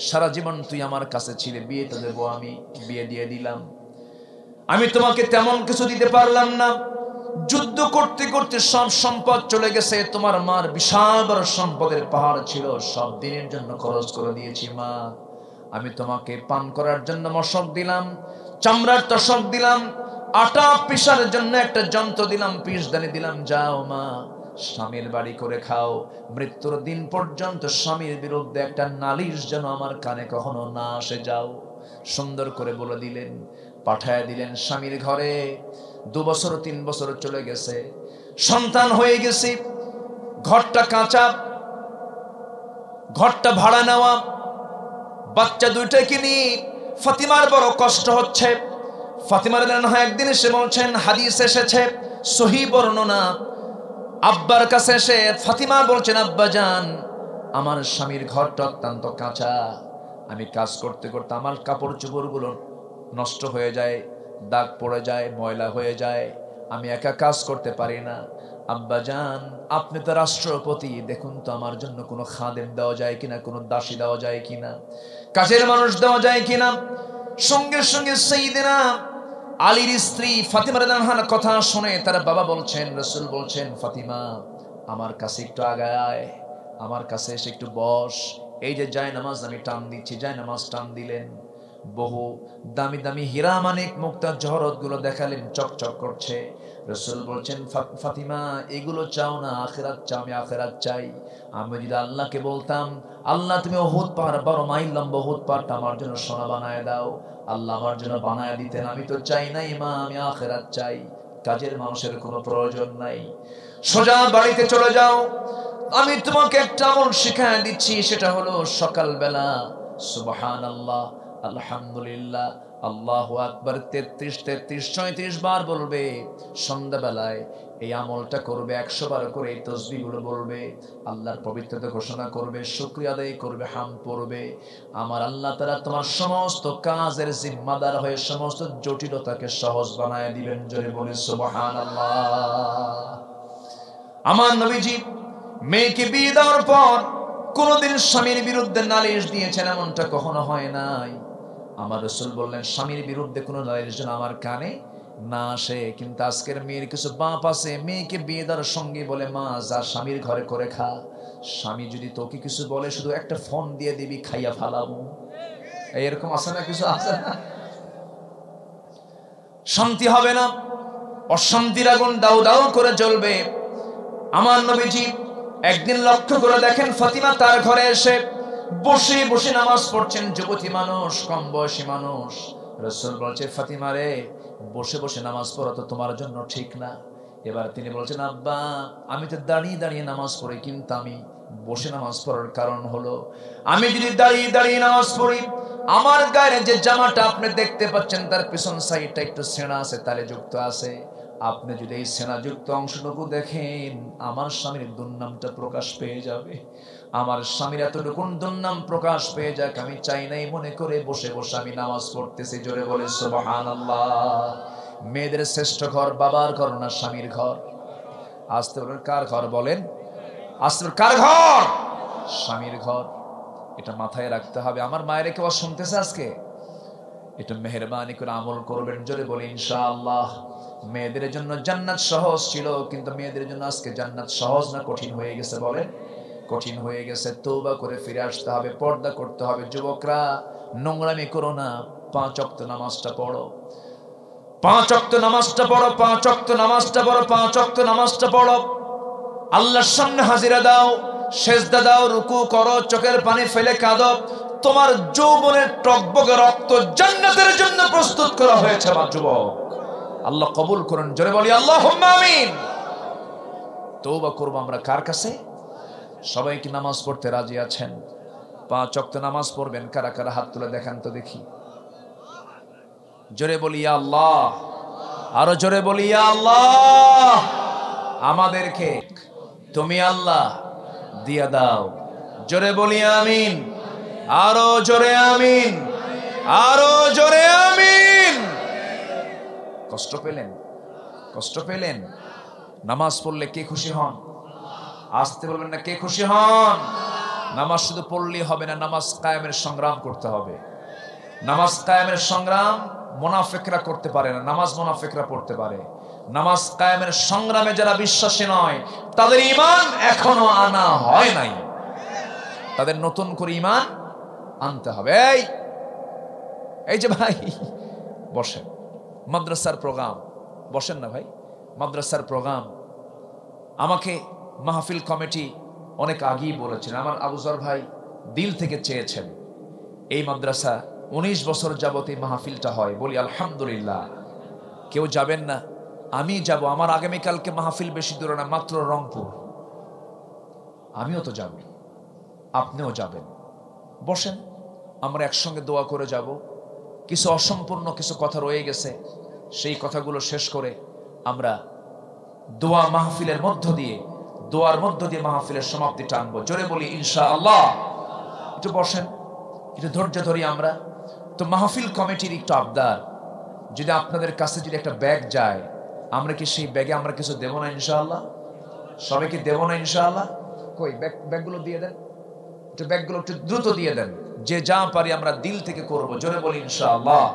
[SPEAKER 1] সারা জীবন তুই আমার কাছে ছিলে, বিয়েটা দেবো আমি। বিয়ে দিয়ে দিলাম। আমি তোমাকে তেমন কিছু দিতে পারলাম না। যুদ্ধ করতে করতে সব সম্পদ চলে গেছে। তোমার মার বিশাল বড় সম্পদের পাহাড় ছিল, সব দিনের জন্য খরচ করে দিয়েছি। মা, আমি তোমাকে পান করার জন্য মশক দিলাম, চামড়ার তশক দিলাম, আটা পিষার জন্য একটা যন্ত্র দিলাম, পিষদানি দিলাম। যাও মা, স্বামীর বাড়ি করে খাও। মৃত্যুর দিন পর্যন্ত স্বামীর বিরুদ্ধে একটা নালিশ যেন আমার কানে কখনো না আসে। যাও। সুন্দর করে বলে দিলেন, পাঠায় দিলেন স্বামীর ঘরে। 2 বছর 3 বছর চলে গেছে, সন্তান হয়ে গেছে, ঘরটা কাঁচা, ঘরটা ভাড়া নেওয়া, বাচ্চা দুইটাকে নিয়ে ফাতিমার বড় কষ্ট হচ্ছে। ফাতিমা রাদিয়াল্লাহু আনহা একদিন এসে বলছেন, হাদিস এসেছে, সহিহ বর্ণনা, আব্বার কাছে এসে ফাতিমা বলছেন, আব্বা জান, আমার স্বামীর ঘরটা অত্যন্ত কাঁচা। আমি কাজ করতে করতে আমার কাপড় চোপড়গুলো নষ্ট হয়ে যায়, দাগ পড়ে যায়, ময়লা হয়ে যায়, আমি একা কাজ করতে পারি না। আব্বা জান, আপনি তো রাষ্ট্রপতি, দেখুন তো আমার জন্য কোনো খাদেম দেওয়া যায় কিনা, কোনো দাসী দেওয়া যায় কিনা, কাজের মানুষ দেওয়া যায় কিনা। সঙ্গে সঙ্গে সাইয়েদনা আলীর স্ত্রী ফাতিমা রাদিয়াল্লাহু আনহার কথা শুনে তার বাবা বলছেন, রাসূল বলছেন, ফাতিমা, আমার কাছে একটু আগায়, আমার কাছে এসে একটু বস। এই যে জায়নামাজ আমি টান দিচ্ছি, জায়নামাজ টান দিলেন। বহু দামি দামি হীরা মানিক মুক্তা জহরত গুলো দেখালেন, চকচক করছে। রাসূল বলছেন, ফাতিমা, এগুলো চাও না, আখিরাত চাও? আমি আখিরাত চাই। আমি যদি আল্লাহকে বলতাম, আল্লাহ তুমি উহুদ পাহাড় 12 মাইল লম্বা উহুদ পাহাড়টা আমার জন্য সোনা বানায় দাও, আল্লাহ আমার জন্য বানায় দিতেন। আমি তো চাই নাই মা, আমি আখিরাত চাই। কাজের মানুষের কোনো প্রয়োজন নাই। সোজা বাড়িতে চলে যাও। আমি তোমাকে একটা আমল শিখায় দিচ্ছি, সেটা হলো সকালবেলা সুবহানাল্লাহ, আলহামদুলিল্লাহ, আল্লাহু আকবার 33 33 বার বলবে। সন্ধ্যাবেলায় এই আমলটা করবে, 100 বার করে এই তাসবিহগুলো বলবে, আল্লাহর পবিত্রতা ঘোষণা করবে, শুকরিয়া আদায় করবে, হামদ পড়বে। আমার আল্লাহ তাআলা তোমার সমস্ত কাজের জিম্মাদার হয়ে সমস্ত জটিলতাকে সহজ বানায় দিবেন। জোরে বলি সুবহানাল্লাহ। আমার নবীজি মেয়েকে বিয়ে দেওয়ার পর কোনদিন স্বামীর বিরুদ্ধে নালিশ দিয়েছেন এমনটা কখনো হয় নাই। আমার রাসূল বললেন, স্বামীর বিরুদ্ধে কোনো নালিশ যেন আমার কানে না আসে। কিন্তু আজকের মেয়ের কিছু বাপ আছে, মেয়েকে বিয়ে দেওয়ার সঙ্গে বলে, মা যা স্বামীর ঘরে করে খা, স্বামী যদি তোকে কিছু বলে শুধু একটা ফোন দিয়ে দিবি, খাইয়া ফালাবো। এরকম আছে না? কিছু আছে না? শান্তি হবে না, অশান্তির আগুন দাউ দাউ করে জ্বলবে। আমার নবীজি একদিন লক্ষ্য করে দেখেন, ফাতিমা তার ঘরে এসে বসে বসে নামাজ পড়ছেন। যুবতী মানুষ, কম বয়সী মানুষ। রাসূল বলছে, ফাতিমা রে, বসে বসে নামাজ পড়া তো তোমার জন্য ঠিক না। এবার তিনি বলছেন, আব্বা, আমি তো দাঁড়িয়ে দাঁড়িয়ে নামাজ পড়ি, কিন্তু আমি বসে নামাজ পড়ার কারণ হলো, আমি যদি দাঁড়িয়ে দাঁড়িয়ে নামাজ পড়ি আমার গায়ে যে জামাটা আপনি দেখতে পাচ্ছেন তার পিছন সাইডটা একটু সেনা আছে, তালে যুক্ত আছে। আপনি যদি এই সেনাযুক্ত অংশটুকু দেখেন, আমার স্বামীর দুর্নামটা প্রকাশ পেয়ে যাবে। আমার স্বামীর এতটুকু দুর্নাম প্রকাশ পেয়ে যাক, আমি চাই নাই মনে করে বসে বসে আমি নামাজ পড়তেছি। জোরে বলে সুবহানাল্লাহ। মেয়েদের শ্রেষ্ঠ ঘর বাবার ঘর না স্বামীর ঘর? আসতে বলেন কার ঘর বলেন? আসতে কার ঘর? স্বামীর ঘর। এটা মাথায় রাখতে হবে। আমার মায়ের কেউ শুনতেছে আজকে? এটা মেহেরবানি করে আমল করবেন। জোরে বলি ইনশাআল্লাহ। মেয়েদের জন্য জান্নাত সহজ ছিল, কিন্তু মেয়েদের জন্য আজকে জান্নাত সহজ না কঠিন হয়ে গেছে বলেন? কঠিন হয়ে গেছে। তওবা করে ফিরে আসতে হবে, পর্দা করতে হবে। যুবকরা নোংরামি করো না, 5 ওয়াক্ত নামাজটা পড়ো, 5 ওয়াক্ত নামাজটা পড়ো, 5 ওয়াক্ত নামাজটা পড়ো, 5 ওয়াক্ত নামাজটা পড়ো। আল্লাহর সামনে হাজিরা দাও, সেজদা দাও, রুকু করো, চোখের পানি ফেলে কাঁদো। তোমার যৌবনের টকবকে রক্ত জান্নাতের জন্য প্রস্তুত করা হয়েছে আমার যুবক। আল্লাহ কবুল করুন। জোরে বলি আল্লাহুম্মা আমিন। তওবা করব আমরা কার কাছে? সবাই কি নামাজ পড়তে রাজি আছেন? 5 ওয়াক্ত নামাজ পড়বেন কারা কারা? হাত তুলে দেখান তো দেখি। জোরে বলি ইয়া আল্লাহ। আরো জোরে বলি ইয়া আল্লাহ। আমাদেরকে তুমি আল্লাহ দিয়া দাও। জোরে বলি আমিন। আরো জোরে আমিন, আরো জোরে আমিন। কষ্ট পেলেন? কষ্ট পেলেন? নামাজ পড়লে কে খুশি হন? আসতে বলবেন না কে খুশি হন? নামাজ শুধু পড়লেই হবে না, নামাজ কায়েমের সংগ্রাম করতে হবে। নামাজ কায়েমের সংগ্রাম মুনাফিকরা করতে পারে না, নামাজ মুনাফিকরা পড়তে পারে। নামাজ কায়েমের সংগ্রামে যারা বিশ্বাসী নয়, তাদের ঈমান এখনো আনা হয় নাই। তাদের নতুন করে ঈমান আনতে হবে। এই যে ভাই বসেন, মাদ্রাসার প্রোগ্রাম, বসেন না ভাই, মাদ্রাসার প্রোগ্রাম। আমাকে মাহফিল কমিটি অনেক আগেই বলেছেন, আমার আবুজর ভাই দিল থেকে চেয়েছেন এই মাদ্রাসা 19 বছর যাবত এই মাহফিলটা হয়। বলি আলহামদুলিল্লাহ। কেউ যাবেন না? আমি যাব। আমার আগামীকালকে মাহফিল বেশি দূরে না, মাত্র রংপুর। আমিও তো যাব, আপনিও যাবেন। বসেন, আমরা একসঙ্গে দোয়া করে যাব। কিছু অসম্পূর্ণ কিছু কথা রয়ে গেছে, সেই কথাগুলো শেষ করে আমরা দোয়া মাহফিলের মধ্য দিয়ে, দোয়ার মধ্য দিয়ে মাহফিলের সমাপ্তি টানবো। জোরে বলি ইনশাআল্লাহ। একটু বসেন, একটু ধৈর্য ধরি আমরা। তো মাহফিল কমিটির একটু আবদার, যদি আপনাদের কাছে যদি একটা ব্যাগ যায়, আমরা কি সেই ব্যাগে আমরা কিছু দেবো না ইনশাআল্লাহ? সবাইকে দেবো না ইনশাআল্লাহ? কই ব্যাগগুলো দিয়ে দেন, একটু ব্যাগগুলো একটু দ্রুত দিয়ে দেন। যে যা পারি আমরা দিল থেকে করব। জোরে বলি ইনশাআল্লাহ।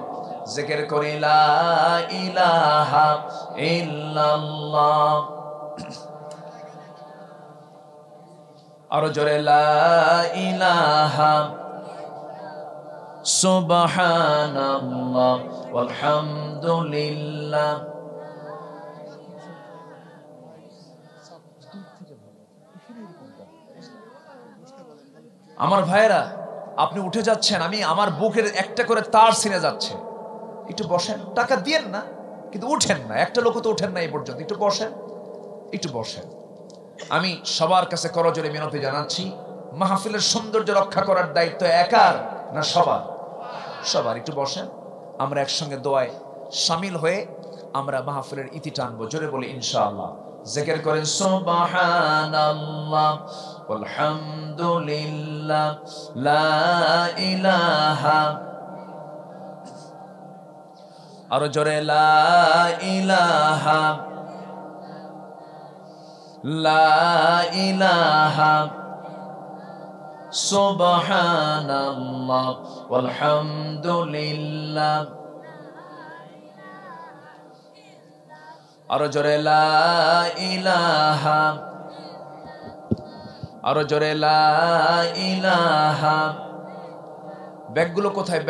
[SPEAKER 1] জিকির করি লা ইলাহা ইল্লাল্লাহ। আরো জোরে লা ইলাহা সুবহানাল্লাহ ওয়ালহামদুলিল্লাহ। আমার ভাইয়েরা, আপনি উঠে যাচ্ছেন, আমি আমার বুকের একটা করে তার ছিঁড়ে যাচ্ছে। একটু বসেন, টাকা দিয়েন না কিন্তু উঠেন না, একটা লোক তো উঠেন না এই পর্যন্ত। একটু বসেন, একটু বসেন। আমি সবার কাছে করজোরে মিনতি জানাচ্ছি, মাহফিলের সৌন্দর্য রক্ষা করার দায়িত্ব একার না সবার? সবার। একটু বসেন, আমরা একসঙ্গে দোয়ায় শামিল হয়ে আমরা মাহফিলের ইতি টানবো। জোরে বলি ইনশাআল্লাহ। জিকির করেন সুবহানাল্লাহ ওয়ালহামদুলিল্লাহ লা ইলাহা, আরো জোরে লা ইলাহা লা ইলাহা সুবহানাল্লাহ ওয়ালহামদুলিল্লাহ। আরো জোরে লা ইলাহা, আরো জোরে লা ইলাহা। ব্যাগগুলো কোথায়?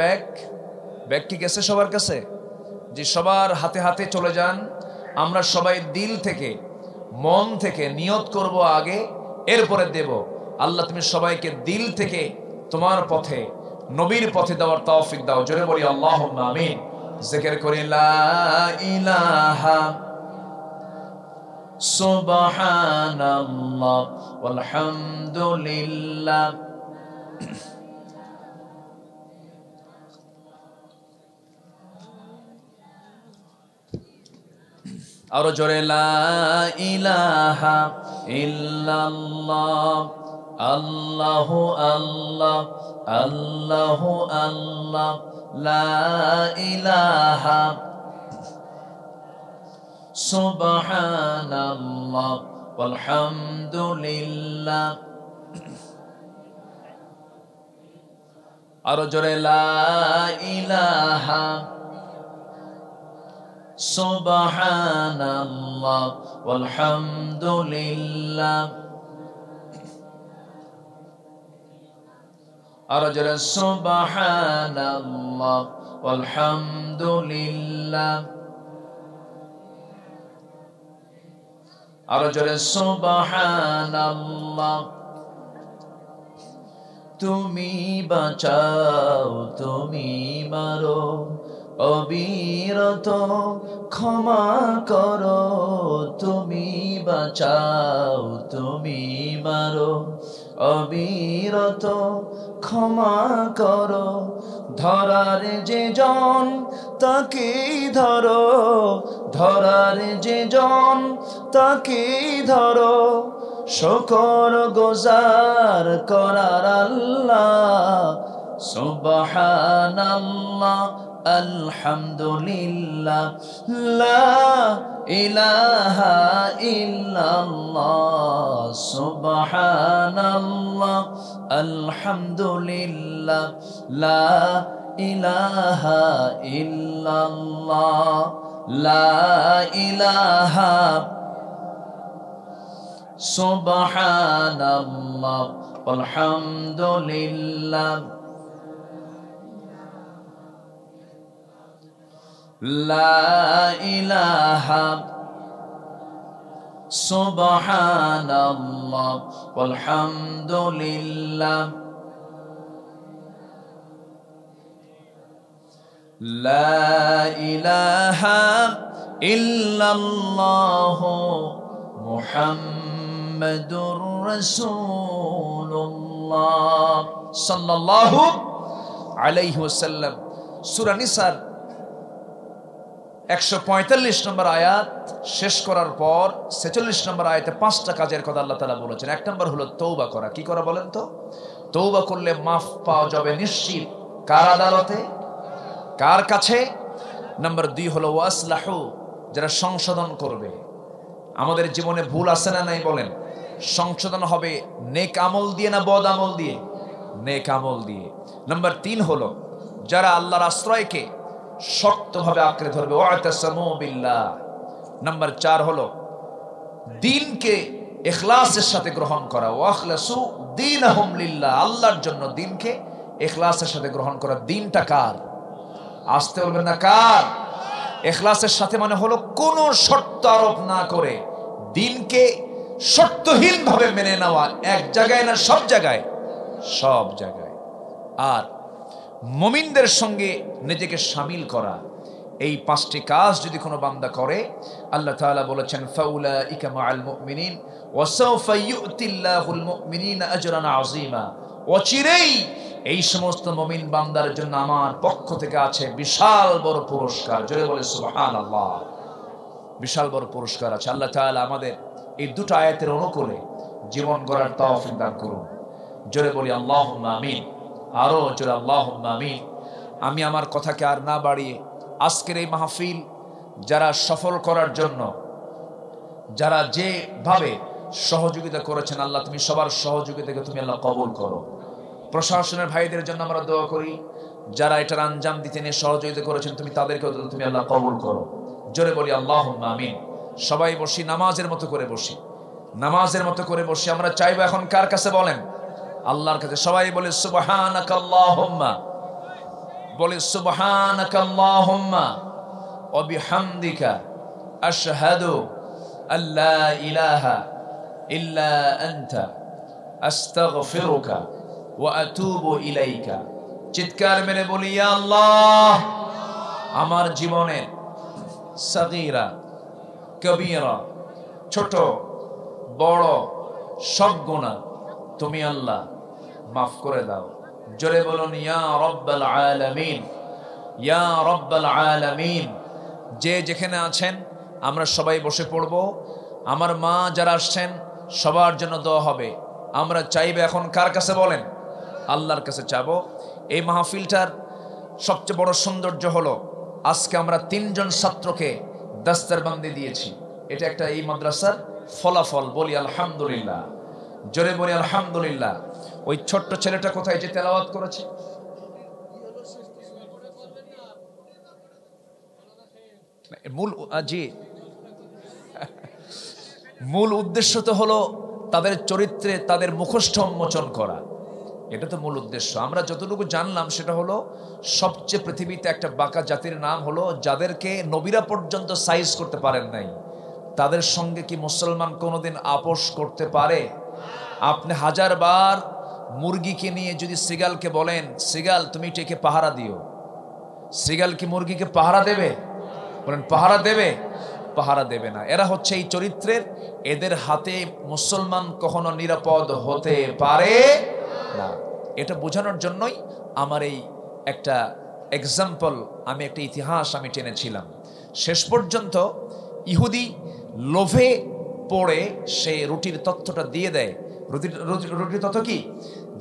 [SPEAKER 1] ব্যাগ কি গেছে সবার কাছে? যে সবার হাতে হাতে চলে যান। আমরা সবাই দিল থেকে, মন থেকে নিয়ত করব আগে, এরপরে দেব। আল্লাহ তুমি সবাইকে দিল থেকে তোমার পথে, নবীর পথে দেওয়ার তৌফিক দাও। জোরে বলি আল্লাহুম্মা আমিন। জিকির করি লা ইলাহা সুবহানাল্লাহ ওয়ালহামদুলিল্লাহ। আরো জোরে লা ইলাহা ইল্লাল্লাহ আল্লাহু আল্লাহ আল্লাহু আল্লাহ লা ইলাহা সুবহানাল্লাহ ওয়ালহামদুলিল্লাহ। আরো জোরে লা ইলাহা সুবহানাল্লাহ ওয়ালহামদুলিল্লাহ। আরো জোরে সুবহানাল্লাহ ওয়ালহামদুলিল্লাহ। আরো জোরে সুবহানাল্লাহ। তুমি বাঁচাও তুমি মারো অবিরত ক্ষমা করো, তুমি বাঁচাও তুমি মারো অবিরত ক্ষমা করো। ধরার যে জন তাকেই ধরো, ধরার যে জন তাকেই ধরো। শুকর গুজার করার আল্লাহ সুবহানাল্লাহ আলহামদুলিল্লাহ লা ইলাহা ইল্লাল্লাহ সুবহানাল্লাহ আলহামদুলিল্লাহ লা ইলাহা ইল্লাল্লাহ লা ইলাহা সুবহানাল্লাহ আলহামদুলিল্লাহ লা ইলাহা সুবহানাল্লাহ আলহামদুলিল্লাহ লা ইলাহা ইল্লাল্লাহ মুহাম্মাদুর রাসূলুল্লাহ সাল্লাল্লাহু আলাইহি ওয়াসাল্লাম। সূরা নিসার 145 নম্বর আয়াত শেষ করার পর 46 নম্বর আয়াতে 5টা কাজের কথা আল্লাহ তাআলা বলেছেন। 1 নম্বর হলো তওবা করা। কি করা বলেন তো? তওবা করলে মাফ পাওয়া যাবে নিশ্চিত। কার আদালতে? কার কাছে? নাম্বার 2 হলো ওয়াসলাহু, যারা সংশোধন করবে। আমাদের জীবনে ভুল আছে না নাই বলেন? সংশোধন হবে নেক আমল দিয়ে না বদ আমল দিয়ে? নেক আমল দিয়ে। নাম্বার 3 হলো যারা আল্লাহর আশ্রয়কে শক্তভাবে আঁকড়ে ধরবে, ওয়াতাসামু বিল্লাহ। নাম্বার 4 হলো দ্বীনকে ইখলাসের সাথে গ্রহণ করা, ওয়াখলাসু দীনহুম লিল্লাহ, আল্লাহর জন্য দ্বীনকে ইখলাসের সাথে গ্রহণ করা। দ্বীনটা কার? আসতে বলবেন না কার? ইখলাসের সাথে মানে হলো কোনো শর্ত আরোপ না করে দ্বীনকে শর্তহীন ভাবে মেনে নেওয়া। এক জায়গায় না, সব জায়গায়, সব জায়গায়। আর মুমিনদের সঙ্গে নিজেকে শামিল করা। এই 5টি কাজ যদি কোনো বান্দা করে, আল্লাহ তাআলা বলেছেন ফাউলাইকা মাআল মুমিনিন ওয়া সাওফা ইউতিল্লাহুল মুমিনিনা আজরান আযীমা। অচিরেই এই সমস্ত মুমিন বান্দার জন্য আমার পক্ষ থেকে আছে বিশাল বড় পুরস্কার। জোরে বলে সুবহানাল্লাহ। বিশাল বড় পুরস্কার আছে। আল্লাহ তাআলা আমাদের এই দুটো আয়াতের অনুকূলে জীবন গড়ার তৌফিক দান করুন। জোরে বলি আল্লাহুম্মা আমিন। আরো জোরে আল্লাহুম্মা আমিন। আমি আমার কথাকে আর না বাড়িয়ে আজকের এই মাহফিল যারা সফল করার জন্য যারা যেভাবে সহযোগিতা করেছেন, আল্লাহ তুমি সবার সহযোগিতাকে তুমি আল্লাহ কবুল করো। প্রশাসনের ভাইদের জন্য আমরা দোয়া করি, যারা এটার আঞ্জাম দিতে নিয়ে সহযোগিতা করেছেন তুমি তাদেরকেও তুমি আল্লাহ কবুল করো। জোরে বলি আল্লাহুম্মা আমিন। সবাই বসি, নামাজের মতো করে বসি, নামাজের মতো করে বসি। আমরা চাইবো এখন কার কাছে বলেন? আল্লাহর কাছে। সবাই বলে সুবহানাকাল্লাহুম্মা, বলে সুবহানাকাল্লাহুম্মা ওয়া বিহামদিকা আশহাদু আল্লা ইলাহা ইল্লা আনতা আস্তাগফিরুকা ওয়া আতুবু ইলাইকা। চিৎকার মেরে বলি ইয়া আল্লাহ, আমার জীবনের সাগীরা কবীরা, ছোট বড় সব গুনাহ তুমি আল্লাহ মাফ করে দাও। জোরে বলুন ইয়া রাব্বাল আলামিন, ইয়া রাব্বাল আলামিন। যে যেখানে আছেন আমরা সবাই বসে পড়ব। আমার মা যারা আসছেন সবার জন্য দোয়া হবে। আমরা চাইবে এখন কার কাছে বলেন? আল্লাহর কাছে চাবো। এই মাহফিলটার সবচেয়ে বড় সৌন্দর্য হলো আজকে আমরা 3 জন ছাত্রকে দাস্তারবন্দি দিয়েছি। এটা একটা এই মাদ্রাসার ফলাফল। বলি আলহামদুলিল্লাহ, জোরে বলি আলহামদুলিল্লাহ। ওই ছোট্ট ছেলেটা কোথায় যে তেলাওয়াত করেছে? মূল উদ্দেশ্য তো হলো তাদের চরিত্রে তাদের মুখস্থ উন্মোচন করা। এটা তো মূল উদ্দেশ্য। আমরা যতটুকু জানলাম সেটা হলো সবচেয়ে পৃথিবীতে একটা বাঁকা জাতির নাম হলো যাদেরকে নবীরা পর্যন্ত সাইজ করতে পারেন নাই। তাদের সঙ্গে কি মুসলমান কোনোদিন আপোষ করতে পারে? আপনি 1000 বার মুরগিকে নিয়ে যদি সিগালকে বলেন, সিগাল তুমি এটাকে পাহারা দিও, সিগাল কি মুরগিকে পাহারা দেবে? বলেন পাহারা দেবে? পাহারা দেবে না। এরা হচ্ছে এই চরিত্রের। এদের হাতে মুসলমান কখনো নিরাপদ হতে পারে না। এটা বোঝানোর জন্যই আমার এই একটা এক্সাম্পল, আমি একটা ইতিহাস আমি টেনেছিলাম। শেষ পর্যন্ত ইহুদি লোভে পড়ে সে রুটির তথ্যটা দিয়ে দেয়। রুটির তথ্য কি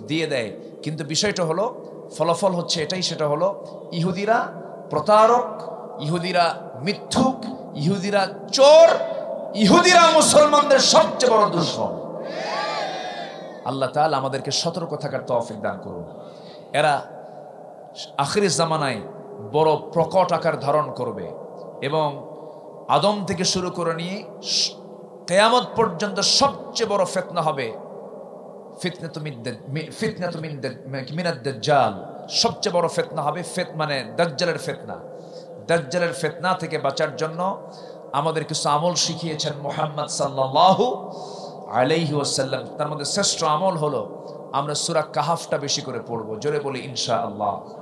[SPEAKER 1] দিয়ে দেয়, কিন্তু বিষয়টা হলো ফলাফল হচ্ছে এটাই, সেটা হলো ইহুদিরা প্রতারক, ইহুদিরা মিথ্যুক, ইহুদিরা চোর, ইহুদিরা মুসলমানদের সবচেয়ে বড় দুশমন। আল্লাহ তাআলা আমাদেরকে সতর্ক থাকার তৌফিক দান করুন। এরা আখির জামানায় বড় প্রকট আকার ধারণ করবে এবং আদম থেকে শুরু করে নিয়ে কিয়ামত পর্যন্ত সবচেয়ে বড় ফিতনা হবে ফিতনাতু মিনাদ দাজ্জাল। সবচেয়ে বড় ফিতনা হবে মানে দাজ্জালের ফিতনা। দাজ্জালের ফিতনা থেকে বাঁচার জন্য আমাদের কিছু আমল শিখিয়েছেন মুহাম্মদ সাল্লাল্লাহু আলাইহি ওয়াসাল্লাম। তার মধ্যে শ্রেষ্ঠ আমল হলো আমরা সূরা কাহাফটা বেশি করে পড়ব। জোরে বলি ইনশাআল্লাহ।